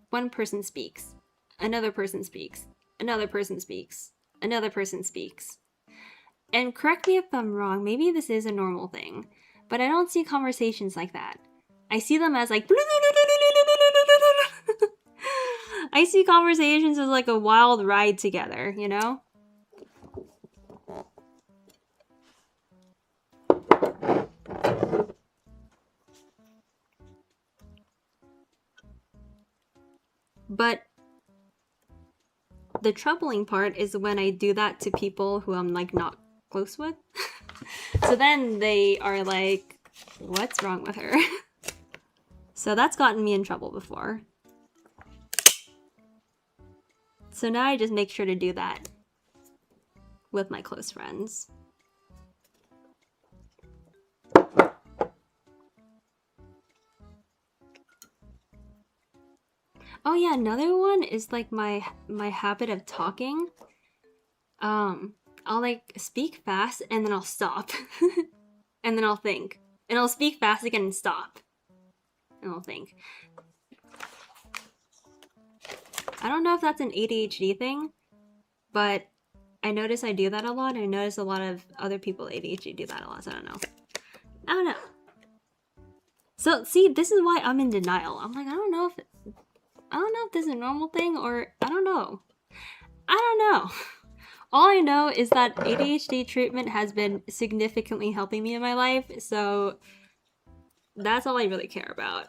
one person speaks, another person speaks, another person speaks, another person speaks. And correct me if I'm wrong, maybe this is a normal thing, but I don't see conversations like that. I see them as like I see conversations as like a wild ride together, you know? But the troubling part is when I do that to people who I'm like not close with. So then they are like, what's wrong with her? So that's gotten me in trouble before. So now I just make sure to do that with my close friends. Oh yeah, another one is like my habit of talking. I'll like speak fast and then I'll stop. And then I'll think. And I'll speak fast again and stop. And I'll think. I don't know if that's an ADHD thing, but I notice I do that a lot. I notice a lot of other people ADHD do that a lot, so I don't know. So see, this is why I'm in denial. I'm like, I don't know if this is a normal thing or I don't know. All I know is that ADHD treatment has been significantly helping me in my life, so that's all I really care about.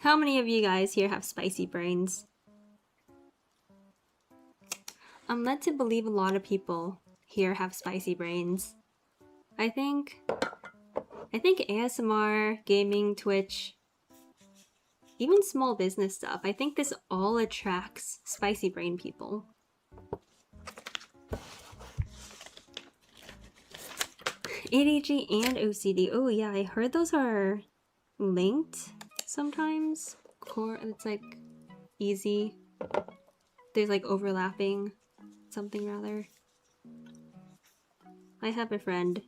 How many of you guys here have spicy brains? I'm led to believe a lot of people here have spicy brains. I think ASMR, gaming, Twitch, even small business stuff, I think this all attracts spicy brain people. ADHD and OCD. Oh yeah, I heard those are linked sometimes. It's like easy. There's like overlapping something rather. I have a friend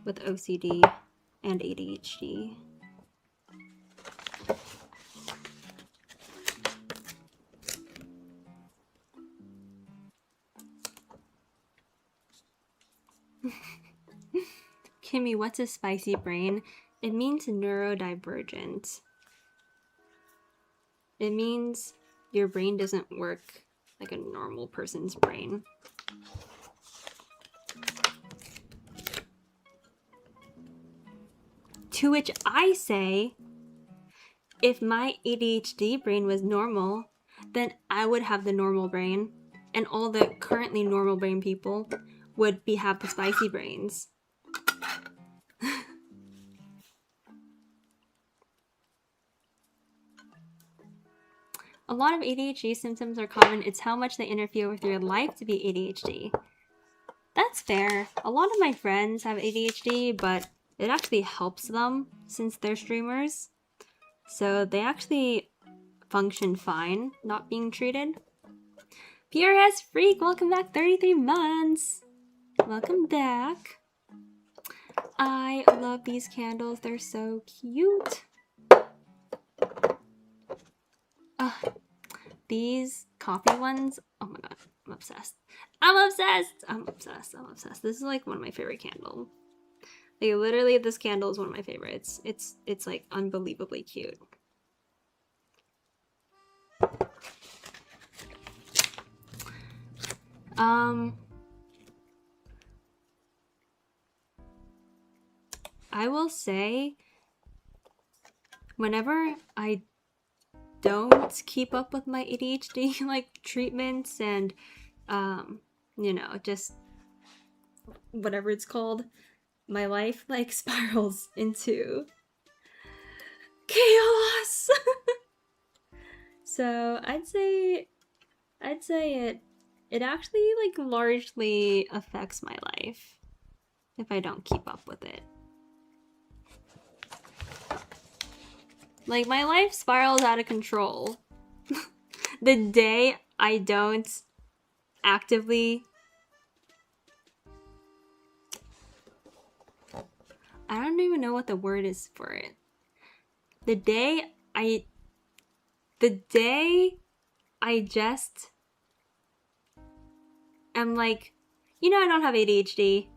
with OCD and ADHD. Kimmy, what's a spicy brain? It means neurodivergent. It means your brain doesn't work like a normal person's brain. To which I say, if my ADHD brain was normal, then I would have the normal brain, and all the currently normal brain people would have the spicy brains. A lot of ADHD symptoms are common. It's how much they interfere with your life to be ADHD. That's fair. A lot of my friends have ADHD, but it actually helps them since they're streamers. So they actually function fine not being treated. PRS Freak, welcome back, 33 months. Welcome back. I love these candles. They're so cute. These coffee ones, oh my god, I'm obsessed. This is like one of my favorite candles. Like literally this candle is one of my favorites. It's like unbelievably cute. I will say whenever I don't keep up with my ADHD like treatments and you know, just whatever it's called, my life like spirals into chaos. So I'd say it actually like largely affects my life if I don't keep up with it. Like my life spirals out of control. The day I don't actively... I don't even know what the word is for it. The day I just am like, you know, I don't have ADHD.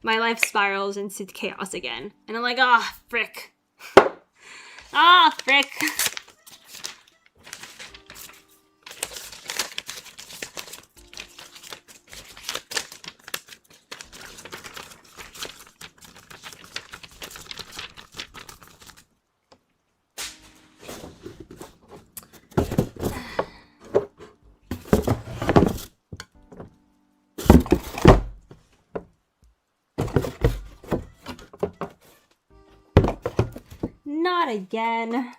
My life spirals into chaos again. And I'm like, ah, frick. Ah, frick. Not again.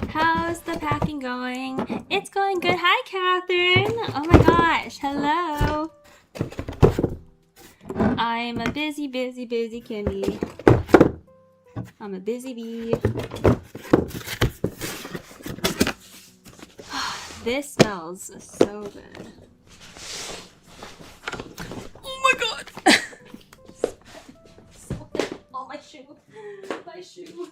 How's the packing going? It's going good. Hi, Catherine. Oh my gosh. Hello. I'm a busy Kimmy. I'm a busy bee. This smells so good. Oh my god. Oh, my shoe. My shoe.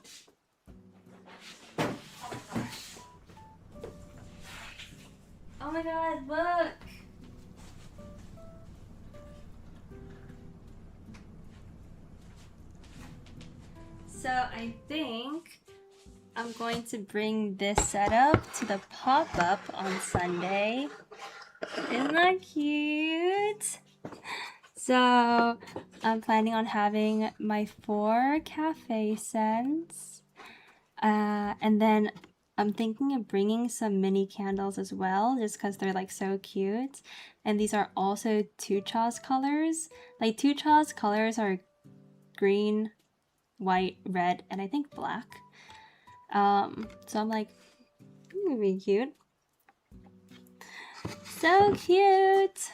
Oh my god, look! So I think I'm going to bring this setup to the pop-up on Sunday. Isn't that cute? So I'm planning on having my 4 cafe scents. And then I'm thinking of bringing some mini candles as well, just because they're like so cute. And these are also Tucha's colors. Like Tucha's colors are green, white, red, and I think black. So I'm like, it'd be cute. So cute!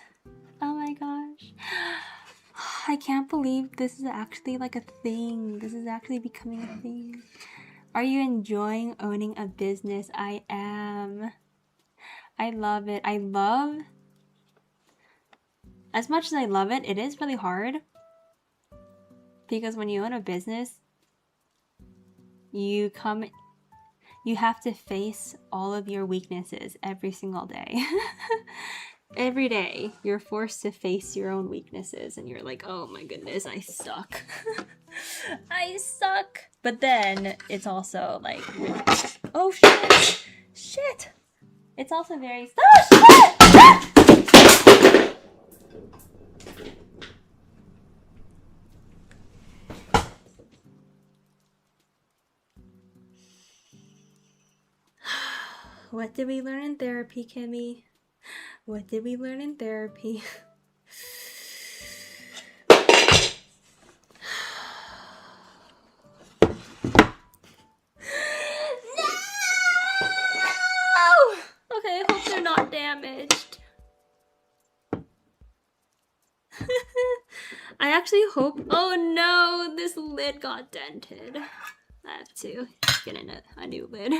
Oh my gosh. I can't believe this is actually like a thing. This is actually becoming a thing. Are you enjoying owning a business? I am. I love it. As much as I love it, it is really hard. Because when you own a business, you have to face all of your weaknesses every single day. Every day, you're forced to face your own weaknesses, and you're like, oh my goodness, I suck. I suck. But then it's also like, oh shit, shit. It's also very, oh shit! What did we learn in therapy, Kimmy? What did we learn in therapy? Okay, I hope they're not damaged. I actually hope... Oh no, this lid got dented. I have to get in a new lid.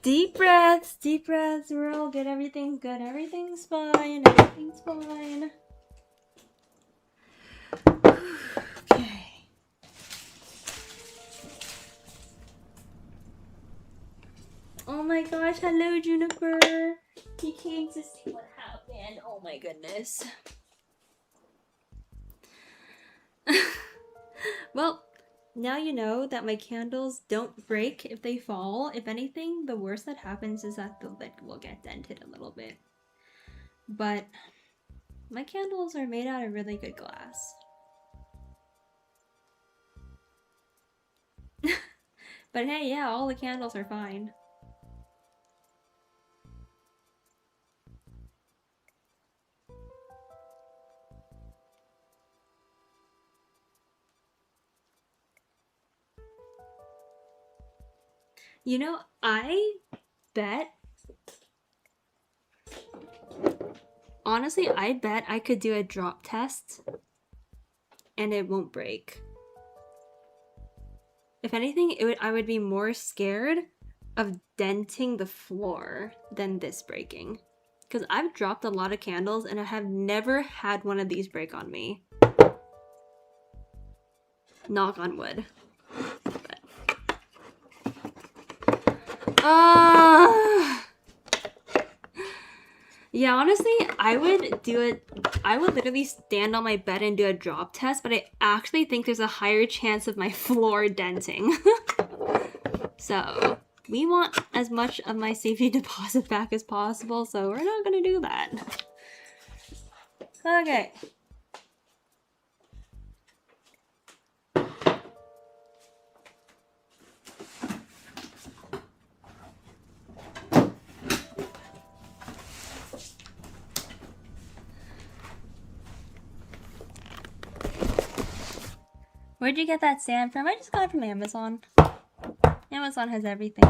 Deep breaths, deep breaths. We're all good. Everything's good. Everything's fine. Everything's fine. Okay. Oh my gosh. Hello, Juniper. He came to see what happened. Oh my goodness. Well, now you know that my candles don't break if they fall. If anything, the worst that happens is that the lid will get dented a little bit. But my candles are made out of really good glass. But hey, yeah, all the candles are fine. You know, honestly, I bet I could do a drop test and it won't break. If anything, I would be more scared of denting the floor than this breaking. Because I've dropped a lot of candles and I have never had one of these break on me. Knock on wood. Yeah, honestly, I would literally stand on my bed and do a drop test, but I actually think there's a higher chance of my floor denting. So, we want as much of my safety deposit back as possible, so we're not gonna do that. Okay. Where'd you get that stand from? I just got it from Amazon. Amazon has everything.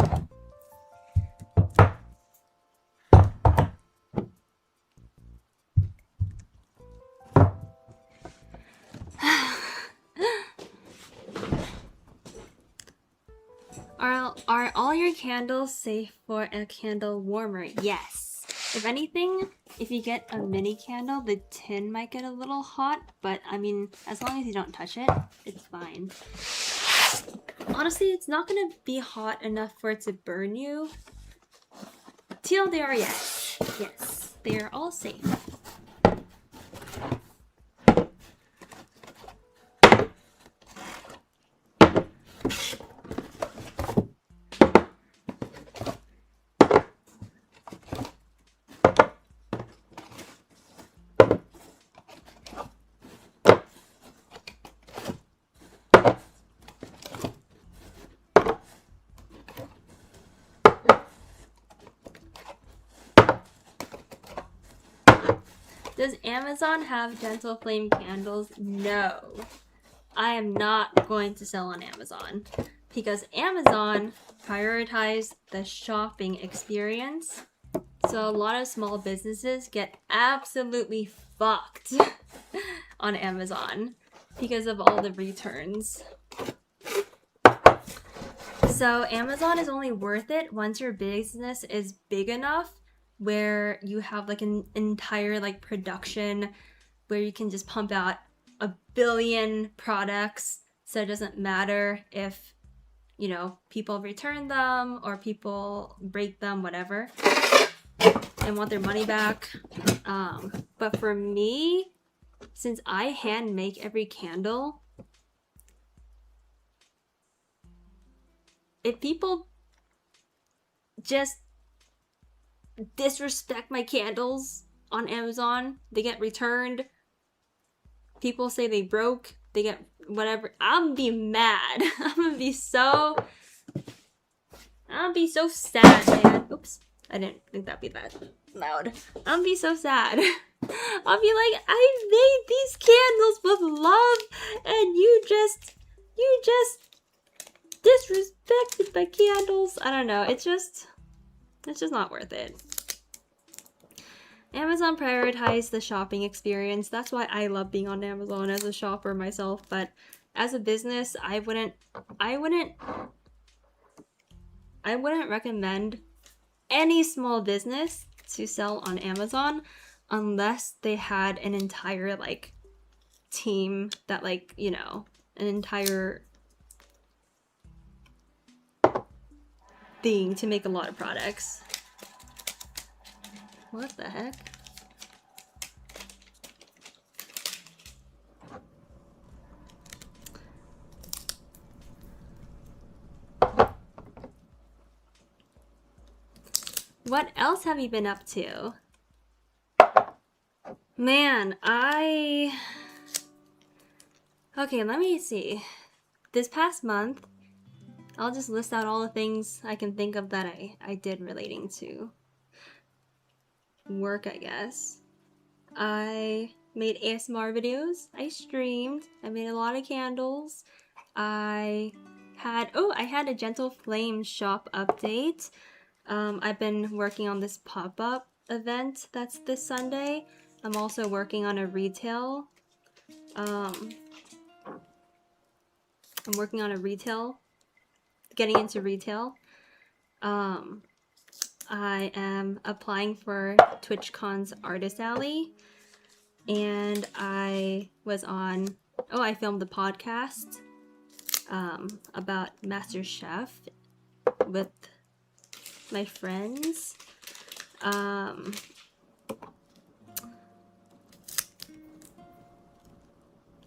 Are all your candles safe for a candle warmer? Yes. If anything, if you get a mini candle, the tin might get a little hot, but I mean, as long as you don't touch it, it's fine. Honestly, it's not gonna be hot enough for it to burn you. TLDR, yes. Yes, they are all safe. Does Amazon have gentle flame candles? No. I am not going to sell on Amazon because Amazon prioritizes the shopping experience. So a lot of small businesses get absolutely fucked on Amazon because of all the returns. So Amazon is only worth it once your business is big enough where you have like an entire like production where you can just pump out 1 billion products, so it doesn't matter if, you know, people return them or people break them, whatever, and want their money back. But for me, since I hand make every candle, if people just disrespect my candles on Amazon, they get returned. People say they broke, they get whatever. I'm gonna be mad. I'm gonna be so sad, man. Oops, I didn't think that'd be that loud. I'm gonna be so sad. I'll be like, I made these candles with love, and you just disrespected my candles. I don't know. It's just not worth it. Amazon prioritized the shopping experience. That's why I love being on Amazon as a shopper myself. But as a business, I wouldn't recommend any small business to sell on Amazon unless they had an entire like team that, like, you know, an entire thing to make a lot of products. What the heck? What else have you been up to? Man, okay, let me see. This past month, I'll just list out all the things I can think of that I did relating to work, I guess. I made ASMR videos. I streamed. I made a lot of candles. I had a Gentle Flame shop update. I've been working on this pop-up event that's this Sunday. I'm also working on a retail. Getting into retail. I am applying for TwitchCon's Artist Alley, and I filmed the podcast about MasterChef with my friends.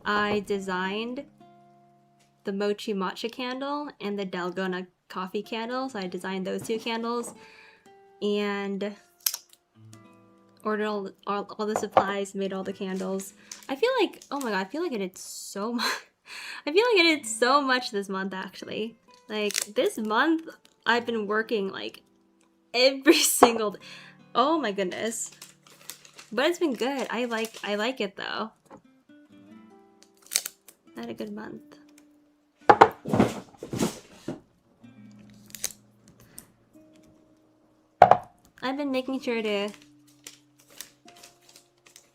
I designed the mochi matcha candle and the dalgona coffee candle, so I designed those two candles and ordered all the supplies, made all the candles. I feel like, oh my god, I feel like I did so much. I feel like I did so much this month, actually. Like, this month, I've been working, like, every single day. Oh my goodness. But it's been good. I like it, though. I had a good month. I've been making sure to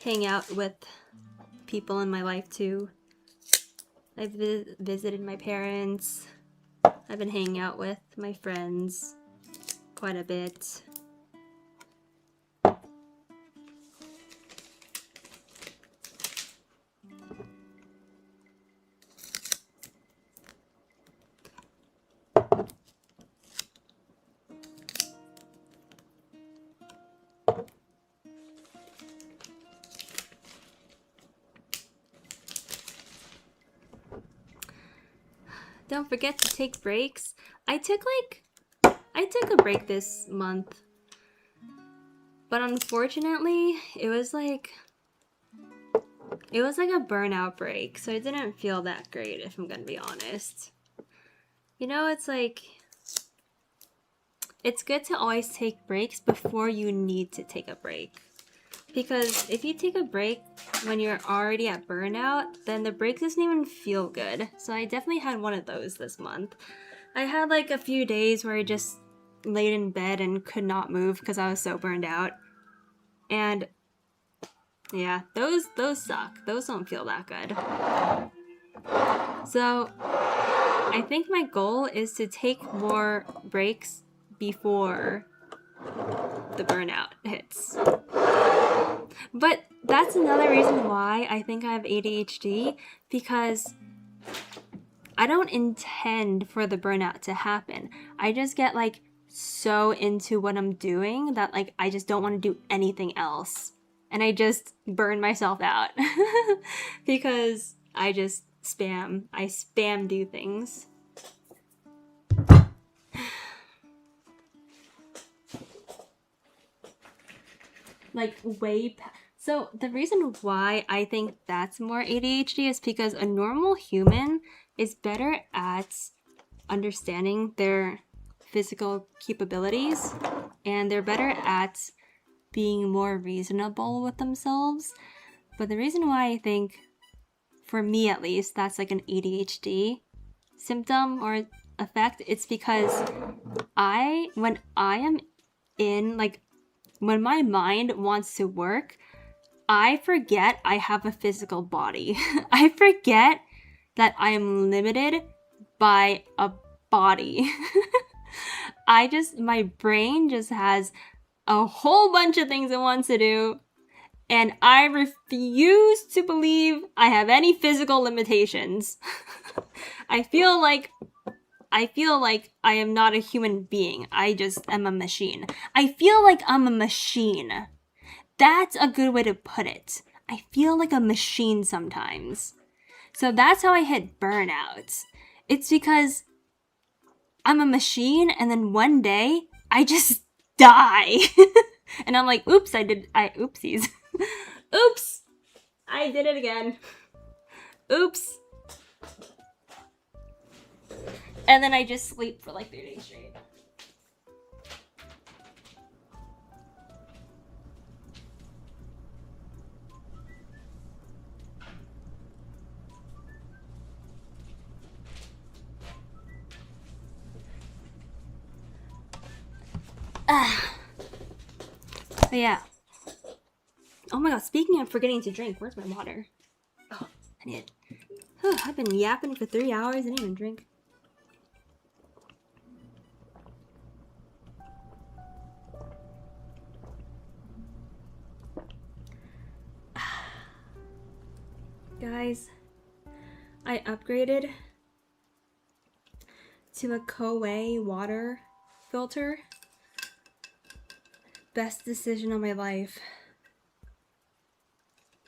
hang out with people in my life, too. I've visited my parents. I've been hanging out with my friends quite a bit. Don't forget to take breaks. I took a break this month, but unfortunately it was like a burnout break, so it didn't feel that great, if I'm gonna be honest. You know, it's like, it's good to always take breaks before you need to take a break. Because if you take a break when you're already at burnout, then the break doesn't even feel good. So I definitely had one of those this month. I had like a few days where I just laid in bed and could not move because I was so burned out. And yeah, those suck. Those don't feel that good. So I think my goal is to take more breaks before the burnout hits. But that's another reason why I think I have ADHD, because I don't intend for the burnout to happen. I just get like so into what I'm doing that like I just don't want to do anything else. And I just burn myself out because I spam do things. Like so the reason why I think that's more ADHD is because a normal human is better at understanding their physical capabilities, and they're better at being more reasonable with themselves. But the reason why I think, for me at least, that's like an ADHD symptom or effect, it's because when my mind wants to work, I forget I have a physical body. I forget that I am limited by a body. My brain just has a whole bunch of things it wants to do, and I refuse to believe I have any physical limitations. I feel like I am not a human being. I just am a machine. I feel like I'm a machine. That's a good way to put it. I feel like a machine sometimes. So that's how I hit burnout. It's because I'm a machine, and then one day I just die. And I'm like, oopsies. Oops. I did it again. Oops. And then I just sleep for like 3 days straight. But yeah. Oh my god, speaking of forgetting to drink, where's my water? Oh, I need it. I've been yapping for 3 hours, I didn't even drink. Guys, I upgraded to a Kowei water filter. Best decision of my life.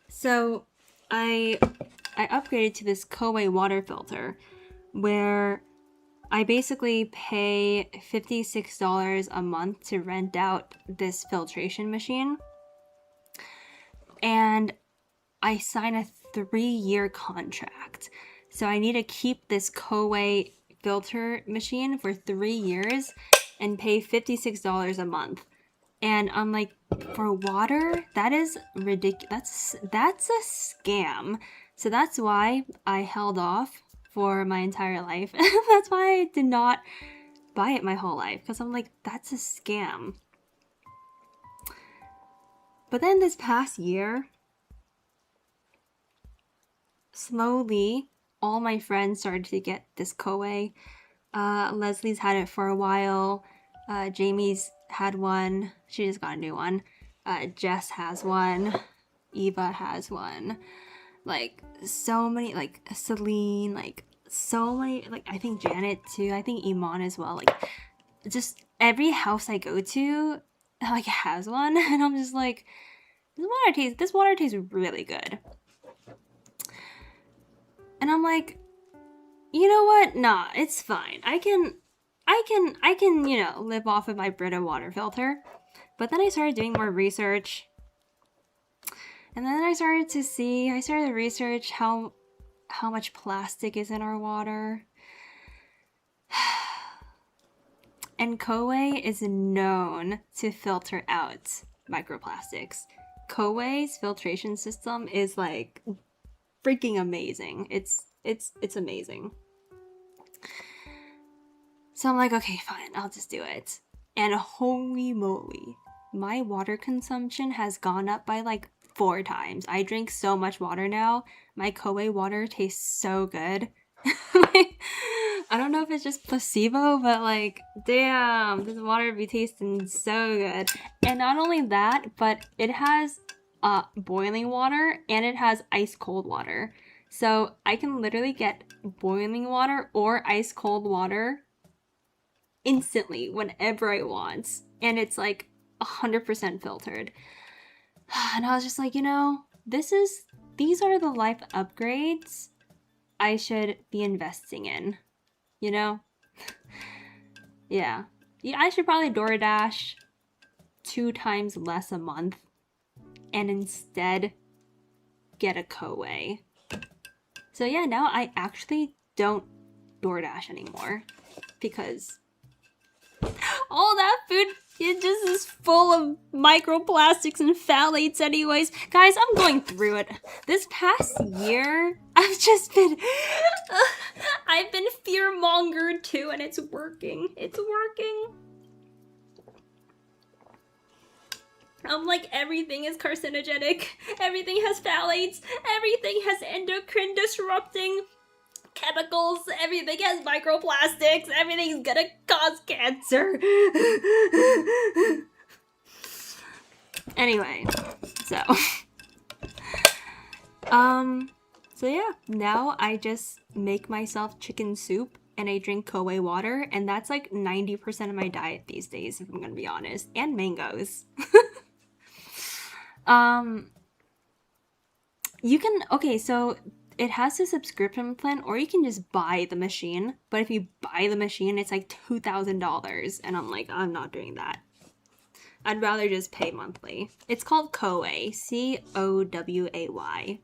So I upgraded to this Kowei water filter where I basically pay $56 a month to rent out this filtration machine. And I sign a 3-year contract. So I need to keep this Kowei filter machine for 3 years and pay $56 a month. And I'm like, for water, that is ridiculous. That's a scam. So that's why I held off for my entire life. That's why I did not buy it my whole life. Because I'm like, that's a scam. But then this past year, slowly, all my friends started to get this Kowei. Leslie's had it for a while. Jamie's had one. She just got a new one. Jess has one. Eva has one. Like, so many, like, Celine, like, so many, like, I think Janet too. I think Iman as well. Like, just every house I go to, like, has one. And I'm just like, this water tastes really good. And I'm like, you know what? Nah, it's fine. I can, you know, live off of my Brita water filter. But then I started doing more research. And then I started to research how much plastic is in our water. And Kowei is known to filter out microplastics. Kowei's filtration system is like freaking amazing. It's amazing. So I'm like, okay, fine, I'll just do it. And holy moly, my water consumption has gone up by like 4 times. I drink so much water now. My Kowei water tastes so good. Like, I don't know if it's just placebo, but like, damn, this water be tasting so good. And not only that, but it has boiling water and it has ice cold water. So I can literally get boiling water or ice cold water instantly whenever I want. And it's like 100% filtered. And I was just like, you know, these are the life upgrades I should be investing in, you know? Yeah, I should probably DoorDash 2 times less a month and instead get a Kowei. So yeah, now I actually don't DoorDash anymore because all that food, it just is full of microplastics and phthalates anyways. Guys, I'm going through it. This past year, I've been fear-mongered too, and it's working. It's working. I'm like, everything is carcinogenic. Everything has phthalates. Everything has endocrine disrupting chemicals, everything has microplastics, everything's gonna cause cancer. Anyway, so yeah, now I just make myself chicken soup and I drink Kowei water, and that's like 90% of my diet these days, if I'm gonna be honest, and mangoes. You can, okay, so it has a subscription plan, or you can just buy the machine. But if you buy the machine, it's like $2,000. And I'm like, I'm not doing that. I'd rather just pay monthly. It's called Coway. Coway.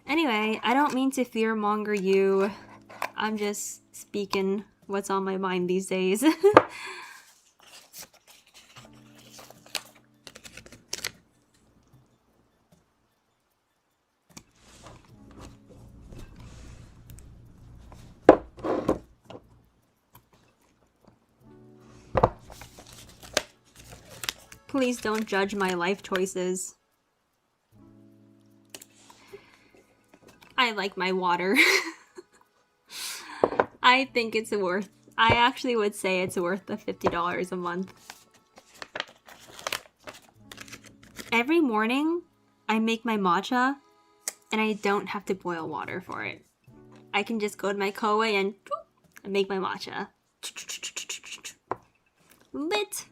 Anyway, I don't mean to fearmonger you. I'm just speaking what's on my mind these days. Please don't judge my life choices. I like my water. I think it's worth, I actually would say it's worth the $50 a month. Every morning, I make my matcha, and I don't have to boil water for it. I can just go to my Coway and make my matcha. Lit!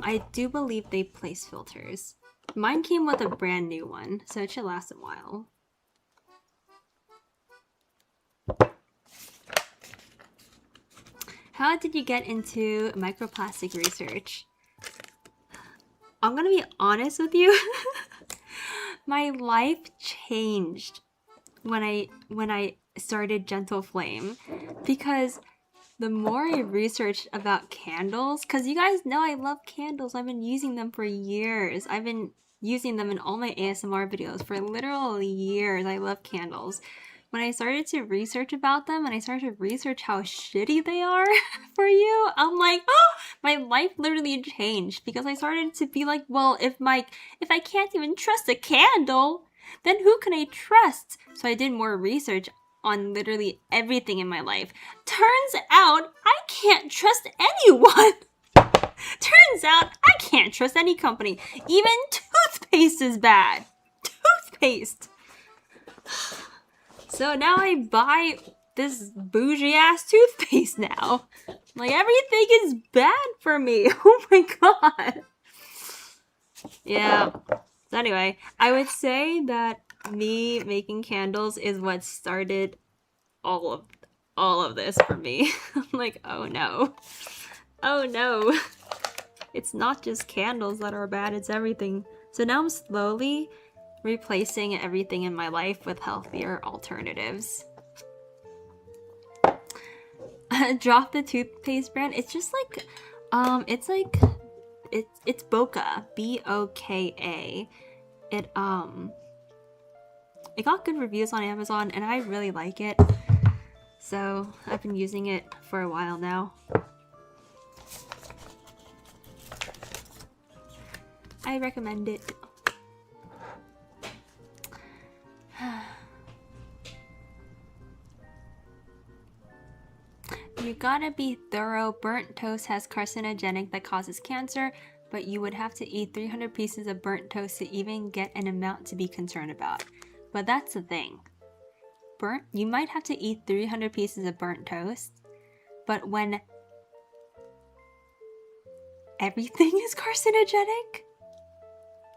I do believe they place filters. Mine came with a brand new one, so it should last a while. How did you get into microplastic research? I'm gonna be honest with you. My life changed when I started Gentle Flame, because the more I researched about candles, because you guys know I love candles. I've been using them for years. I've been using them in all my ASMR videos for literally years. I love candles. When I started to research about them and I started to research how shitty they are for you, I'm like, oh, my life literally changed, because I started to be like, well, if I can't even trust a candle, then who can I trust? So I did more research on literally everything in my life. Turns out I can't trust anyone. Turns out I can't trust any company. Even toothpaste is bad. Toothpaste. So now I buy this bougie ass toothpaste now. Like, everything is bad for me. Oh my god. Yeah. So anyway, I would say that me making candles is what started all of this for me. I'm like, oh no. Oh no. It's not just candles that are bad, it's everything. So now I'm slowly replacing everything in my life with healthier alternatives. Drop the toothpaste brand. It's just like, it's Boka, Boka. It got good reviews on Amazon, and I really like it. So I've been using it for a while now. I recommend it. You gotta be thorough. Burnt toast has carcinogenic that causes cancer, but you would have to eat 300 pieces of burnt toast to even get an amount to be concerned about. But that's the thing. You might have to eat 300 pieces of burnt toast, but when everything is carcinogenic,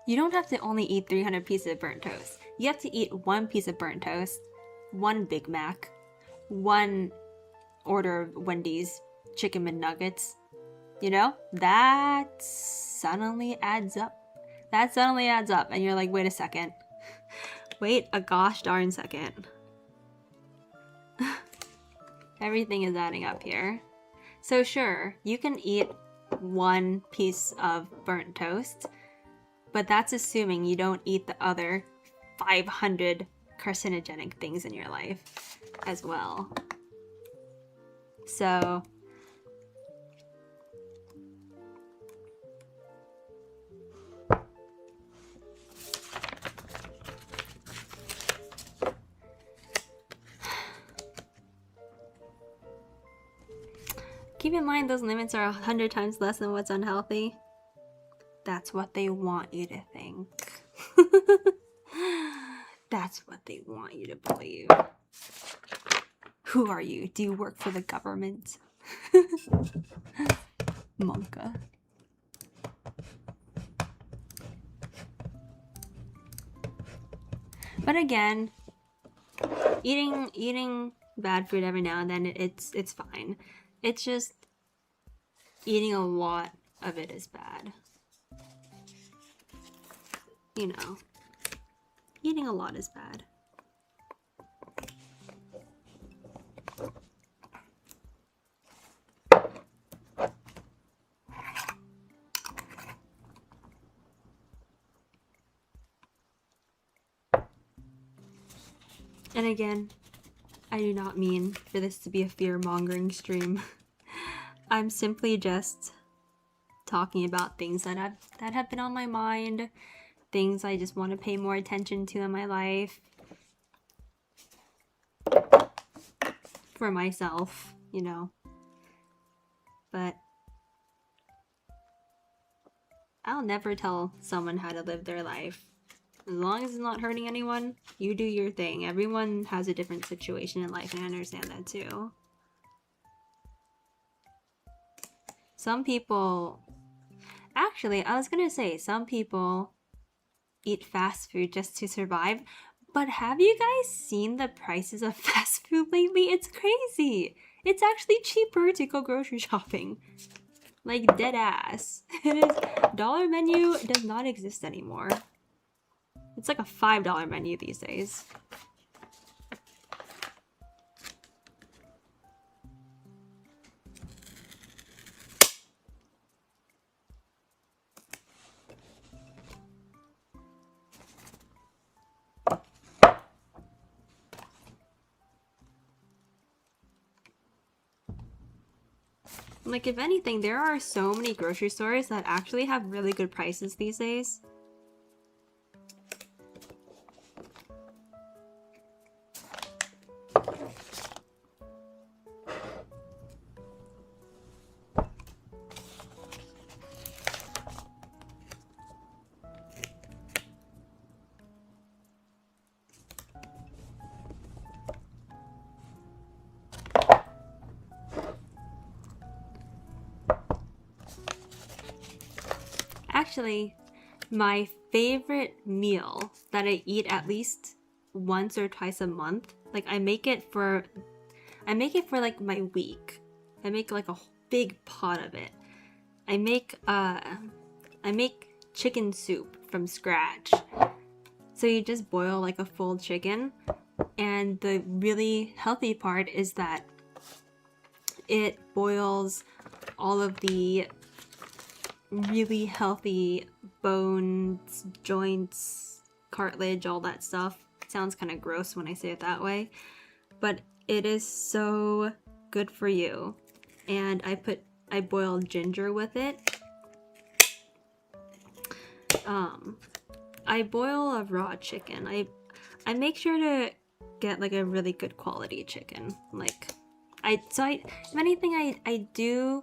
you don't have to only eat 300 pieces of burnt toast. You have to eat 1 piece of burnt toast, 1 Big Mac, 1 order of Wendy's chicken McNuggets. You know, that suddenly adds up. That suddenly adds up, and you're like, wait a second. Wait a gosh darn second. Everything is adding up here. So sure, you can eat 1 piece of burnt toast, but that's assuming you don't eat the other 500 carcinogenic things in your life as well. So keep in mind those limits are 100 times less than what's unhealthy. That's what they want you to think. That's what they want you to believe. Who are you? Do you work for the government? Monka. But again, eating bad food every now and then, it's fine. It's just eating a lot of it is bad. You know, eating a lot is bad. And again, I do not mean for this to be a fear-mongering stream. I'm simply just talking about things that have been on my mind, things I just want to pay more attention to in my life. For myself, you know. But I'll never tell someone how to live their life. As long as it's not hurting anyone, you do your thing. Everyone has a different situation in life, and I understand that too. Some people... Actually, I was gonna say, some people eat fast food just to survive. But have you guys seen the prices of fast food lately? It's crazy. It's actually cheaper to go grocery shopping. Like, dead ass. It is... Dollar menu does not exist anymore. It's like a $5 menu these days. Like, if anything, there are so many grocery stores that actually have really good prices these days. Actually, my favorite meal that I eat at least once or twice a month, like I make it for like my week. I make like a big pot of it. I make chicken soup from scratch. So you just boil like a full chicken, and the really healthy part is that it boils all of the really healthy bones, joints, cartilage, all that stuff. It sounds kind of gross when I say it that way, but it is so good for you. And I boil ginger with it. I boil a raw chicken. I make sure to get like a really good quality chicken. Like if anything, I do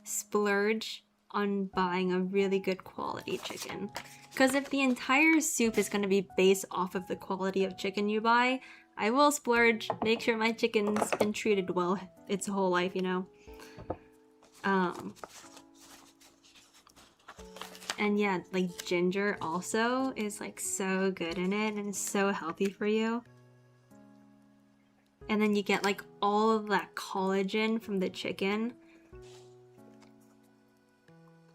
splurge on buying a really good quality chicken. Because if the entire soup is going to be based off of the quality of chicken you buy, I will splurge, make sure my chicken's been treated well its whole life, you know? And yeah, like ginger also is like so good in it and it's so healthy for you. And then you get like all of that collagen from the chicken.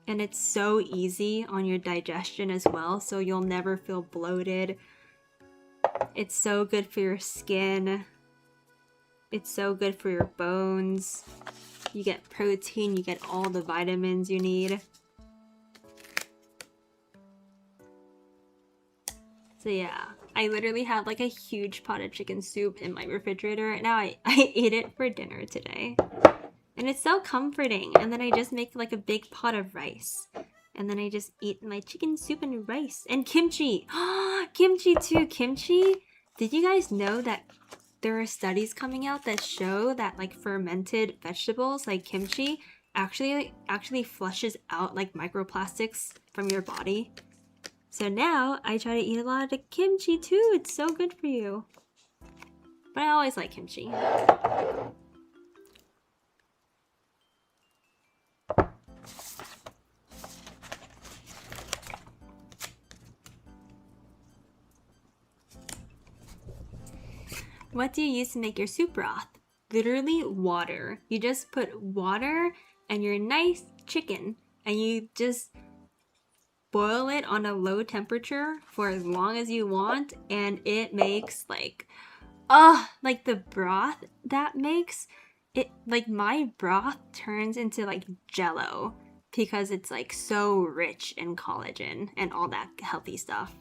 And it's so easy on your digestion as well, so you'll never feel bloated. It's so good for your skin. It's so good for your bones. You get protein, you get all the vitamins you need. So yeah, I literally had like a huge pot of chicken soup in my refrigerator right now. I ate it for dinner today. And it's so comforting. And then I just make like a big pot of rice. And then I just eat my chicken soup and rice. And kimchi! Kimchi too! Kimchi? Did you guys know that there are studies coming out that show that like fermented vegetables like kimchi actually flushes out like microplastics from your body? So now I try to eat a lot of kimchi too. It's so good for you. But I always like kimchi. What do you use to make your soup broth? Literally water. You just put water and your nice chicken and you just boil it on a low temperature for as long as you want, and it makes like the broth that makes it, like my broth turns into like jello because it's like so rich in collagen and all that healthy stuff.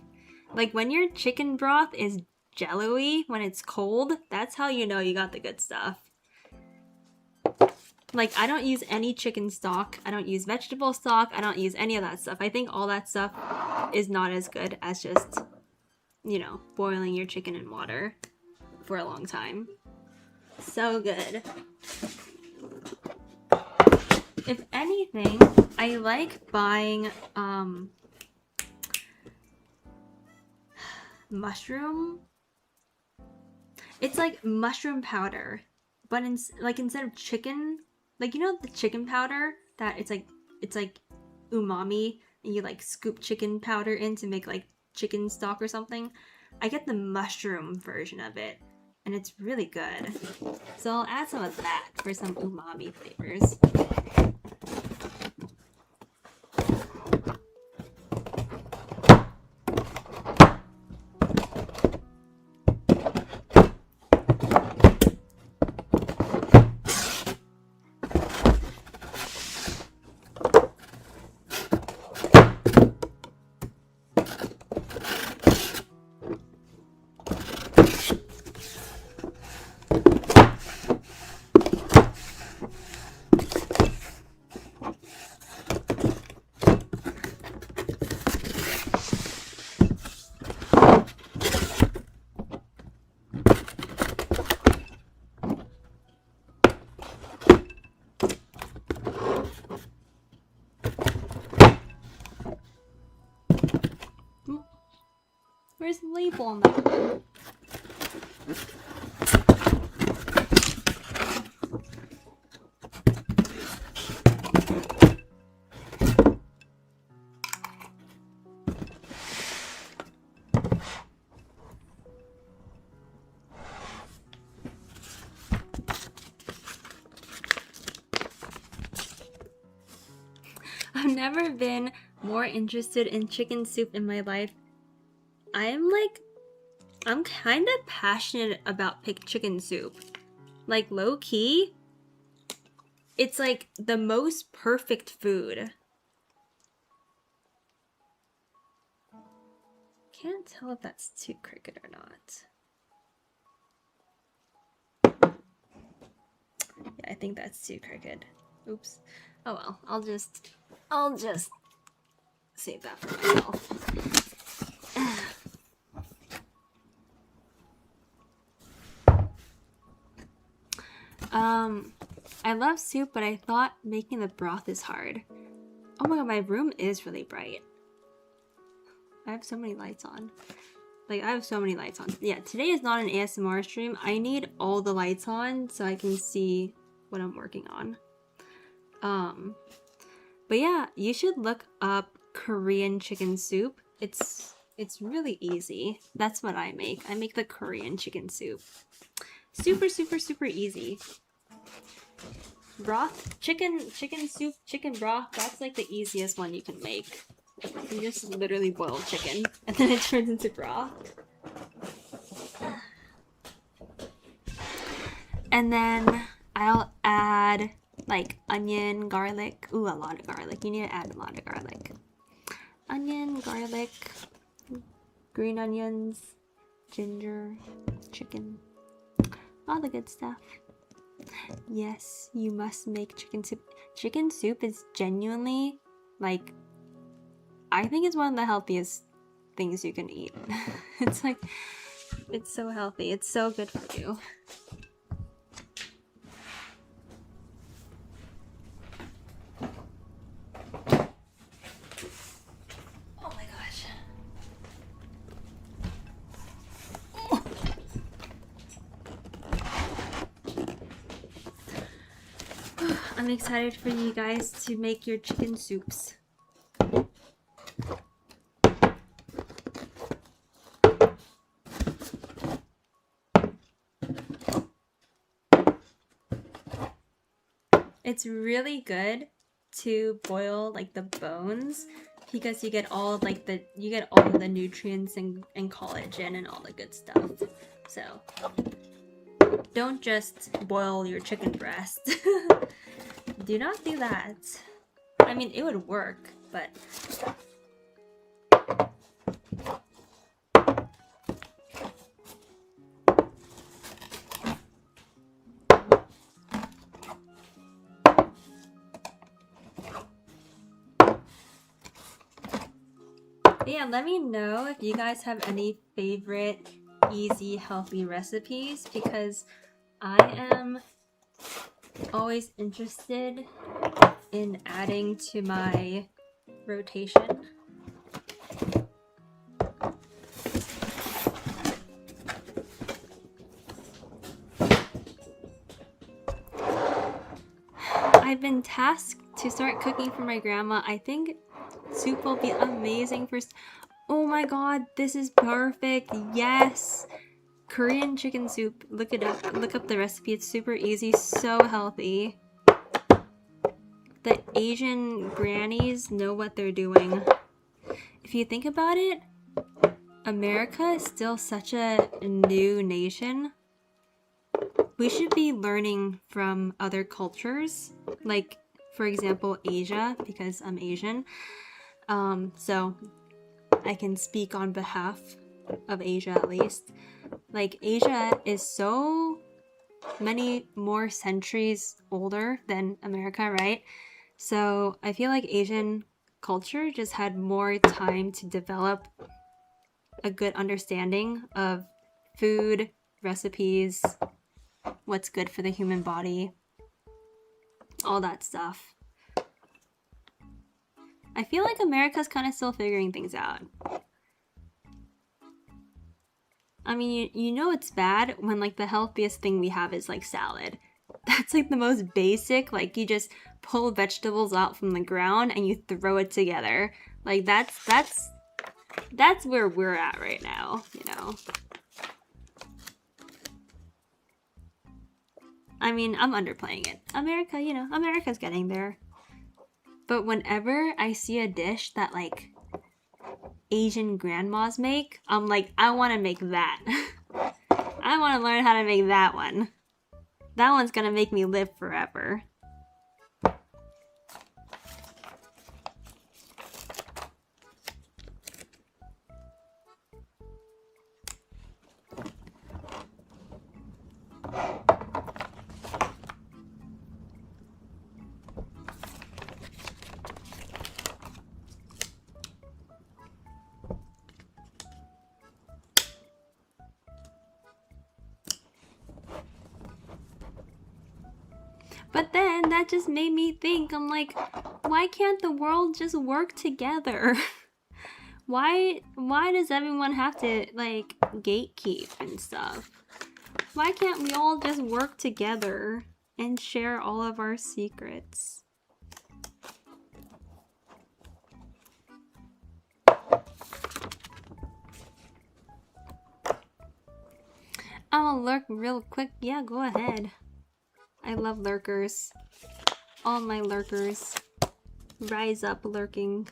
Like when your chicken broth is jello-y when it's cold, that's how you know you got the good stuff. Like, I don't use any chicken stock. I don't use vegetable stock. I don't use any of that stuff. I think all that stuff is not as good as just, you know, boiling your chicken in water for a long time. So good. If anything, I like buying mushroom. It's like mushroom powder, but instead of chicken, like, you know, the chicken powder that it's like umami, and you like scoop chicken powder in to make like chicken stock or something. I get the mushroom version of it, and it's really good. So I'll add some of that for some umami flavors. Where's the label on that one? I've never been more interested in chicken soup in my life. I'm kind of passionate about chicken soup. Like, low key, it's like the most perfect food. Can't tell if that's too crooked or not. Yeah, I think that's too crooked. Oops. Oh well, I'll just save that for myself. I love soup, but I thought making the broth is hard. Oh my god, my room is really bright. I have so many lights on. Like, I have so many lights on. Yeah, today is not an ASMR stream. I need all the lights on so I can see what I'm working on. But yeah, you should look up Korean chicken soup. It's really easy. That's what I make. I make the Korean chicken soup. Super, super, super easy. Broth, chicken soup, chicken broth, that's like the easiest one you can make. You just literally boil chicken and then it turns into broth. And then I'll add like onion, garlic. Ooh, a lot of garlic. You need to add a lot of garlic. Onion, garlic, green onions, ginger, chicken, all the good stuff. Yes, you must make chicken soup. Chicken soup is genuinely, like, I think it's one of the healthiest things you can eat. It's like, it's so healthy. It's so good for you. Oh my gosh. I'm excited for you guys to make your chicken soups. it's really good to boil like the bones because you get all of the nutrients and collagen and all the good stuff. So don't just boil your chicken breast. Do not do that. I mean, it would work, but yeah, let me know if you guys have any favorite easy, healthy recipes because I am always interested in adding to my rotation. I've been tasked to start cooking for my grandma. I think soup will be amazing for... Oh my god, this is perfect. Yes. Korean chicken soup. Look it up. Look up the recipe. It's super easy, so healthy. The Asian grannies know what they're doing. If you think about it, America is still such a new nation. We should be learning from other cultures, like, for example, Asia, because I'm Asian. So I can speak on behalf of Asia at least. Like, Asia is so many more centuries older than America, right? So I feel like Asian culture just had more time to develop a good understanding of food, recipes, what's good for the human body, all that stuff. I feel like America's kind of still figuring things out. I mean, you know it's bad when like the healthiest thing we have is like salad. That's like the most basic, like you just pull vegetables out from the ground and you throw it together. Like that's where we're at right now, you know. I mean, I'm underplaying it. America, you know, America's getting there. But whenever I see a dish that like Asian grandmas make, I'm like, I want to make that. I want to learn how to make that one. That one's gonna make me live forever. But then that just made me think, I'm like, why can't the world just work together? Why does everyone have to like gatekeep and stuff? Why can't we all just work together and share all of our secrets? I'll lurk real quick. Yeah, go ahead. I love lurkers. All my lurkers. Rise up, lurking.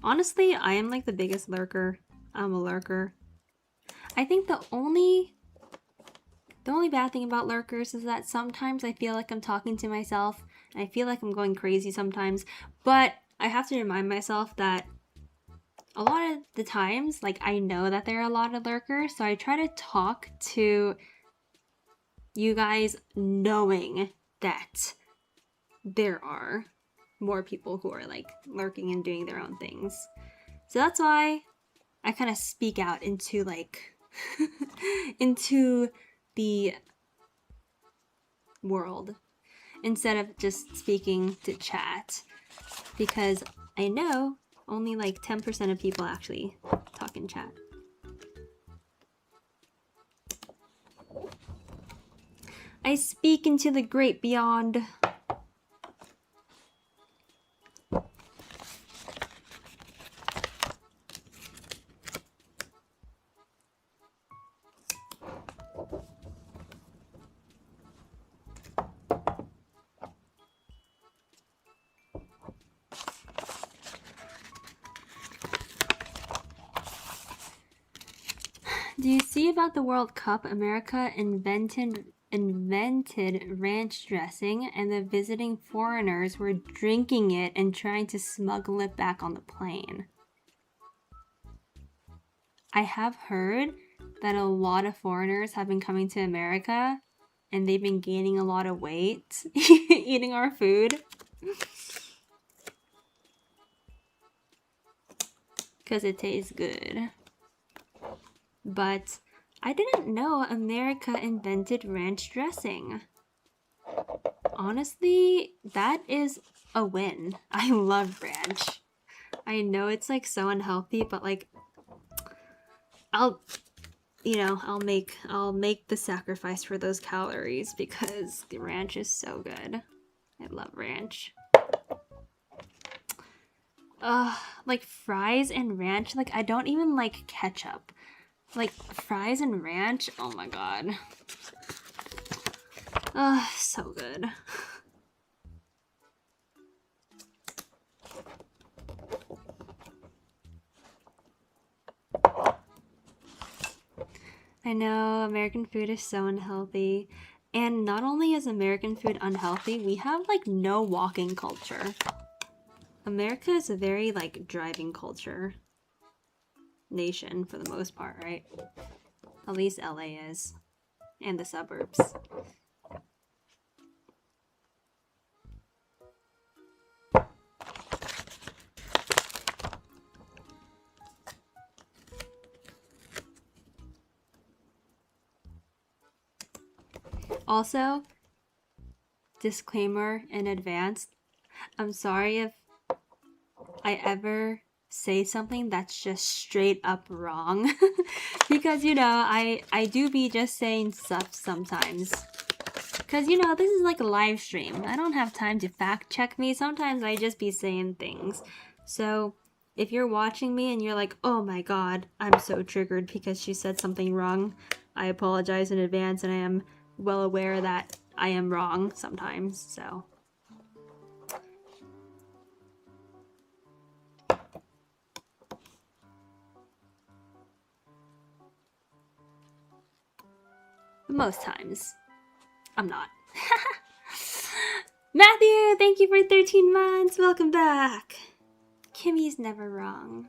Honestly, I am like the biggest lurker. I'm a lurker. I think the only bad thing about lurkers is that sometimes I feel like I'm talking to myself and I feel like I'm going crazy sometimes, but I have to remind myself that a lot of the times, like, I know that there are a lot of lurkers, so I try to talk to you guys knowing that there are more people who are like lurking and doing their own things. So that's why I kind of speak out into like into the world instead of just speaking to chat, because I know only like 10% of people actually talk in chat. I speak into the great beyond. Do you see about the World Cup? America invented ranch dressing, and the visiting foreigners were drinking it and trying to smuggle it back on the plane. I have heard that a lot of foreigners have been coming to America and they've been gaining a lot of weight eating our food. Because it tastes good. But I didn't know America invented ranch dressing. Honestly, that is a win. I love ranch. I know it's like so unhealthy, but like I'll make the sacrifice for those calories because the ranch is so good. I love ranch. Like fries and ranch, like I don't even like ketchup. Like fries and ranch, oh my god. So good. I know American food is so unhealthy. And not only is American food unhealthy, we have like no walking culture. America is a very like driving culture nation for the most part, right? At least LA is. And the suburbs. Also, disclaimer in advance, I'm sorry if I ever say something that's just straight up wrong. Because, you know, I do be just saying stuff sometimes. Because, you know, this is like a live stream. I don't have time to fact check me. Sometimes I just be saying things. So, if you're watching me and you're like, oh my god, I'm so triggered because she said something wrong, I apologize in advance and I am well aware that I am wrong sometimes, so. But most times, I'm not. Matthew, thank you for 13 months. Welcome back. Kimi's never wrong.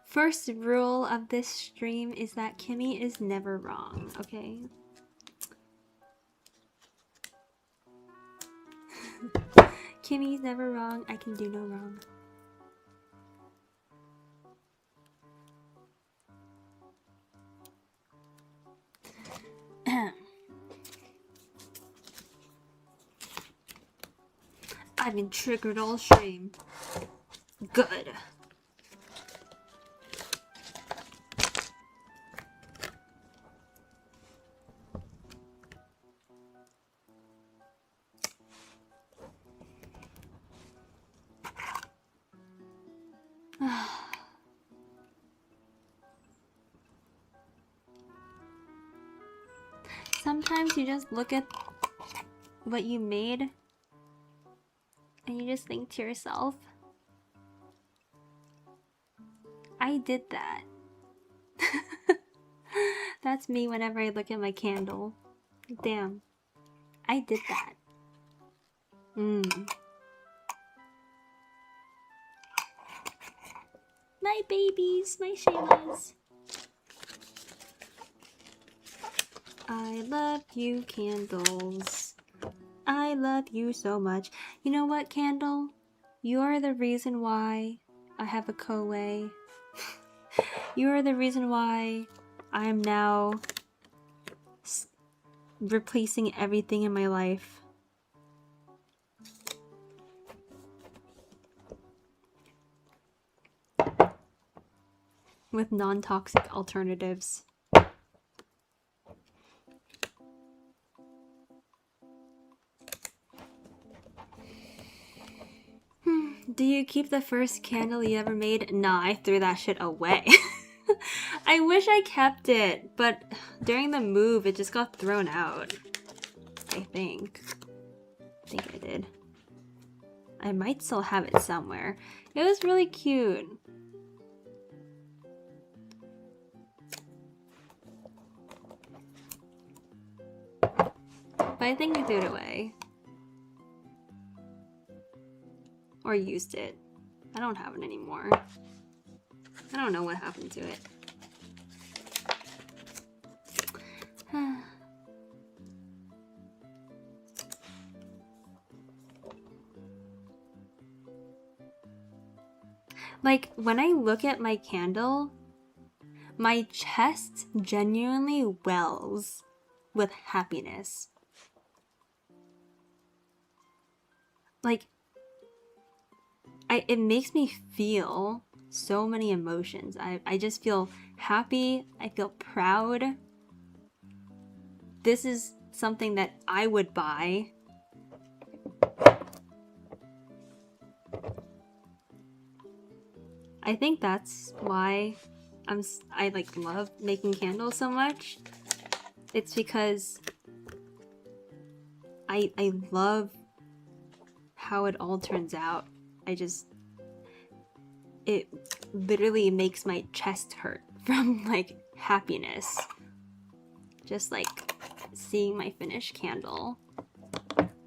First rule of this stream is that Kimi is never wrong, okay? Kimi's never wrong. I can do no wrong. I've been triggered all stream. Good. Sometimes you just look at what you made and you just think to yourself, I did that. That's me whenever I look at my candle. Damn, I did that. My babies, my Shaylas. I love you, candles. I love you so much. You know what, Candle? You're the reason why I have a co-way. You're the reason why I'm now replacing everything in my life. With non-toxic alternatives. Do you keep the first candle you ever made? Nah, I threw that shit away. I wish I kept it, but during the move, it just got thrown out. I think I did. I might still have it somewhere. It was really cute. But I think I threw it away. Or used it. I don't have it anymore. I don't know what happened to it. Like, when I look at my candle, my chest genuinely wells with happiness. Like, it makes me feel so many emotions. I just feel happy. I feel proud. This is something that I would buy. I think that's why I like love making candles so much. It's because I love how it all turns out. It literally makes my chest hurt from like happiness. Just like seeing my finished candle.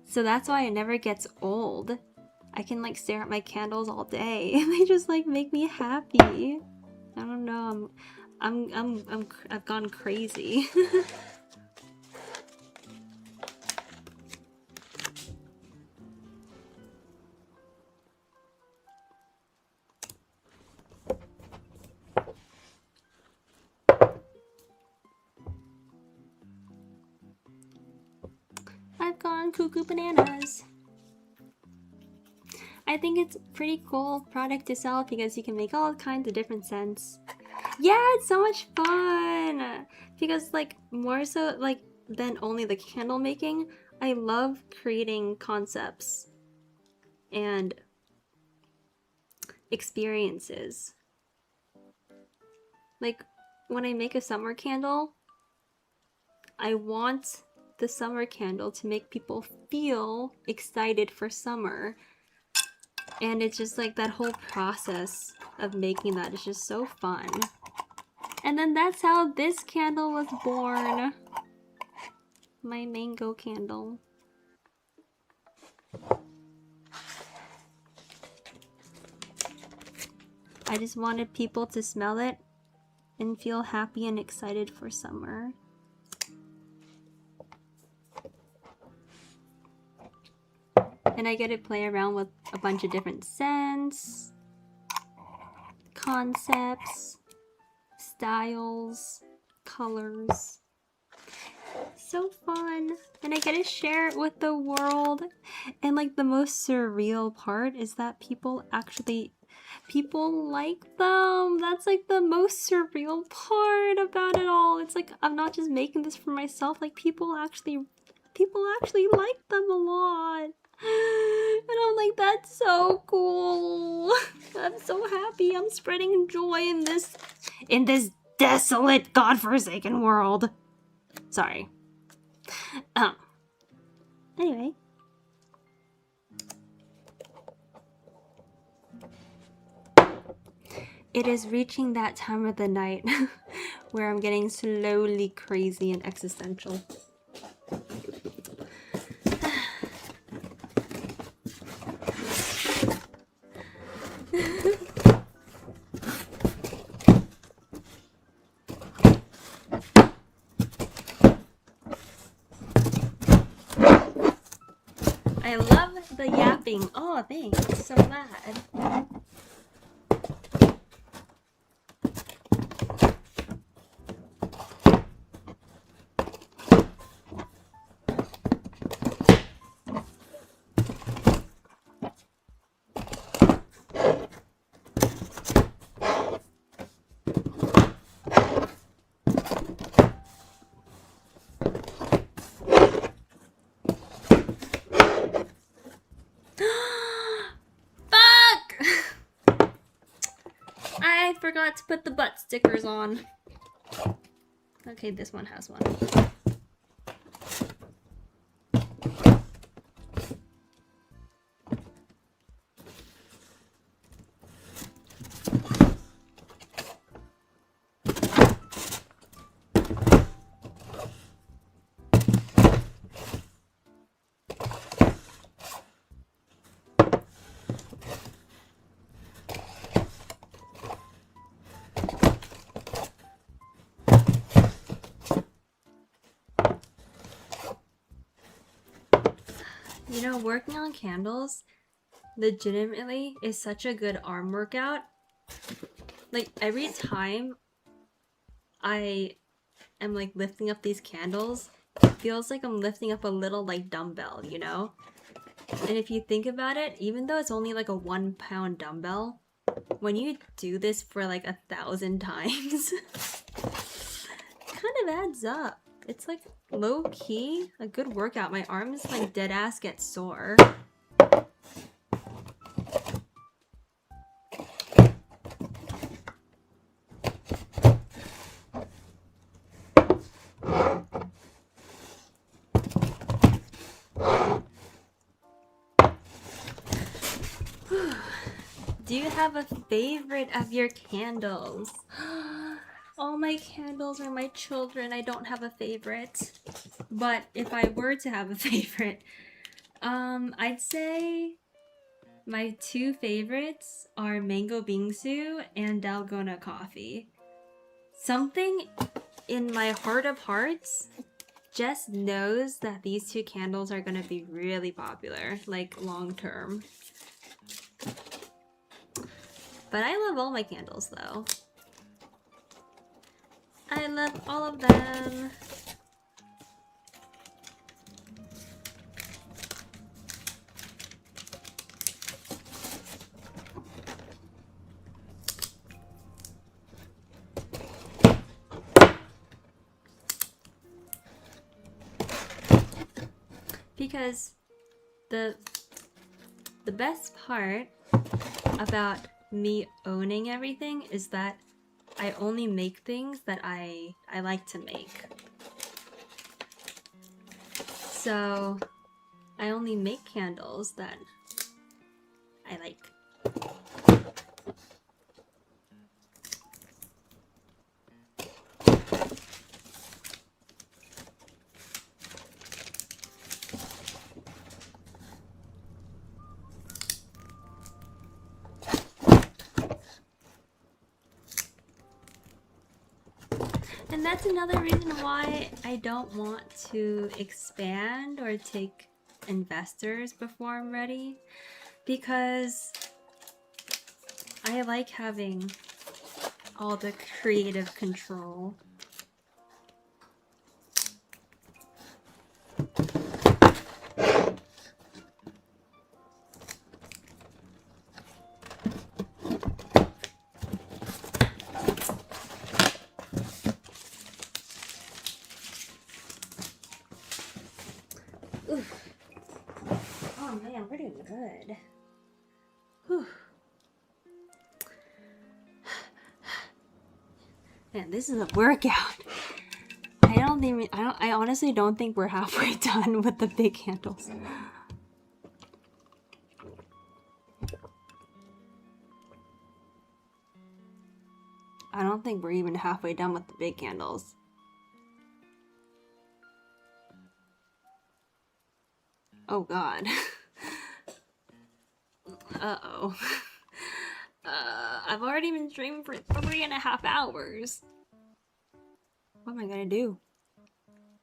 So that's why it never gets old. I can like stare at my candles all day and they just like make me happy. I don't know, I've gone crazy. I've gone cuckoo bananas. I think it's a pretty cool product to sell because you can make all kinds of different scents. Yeah, it's so much fun! Because like more so like than only the candle making, I love creating concepts and experiences. Like when I make a summer candle, I want the summer candle to make people feel excited for summer. And it's just like that whole process of making that is just so fun. And then that's how this candle was born. My mango candle. I just wanted people to smell it and feel happy and excited for summer. And I get to play around with a bunch of different scents, concepts, styles, colors. So fun. And I get to share it with the world. And like the most surreal part is that people like them. That's like the most surreal part about it all. It's like I'm not just making this for myself, like people actually like them a lot. And I'm like, that's so cool. I'm so happy. I'm spreading joy in this desolate, godforsaken world. Sorry. Anyway. It is reaching that time of the night where I'm getting slowly crazy and existential. I love the yapping. Oh, thanks. So glad. I forgot to put the butt stickers on. Okay, this one has one. You know, working on candles legitimately is such a good arm workout. Like every time I am like lifting up these candles, it feels like I'm lifting up a little like dumbbell, you know? And if you think about it, even though it's only like a 1 pound dumbbell, when you do this for like 1,000 times, it kind of adds up. It's like low key, a good workout. My arms like dead ass get sore. Do you have a favorite of your candles? All my candles are my children. I don't have a favorite. But if I were to have a favorite, I'd say my two favorites are Mango Bingsu and Dalgona Coffee. Something in my heart of hearts just knows that these two candles are gonna be really popular, like long term. But I love all my candles though. I love all of them. Because the best part about me owning everything is that I only make things that I like to make. So I only make candles that I like. And that's another reason why I don't want to expand or take investors before I'm ready, because I like having all the creative control. Oof. Oh man, we're doing good. Whew. Man, this is a workout. I honestly don't think we're halfway done with the big candles. I don't think we're even halfway done with the big candles. Oh god. Uh-oh. I've already been streaming for 3.5 hours. What am I gonna do?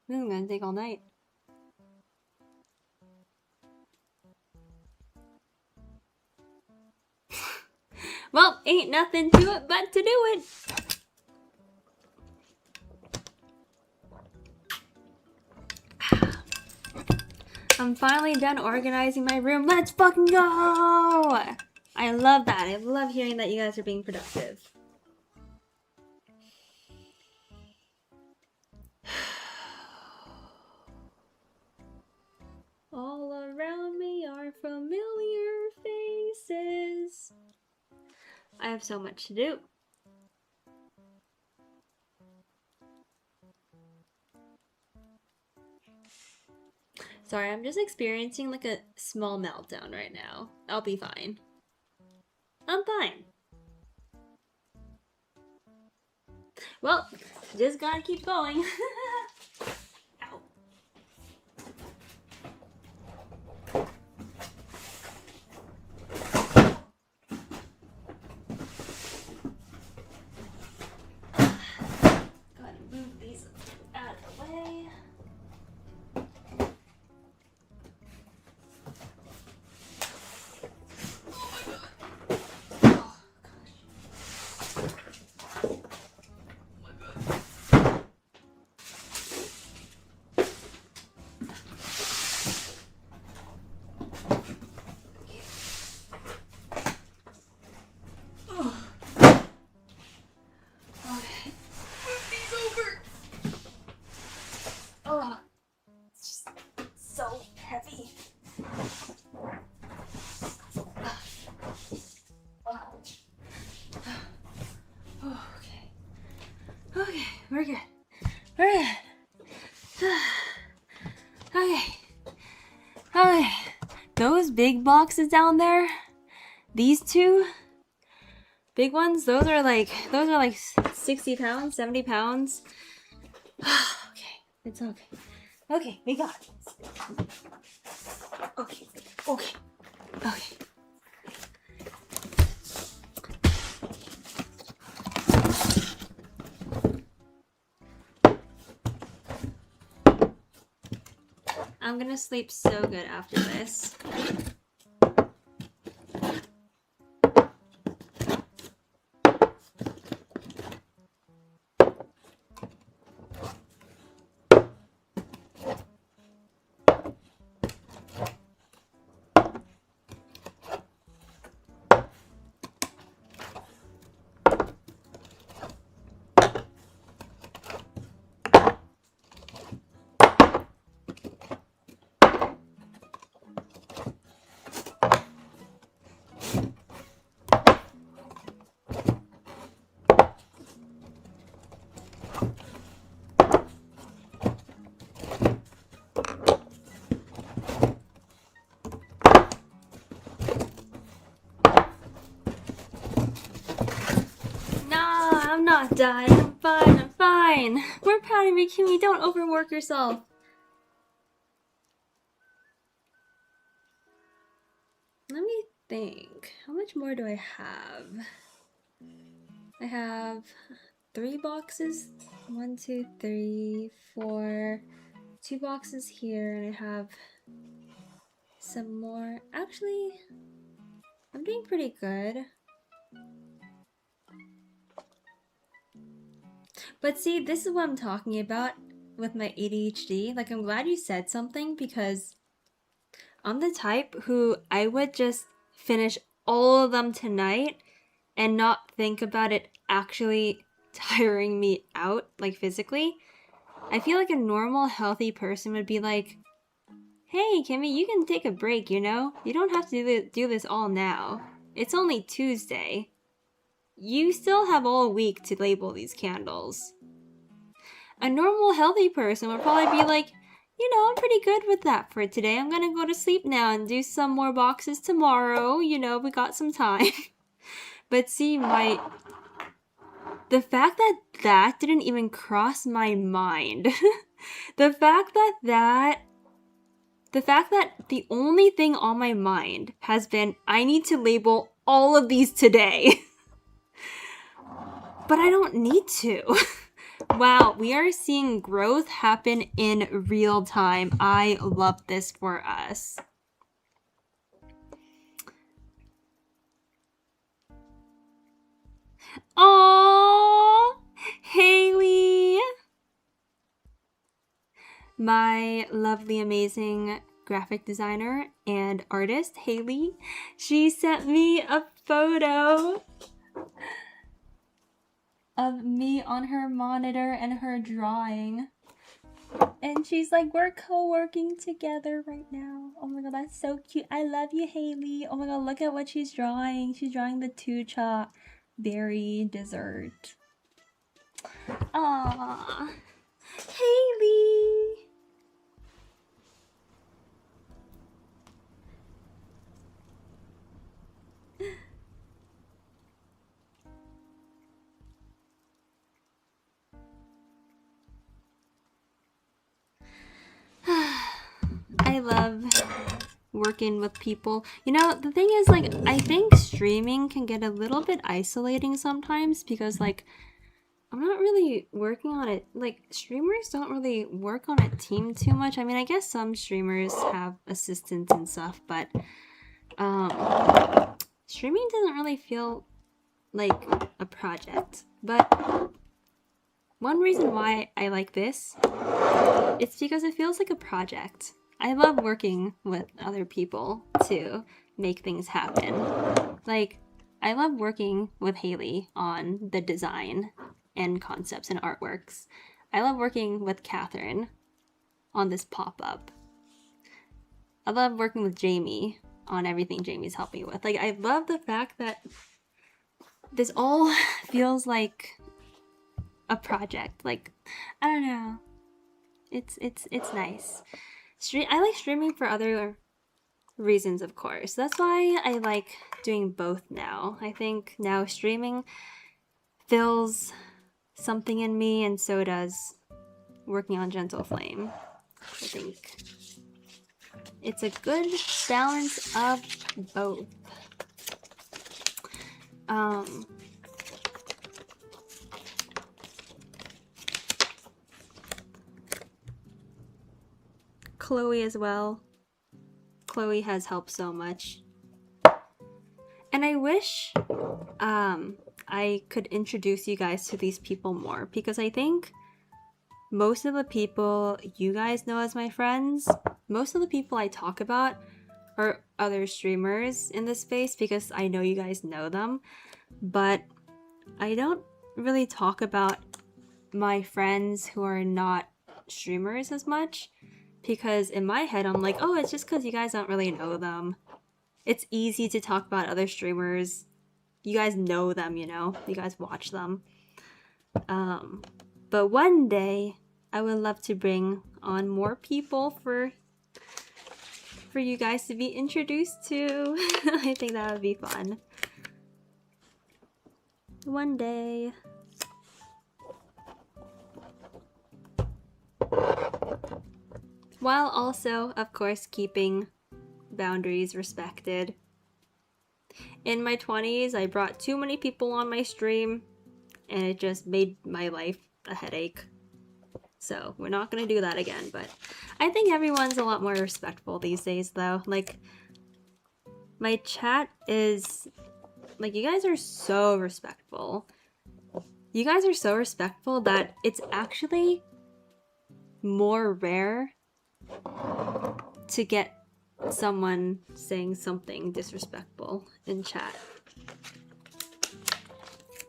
This is gonna take all night. Well, ain't nothing to it but to do it. I'm finally done organizing my room. Let's fucking go! I love that. I love hearing that you guys are being productive. All around me are familiar faces. I have so much to do. Sorry, I'm just experiencing like a small meltdown right now. I'll be fine. I'm fine. Well, just gotta keep going. Ow. Gotta move these out of the way. We're good. We're good. Okay. Okay. Those big boxes down there, these two big ones, those are like 60 pounds, 70 pounds. Okay, it's okay. Okay, we got this. Okay, okay, okay. I'm gonna sleep so good after this. I'm not dying. I'm fine. I'm fine. We're proud of you, Kimi. Don't overwork yourself. Let me think. How much more do I have? I have 3 boxes. 1, 2, 3, 4. 2 boxes here, and I have some more. Actually, I'm doing pretty good. But see, this is what I'm talking about with my ADHD. Like, I'm glad you said something because I'm the type who I would just finish all of them tonight and not think about it actually tiring me out, like physically. I feel like a normal, healthy person would be like, hey, Kimi, you can take a break, you know? You don't have to do this all now. It's only Tuesday. You still have all week to label these candles. A normal, healthy person would probably be like, you know, I'm pretty good with that for today. I'm gonna go to sleep now and do some more boxes tomorrow. You know, we got some time. But see, the fact that that didn't even cross my mind. The fact that the only thing on my mind has been, I need to label all of these today. But I don't need to. Wow, we are seeing growth happen in real time. I love this for us. Aww, Haley! My lovely, amazing graphic designer and artist, Haley, she sent me a photo of me on her monitor and her drawing. And she's like, we're co-working together right now. Oh my god, that's so cute. I love you, Haley. Oh my god, look at what she's drawing. She's drawing the Tucha berry dessert. Aww. Haley! I love working with people. You know, the thing is, like, I think streaming can get a little bit isolating sometimes because, like, I'm not really working on it. Like, streamers don't really work on a team too much. I mean, I guess some streamers have assistants and stuff, but streaming doesn't really feel like a project. But one reason why I like this, it's because it feels like a project. I love working with other people to make things happen. Like, I love working with Haley on the design and concepts and artworks. I love working with Catherine on this pop-up. I love working with Jamie on everything Jamie's helping with. Like, I love the fact that this all feels like a project. Like, I don't know. It's nice. I like streaming for other reasons, of course. That's why I like doing both now. I think now streaming fills something in me, and so does working on Gentle Flame. I think it's a good balance of both. Chloe as well. Chloe has helped so much. And I wish I could introduce you guys to these people more, because I think most of the people you guys know as my friends, most of the people I talk about are other streamers in this space because I know you guys know them. But I don't really talk about my friends who are not streamers as much, because in my head I'm like, oh, it's just because you guys don't really know them. It's easy to talk about other streamers. You guys know them, you know? You guys watch them. But one day, I would love to bring on more people for you guys to be introduced to. I think that would be fun. One day. While also, of course, keeping boundaries respected. In my 20s, I brought too many people on my stream, and it just made my life a headache. So we're not gonna do that again, but I think everyone's a lot more respectful these days, though. Like, my chat is, like, you guys are so respectful. You guys are so respectful that it's actually more rare to get someone saying something disrespectful in chat,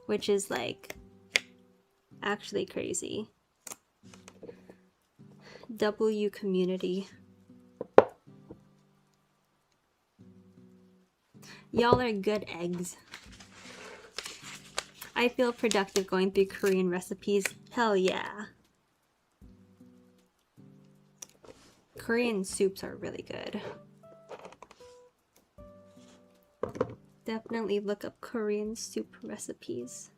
which is like actually crazy. W community. Y'all are good eggs. I feel productive going through Korean recipes. Hell yeah. Korean soups are really good. Definitely look up Korean soup recipes.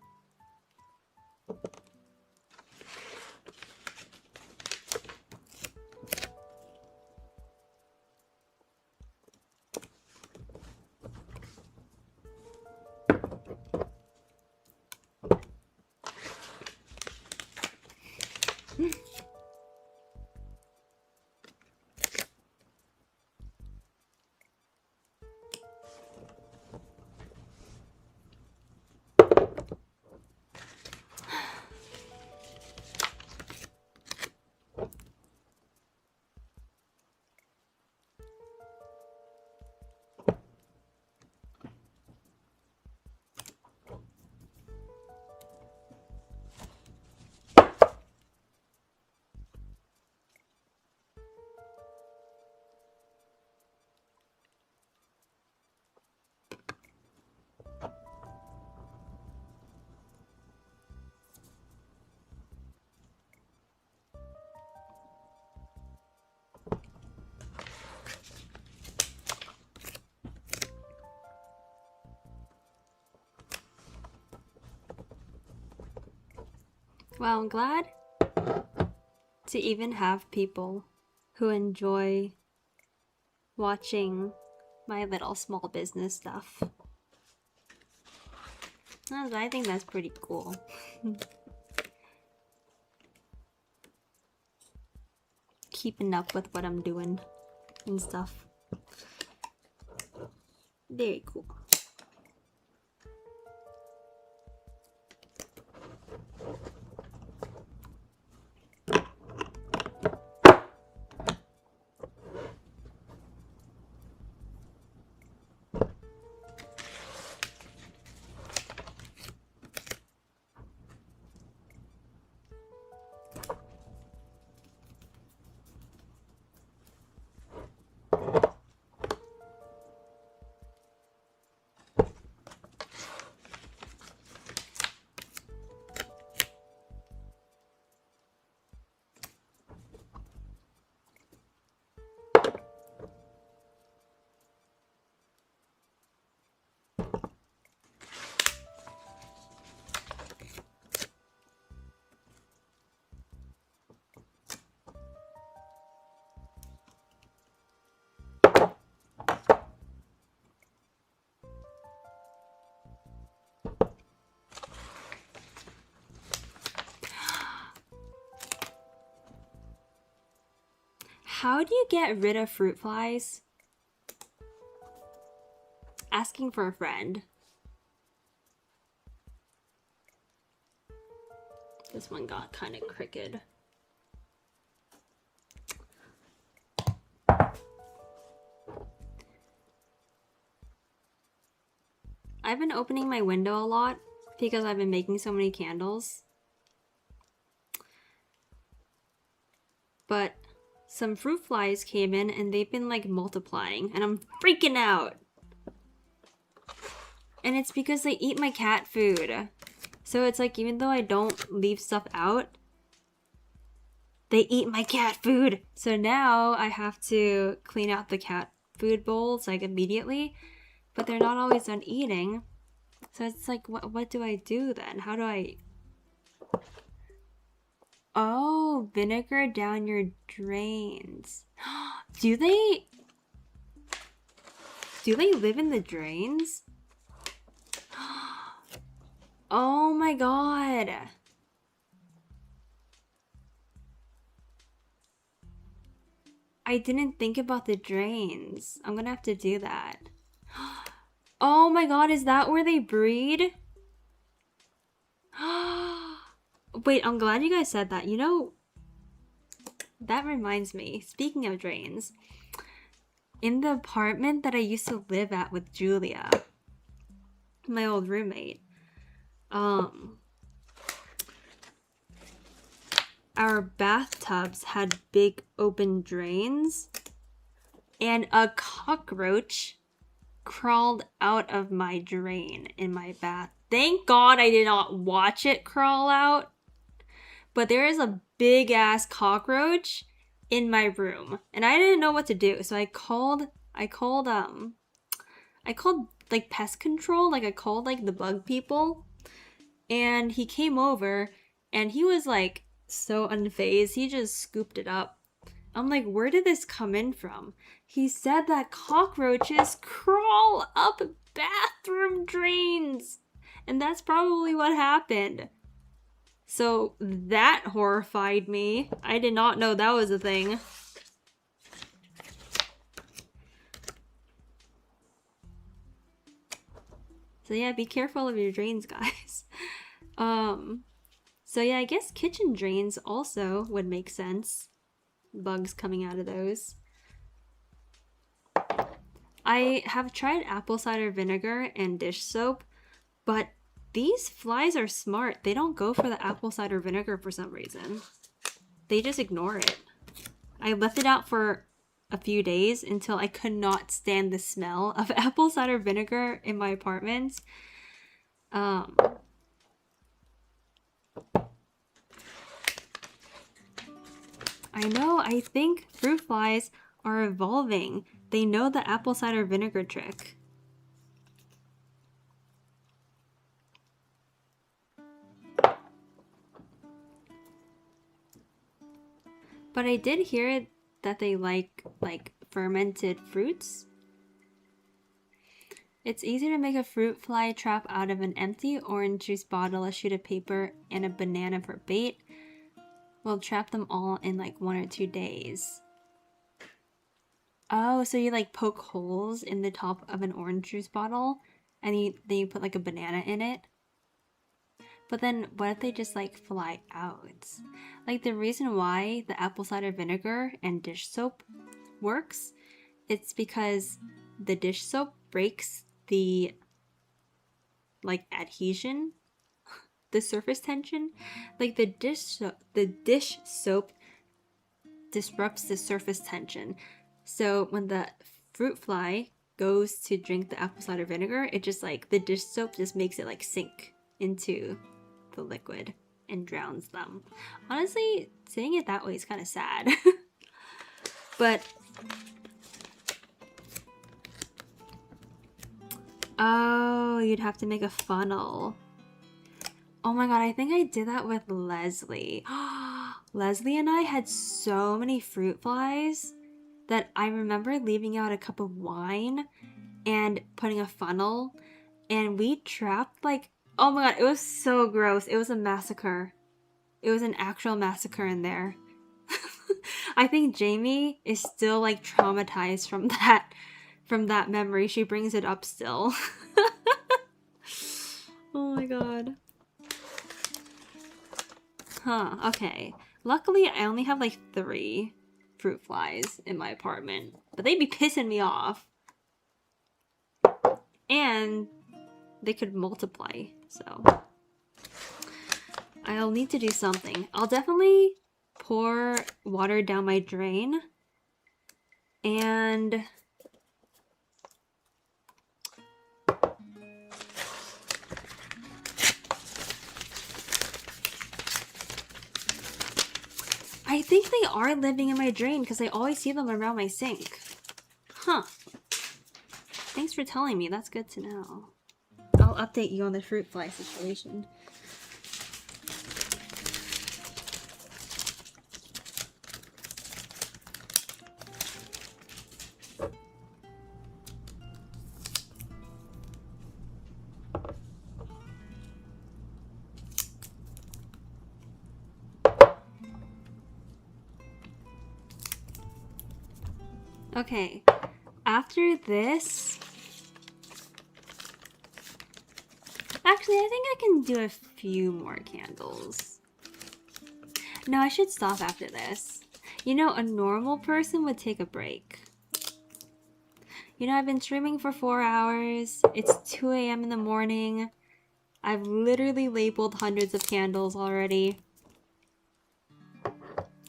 Well, I'm glad to even have people who enjoy watching my little small business stuff. I think that's pretty cool. Keeping up with what I'm doing and stuff. Very cool. How do you get rid of fruit flies? Asking for a friend. This one got kind of crooked. I've been opening my window a lot because I've been making so many candles. But some fruit flies came in and they've been like multiplying and I'm freaking out. And it's because they eat my cat food. So it's like, even though I don't leave stuff out, they eat my cat food. So now I have to clean out the cat food bowls like immediately, but they're not always done eating. So it's like, what do I do then? How do I... Oh, vinegar down your drains. Do they live in the drains? Oh my god. I didn't think about the drains. I'm gonna have to do that. Oh my god, is that where they breed? Wait, I'm glad you guys said that. You know, that reminds me, speaking of drains, in the apartment that I used to live at with Julia, my old roommate, our bathtubs had big open drains, and a cockroach crawled out of my drain in my bath. Thank God I did not watch it crawl out. But there is a big ass cockroach in my room and I didn't know what to do. So I called like pest control, like I called like the bug people, and he came over and he was like so unfazed. He just scooped it up. I'm like, where did this come in from? He said that cockroaches crawl up bathroom drains. And that's probably what happened. So that horrified me. I did not know that was a thing. So yeah, be careful of your drains, guys. So yeah, I guess kitchen drains also would make sense. Bugs coming out of those. I have tried apple cider vinegar and dish soap, but these flies are smart. They don't go for the apple cider vinegar for some reason. They just ignore it. I left it out for a few days until I could not stand the smell of apple cider vinegar in my apartment. I know, I think fruit flies are evolving. They know the apple cider vinegar trick. But I did hear that they like fermented fruits. It's easy to make a fruit fly trap out of an empty orange juice bottle, a sheet of paper, and a banana for bait. We'll trap them all in like 1 or 2 days. Oh, so you like poke holes in the top of an orange juice bottle and then you put like a banana in it? But then what if they just like fly out? Like the reason why the apple cider vinegar and dish soap works, it's because the dish soap breaks the like adhesion, the surface tension. Like the dish soap disrupts the surface tension. So when the fruit fly goes to drink the apple cider vinegar, it just like the dish soap just makes it like sink into the liquid and drowns them. Honestly, saying it that way is kind of sad. But oh, you'd have to make a funnel. Oh my god, I think I did that with Leslie. Leslie and I had so many fruit flies that I remember leaving out a cup of wine and putting a funnel, and we trapped like, oh my god, it was so gross. It was a massacre. It was an actual massacre in there. I think Jamie is still like traumatized from that memory. She brings it up still. Oh my god. Huh, okay. Luckily, I only have like 3 fruit flies in my apartment, but they'd be pissing me off. And they could multiply, so I'll need to do something. I'll definitely pour water down my drain, and I think they are living in my drain because I always see them around my sink. Huh. Thanks for telling me. That's good to know. I'll update you on the fruit fly situation. Okay, after this, actually, I think I can do a few more candles. No, I should stop after this. You know, a normal person would take a break. You know, I've been streaming for 4 hours. It's 2 a.m. in the morning. I've literally labeled hundreds of candles already.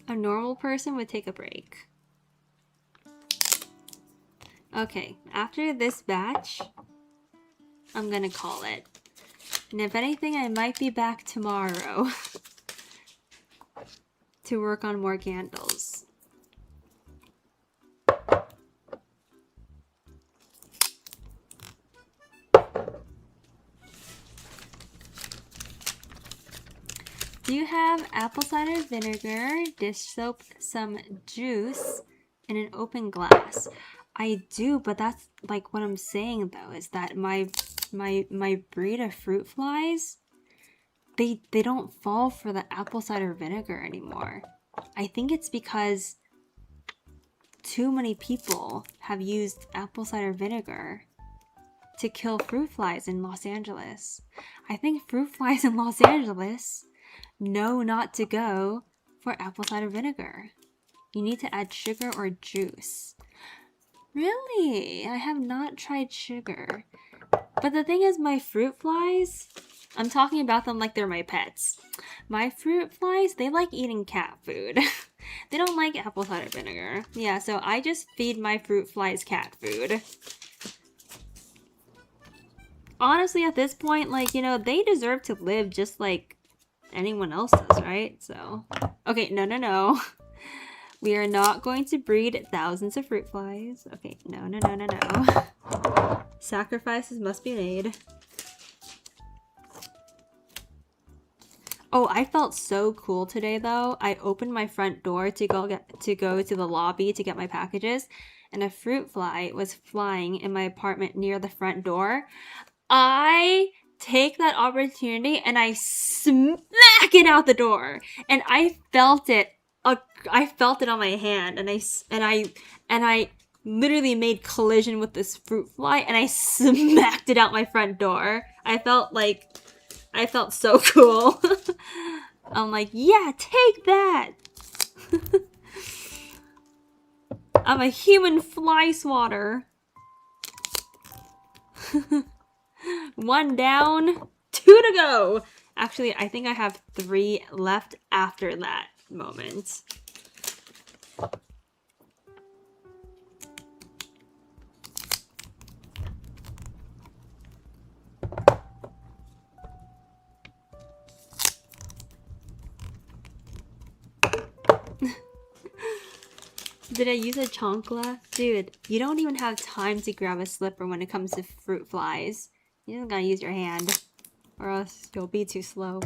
A normal person would take a break. Okay, after this batch, I'm gonna call it. And if anything, I might be back tomorrow to work on more candles. Do you have apple cider vinegar, dish soap, some juice, and an open glass? I do, but that's like what I'm saying though, is that my breed of fruit flies, they don't fall for the apple cider vinegar anymore. I think it's because too many people have used apple cider vinegar to kill fruit flies in Los Angeles. I think fruit flies in Los Angeles know not to go for apple cider vinegar. You need to add sugar or juice. Really? I have not tried sugar. But the thing is, my fruit flies, I'm talking about them like they're my pets. My fruit flies, they like eating cat food. They don't like apple cider vinegar. Yeah, so I just feed my fruit flies cat food. Honestly, at this point, like, you know, they deserve to live just like anyone else does, right? So, okay, no. We are not going to breed thousands of fruit flies. Okay, no. Sacrifices must be made. Oh, I felt so cool today though. I opened my front door to go to the lobby to get my packages, and a fruit fly was flying in my apartment near the front door. I take that opportunity and I smack it out the door, and I felt it. I felt it on my hand, and I literally made collision with this fruit fly, and I smacked it out my front door. I felt so cool. I'm like, yeah, take that. I'm a human fly swatter. 1 down, 2 to go. Actually, I think I have 3 left after that moment. Did I use a chancla? Dude, you don't even have time to grab a slipper when it comes to fruit flies. You just gotta use your hand, or else you'll be too slow.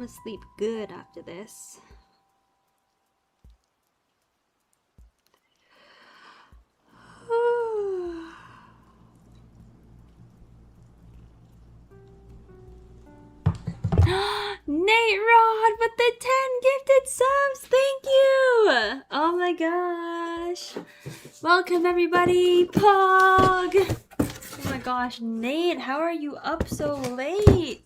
gonna sleep good after this. Nate Rod with the 10 gifted subs. Thank you. Oh my gosh. Welcome everybody. Pog. Oh my gosh, Nate, how are you up so late?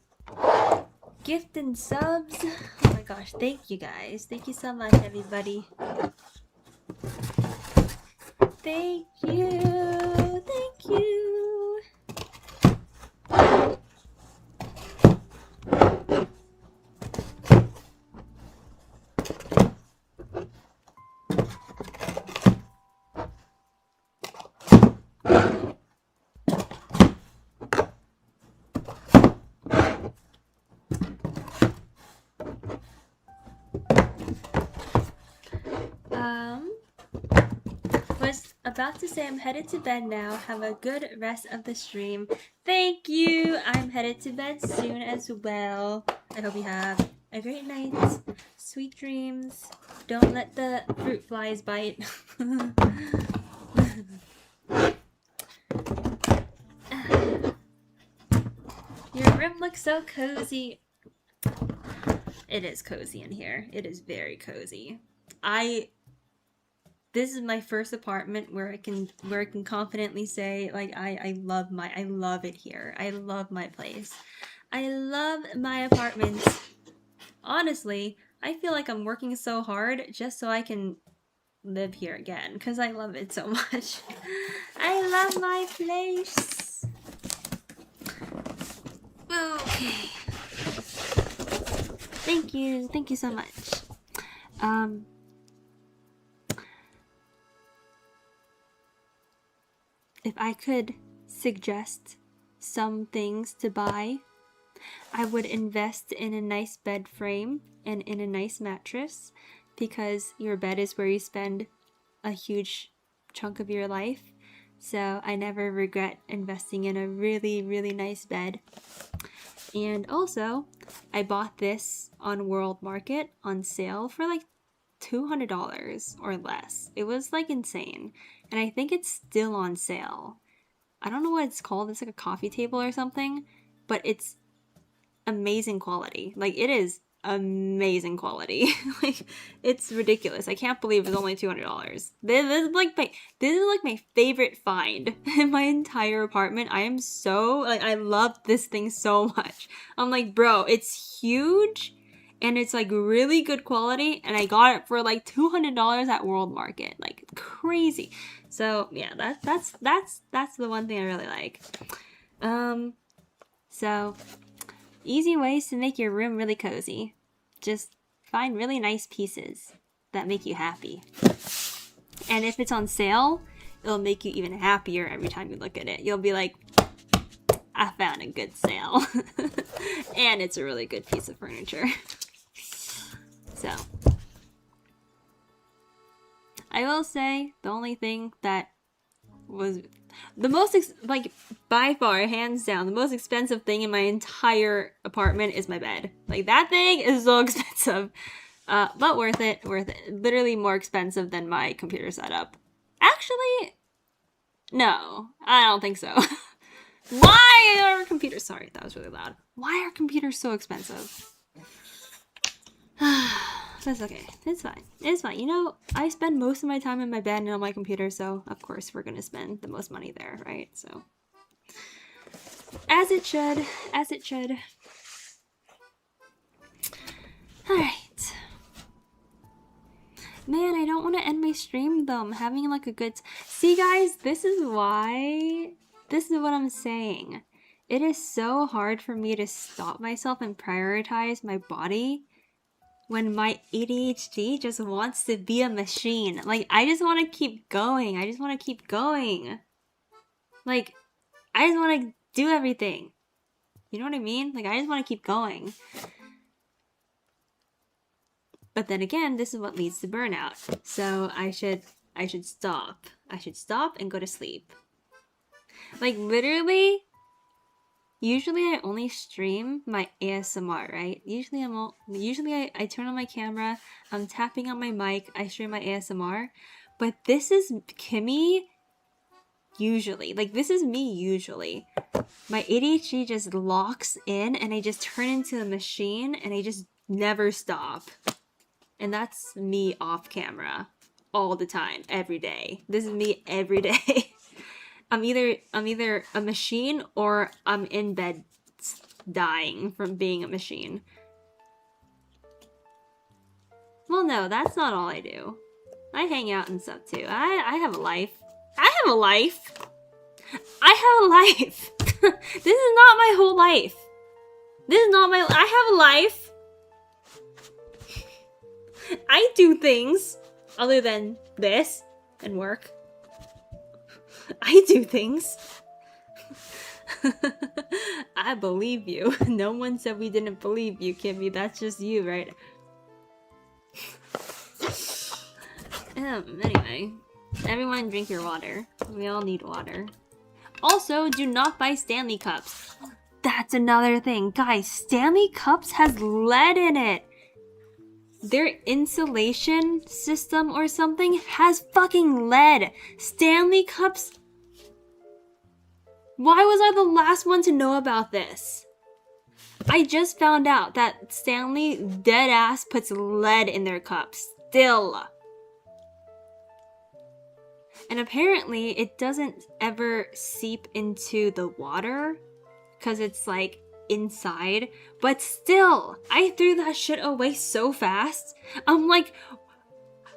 Gift and subs. Oh my gosh, thank you guys. Thank you so much, everybody. Thank you. Thank you. Was about to say I'm headed to bed now. Have a good rest of the stream. Thank you. I'm headed to bed soon as well. I hope you have a great night. Sweet dreams. Don't let the fruit flies bite. Your room looks so cozy. It is cozy in here. It is very cozy. This is my first apartment where I can confidently say like I love it here. I love my place. I love my apartments. Honestly, I feel like I'm working so hard just so I can live here again because I love it so much. I love my place. Okay. Thank you so much. If I could suggest some things to buy, I would invest in a nice bed frame and in a nice mattress, because your bed is where you spend a huge chunk of your life. So I never regret investing in a really, really nice bed. And also, I bought this on World Market on sale for like $200 or less. It was like insane. And I think it's still on sale. I don't know what it's called. It's like a coffee table or something, but it's amazing quality. Like, it is amazing quality. Like, it's ridiculous. I can't believe it's only $200. This is like my favorite find in my entire apartment. I am so like, I love this thing so much. I'm like, bro, it's huge and it's like really good quality, and I got it for like $200 at World Market. Like, crazy. So yeah, that's the one thing I really like. So easy ways to make your room really cozy. Just find really nice pieces that make you happy. And if it's on sale, it'll make you even happier every time you look at it. You'll be like, I found a good sale. And it's a really good piece of furniture. So, I will say the only thing that was the most, like, by far, hands down, the most expensive thing in my entire apartment is my bed. Like, that thing is so expensive. But worth it. Literally more expensive than my computer setup. Actually, no, I don't think so. Why are computers... Sorry, that was really loud. Why are computers so expensive? That's okay. It's fine. It's fine. You know, I spend most of my time in my bed and on my computer, so of course we're gonna spend the most money there, right? So, as it should. As it should. Alright. Man, I don't want to end my stream though. I'm having like a good... See guys, this is why... This is what I'm saying. It is so hard for me to stop myself and prioritize my body when my ADHD just wants to be a machine. Like, I just want to keep going. I just want to keep going. Like, I just want to do everything. You know what I mean? Like, I just want to keep going. But then again, this is what leads to burnout. So I should stop. I should stop and go to sleep. Like, literally, Usually I only stream my ASMR, right? Usually I turn on my camera, I'm tapping on my mic, I stream my ASMR. But this is Kimmy usually. Like, this is me usually. My ADHD just locks in and I just turn into a machine and I just never stop. And that's me off camera all the time, every day. This is me every day. I'm either a machine or I'm in bed dying from being a machine. Well, no, that's not all I do. I hang out and stuff too. I have a life. I have a life. I have a life. This is not my whole life. This is not my... I have a life. I do things other than this and work. I do things. I believe you. No one said we didn't believe you, Kimmy. That's just you, right? Anyway, everyone drink your water. We all need water. Also, do not buy Stanley cups. That's another thing. Guys, Stanley cups has lead in it. Their insulation system or something has fucking lead. Stanley cups... Why was I the last one to know about this? I just found out that Stanley deadass puts lead in their cups. Still. And apparently it doesn't ever seep into the water because it's like inside. But still, I threw that shit away so fast. I'm like,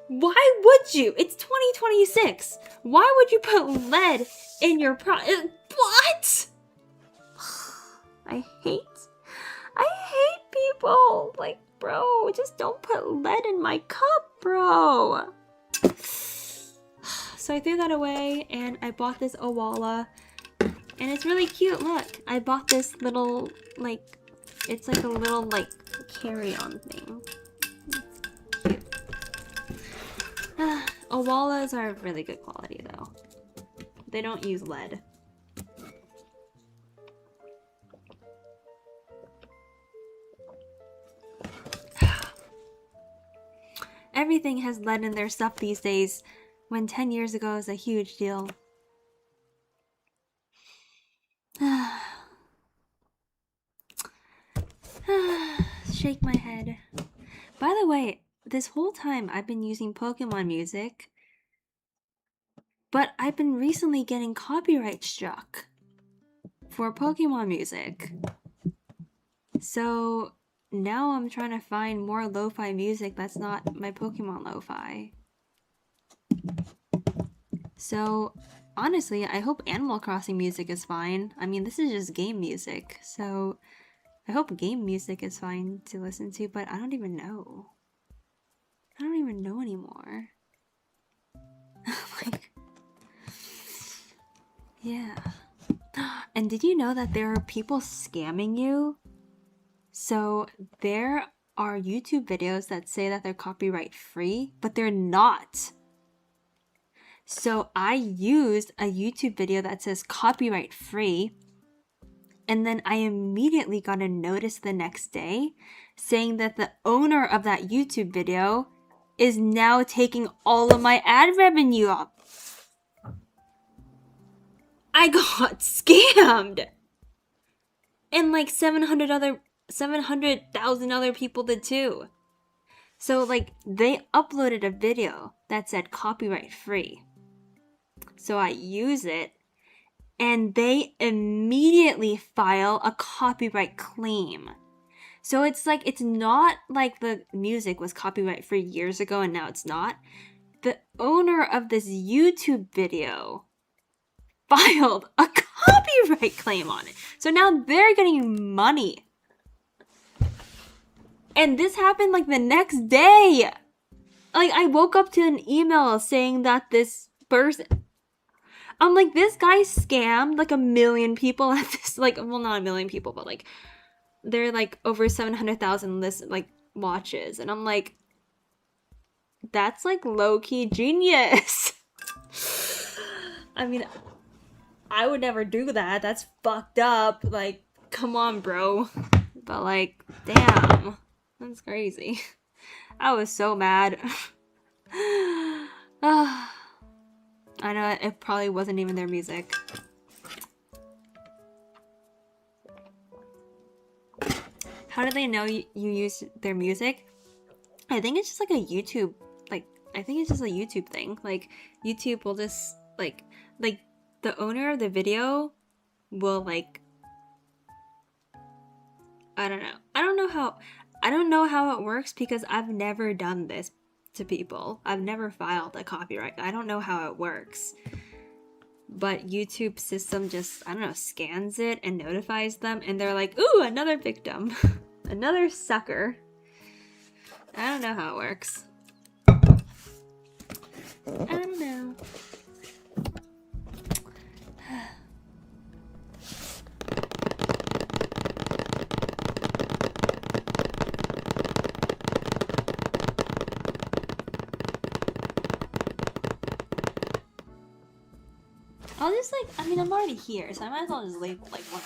why would you? It's 2026. Why would you put lead in your what? I hate people. Like, bro, just don't put lead in my cup, bro. So I threw that away and I bought this Owala. And it's really cute, look. I bought this little, like, it's like a little, like, carry-on thing. It's cute. Owalas are really good quality, though. They don't use lead. Everything has lead in their stuff these days, when 10 years ago was a huge deal. Shake my head. By the way, this whole time I've been using Pokemon music, but I've been recently getting copyright struck for Pokemon music. So now I'm trying to find more lo-fi music that's not my Pokemon lo-fi. So honestly, I hope Animal Crossing music is fine. I mean, this is just game music, so I hope game music is fine to listen to, but I don't even know. I don't even know anymore. Like, yeah. And did you know that there are people scamming you? So there are YouTube videos that say that they're copyright free, but they're not. So I used a YouTube video that says copyright free, and then I immediately got a notice the next day saying that the owner of that YouTube video is now taking all of my ad revenue up. I got scammed! And like 700,000 other people did too. So like they uploaded a video that said copyright free. So I use it and they immediately file a copyright claim. So it's like, it's not like the music was copyright free years ago and now it's not. The owner of this YouTube video filed a copyright claim on it. So now they're getting money. And this happened like the next day. Like I woke up to an email saying that this person... I'm like, this guy scammed like 1 million people at this, like, well, not 1 million people, but like, they're like over 700,000 watches. And I'm like, that's like low-key genius. I mean, I would never do that. That's fucked up. Like, come on, bro. But like, damn, that's crazy. I was so mad. I know it probably wasn't even their music. How do they know you use their music? I think it's just like a YouTube, like, I think it's just a YouTube thing. Like, YouTube will just, like the owner of the video will, like, I don't know. I don't know how it works because I've never done this to people. I've never filed a copyright. I don't know how it works. But YouTube system just, I don't know, scans it and notifies them, and they're like, ooh, another victim. Another sucker. I don't know how it works. I don't know. I'll just, like, I mean, I'm already here, so I might as well just label, like, one.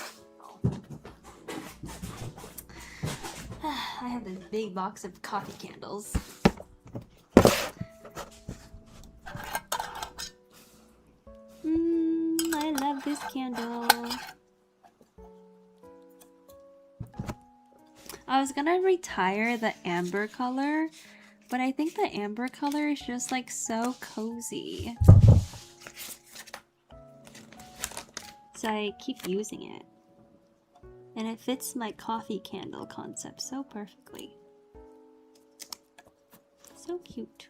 I have this big box of coffee candles. I love this candle. I was gonna retire the amber color, but I think the amber color is just, like, so cozy. So I keep using it. And it fits my coffee candle concept so perfectly. So cute.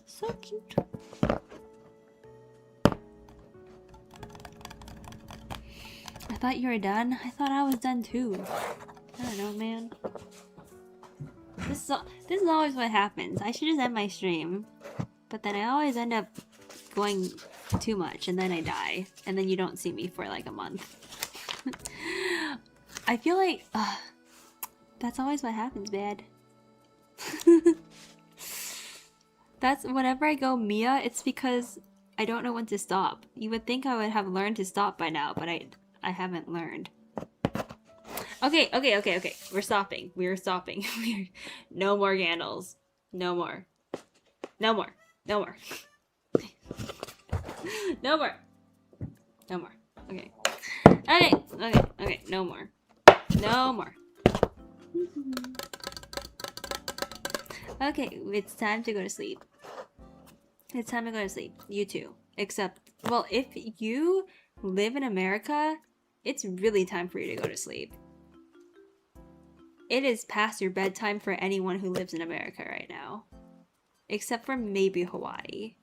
So cute. I thought you were done. I thought I was done too. I don't know, man. This is always what happens. I should just end my stream. But then I always end up going too much and then I die. And then you don't see me for like a month. I feel like that's always what happens, bad. That's whenever I go Mia, it's because I don't know when to stop. You would think I would have learned to stop by now, but I haven't learned. Okay. We're stopping. We're stopping. No more candles. No more. No more. No more. No more. No more. Okay. Okay. No more. No more. Okay, it's time to go to sleep. It's time to go to sleep. You too. Except, well, if you live in America, it's really time for you to go to sleep. It is past your bedtime for anyone who lives in America right now. Except for maybe Hawaii.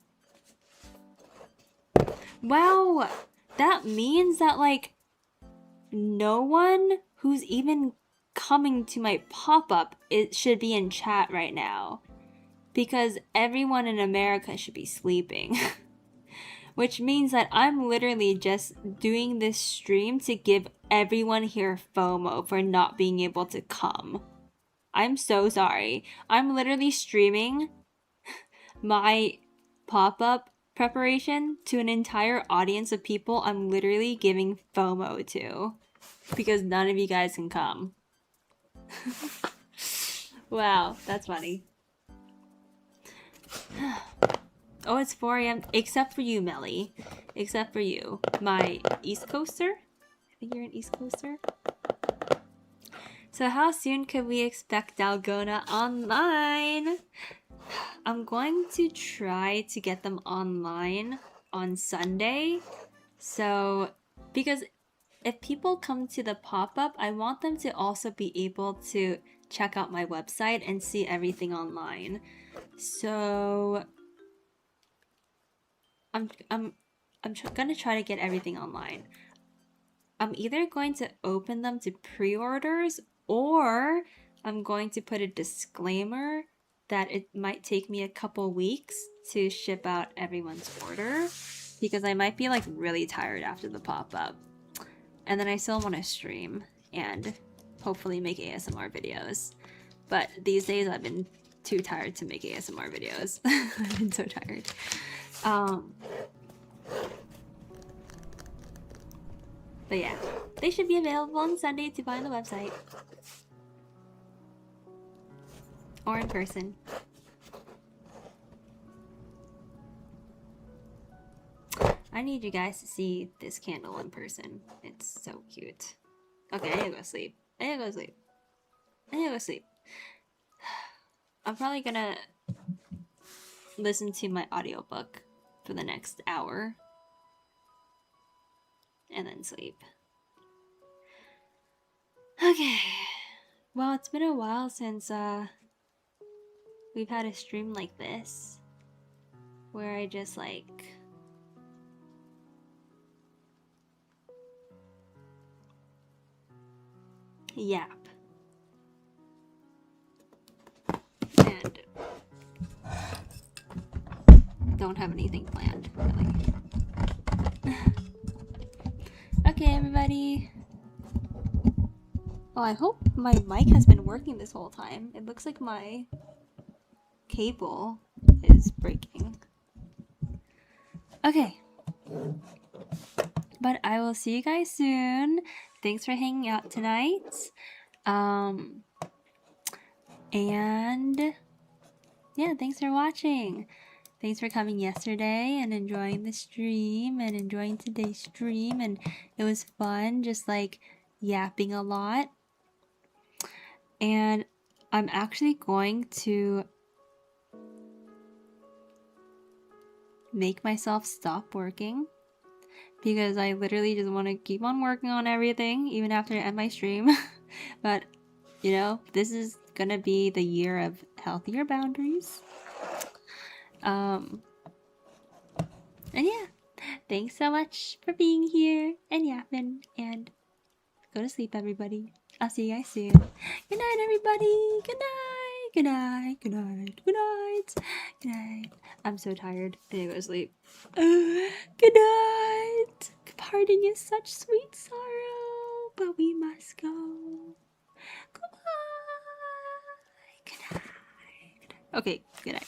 Wow! That means that, like, no one who's even coming to my pop-up, it should be in chat right now. Because everyone in America should be sleeping. Which means that I'm literally just doing this stream to give everyone here FOMO for not being able to come. I'm so sorry. I'm literally streaming my pop-up preparation to an entire audience of people I'm literally giving FOMO to. Because none of you guys can come. Wow, that's funny. Oh, it's 4 a.m. Except for you, Melly. Except for you. My East Coaster? I think you're an East Coaster. So how soon could we expect Dalgona online? I'm going to try to get them online on Sunday. So, because if people come to the pop-up, I want them to also be able to check out my website and see everything online. So I'm gonna try to get everything online. I'm either going to open them to pre-orders or I'm going to put a disclaimer that it might take me a couple weeks to ship out everyone's order because I might be like really tired after the pop-up. And then I still want to stream and hopefully make ASMR videos. But these days I've been too tired to make ASMR videos. I've been so tired. But But yeah, they should be available on Sunday to buy on the website. Or in person. I need you guys to see this candle in person. It's so cute. Okay, I need to go to sleep. I need to go to sleep. I need to go to sleep. I'm probably gonna listen to my audiobook for the next hour. And then sleep. Okay. Well, it's been a while since we've had a stream like this. Where I just like yap. And don't have anything planned, really. Okay, everybody. Oh, I hope my mic has been working this whole time. It looks like my cable is breaking. Okay. But I will see you guys soon. Thanks for hanging out tonight. And yeah, thanks for watching. Thanks for coming yesterday and enjoying the stream and enjoying today's stream. And it was fun, just like yapping a lot. And I'm actually going to make myself stop working because I literally just want to keep on working on everything even after I end my stream. But, you know, this is gonna be the year of healthier boundaries. And yeah, thanks so much for being here and yapping, and go to sleep, everybody. I'll see you guys soon. Good night, everybody. Good night. Good night. Good night. Good night. Good night. I'm so tired. I need to go to sleep. Good night. Parting is such sweet sorrow, but we must go. Goodbye. Good night. Okay, good night.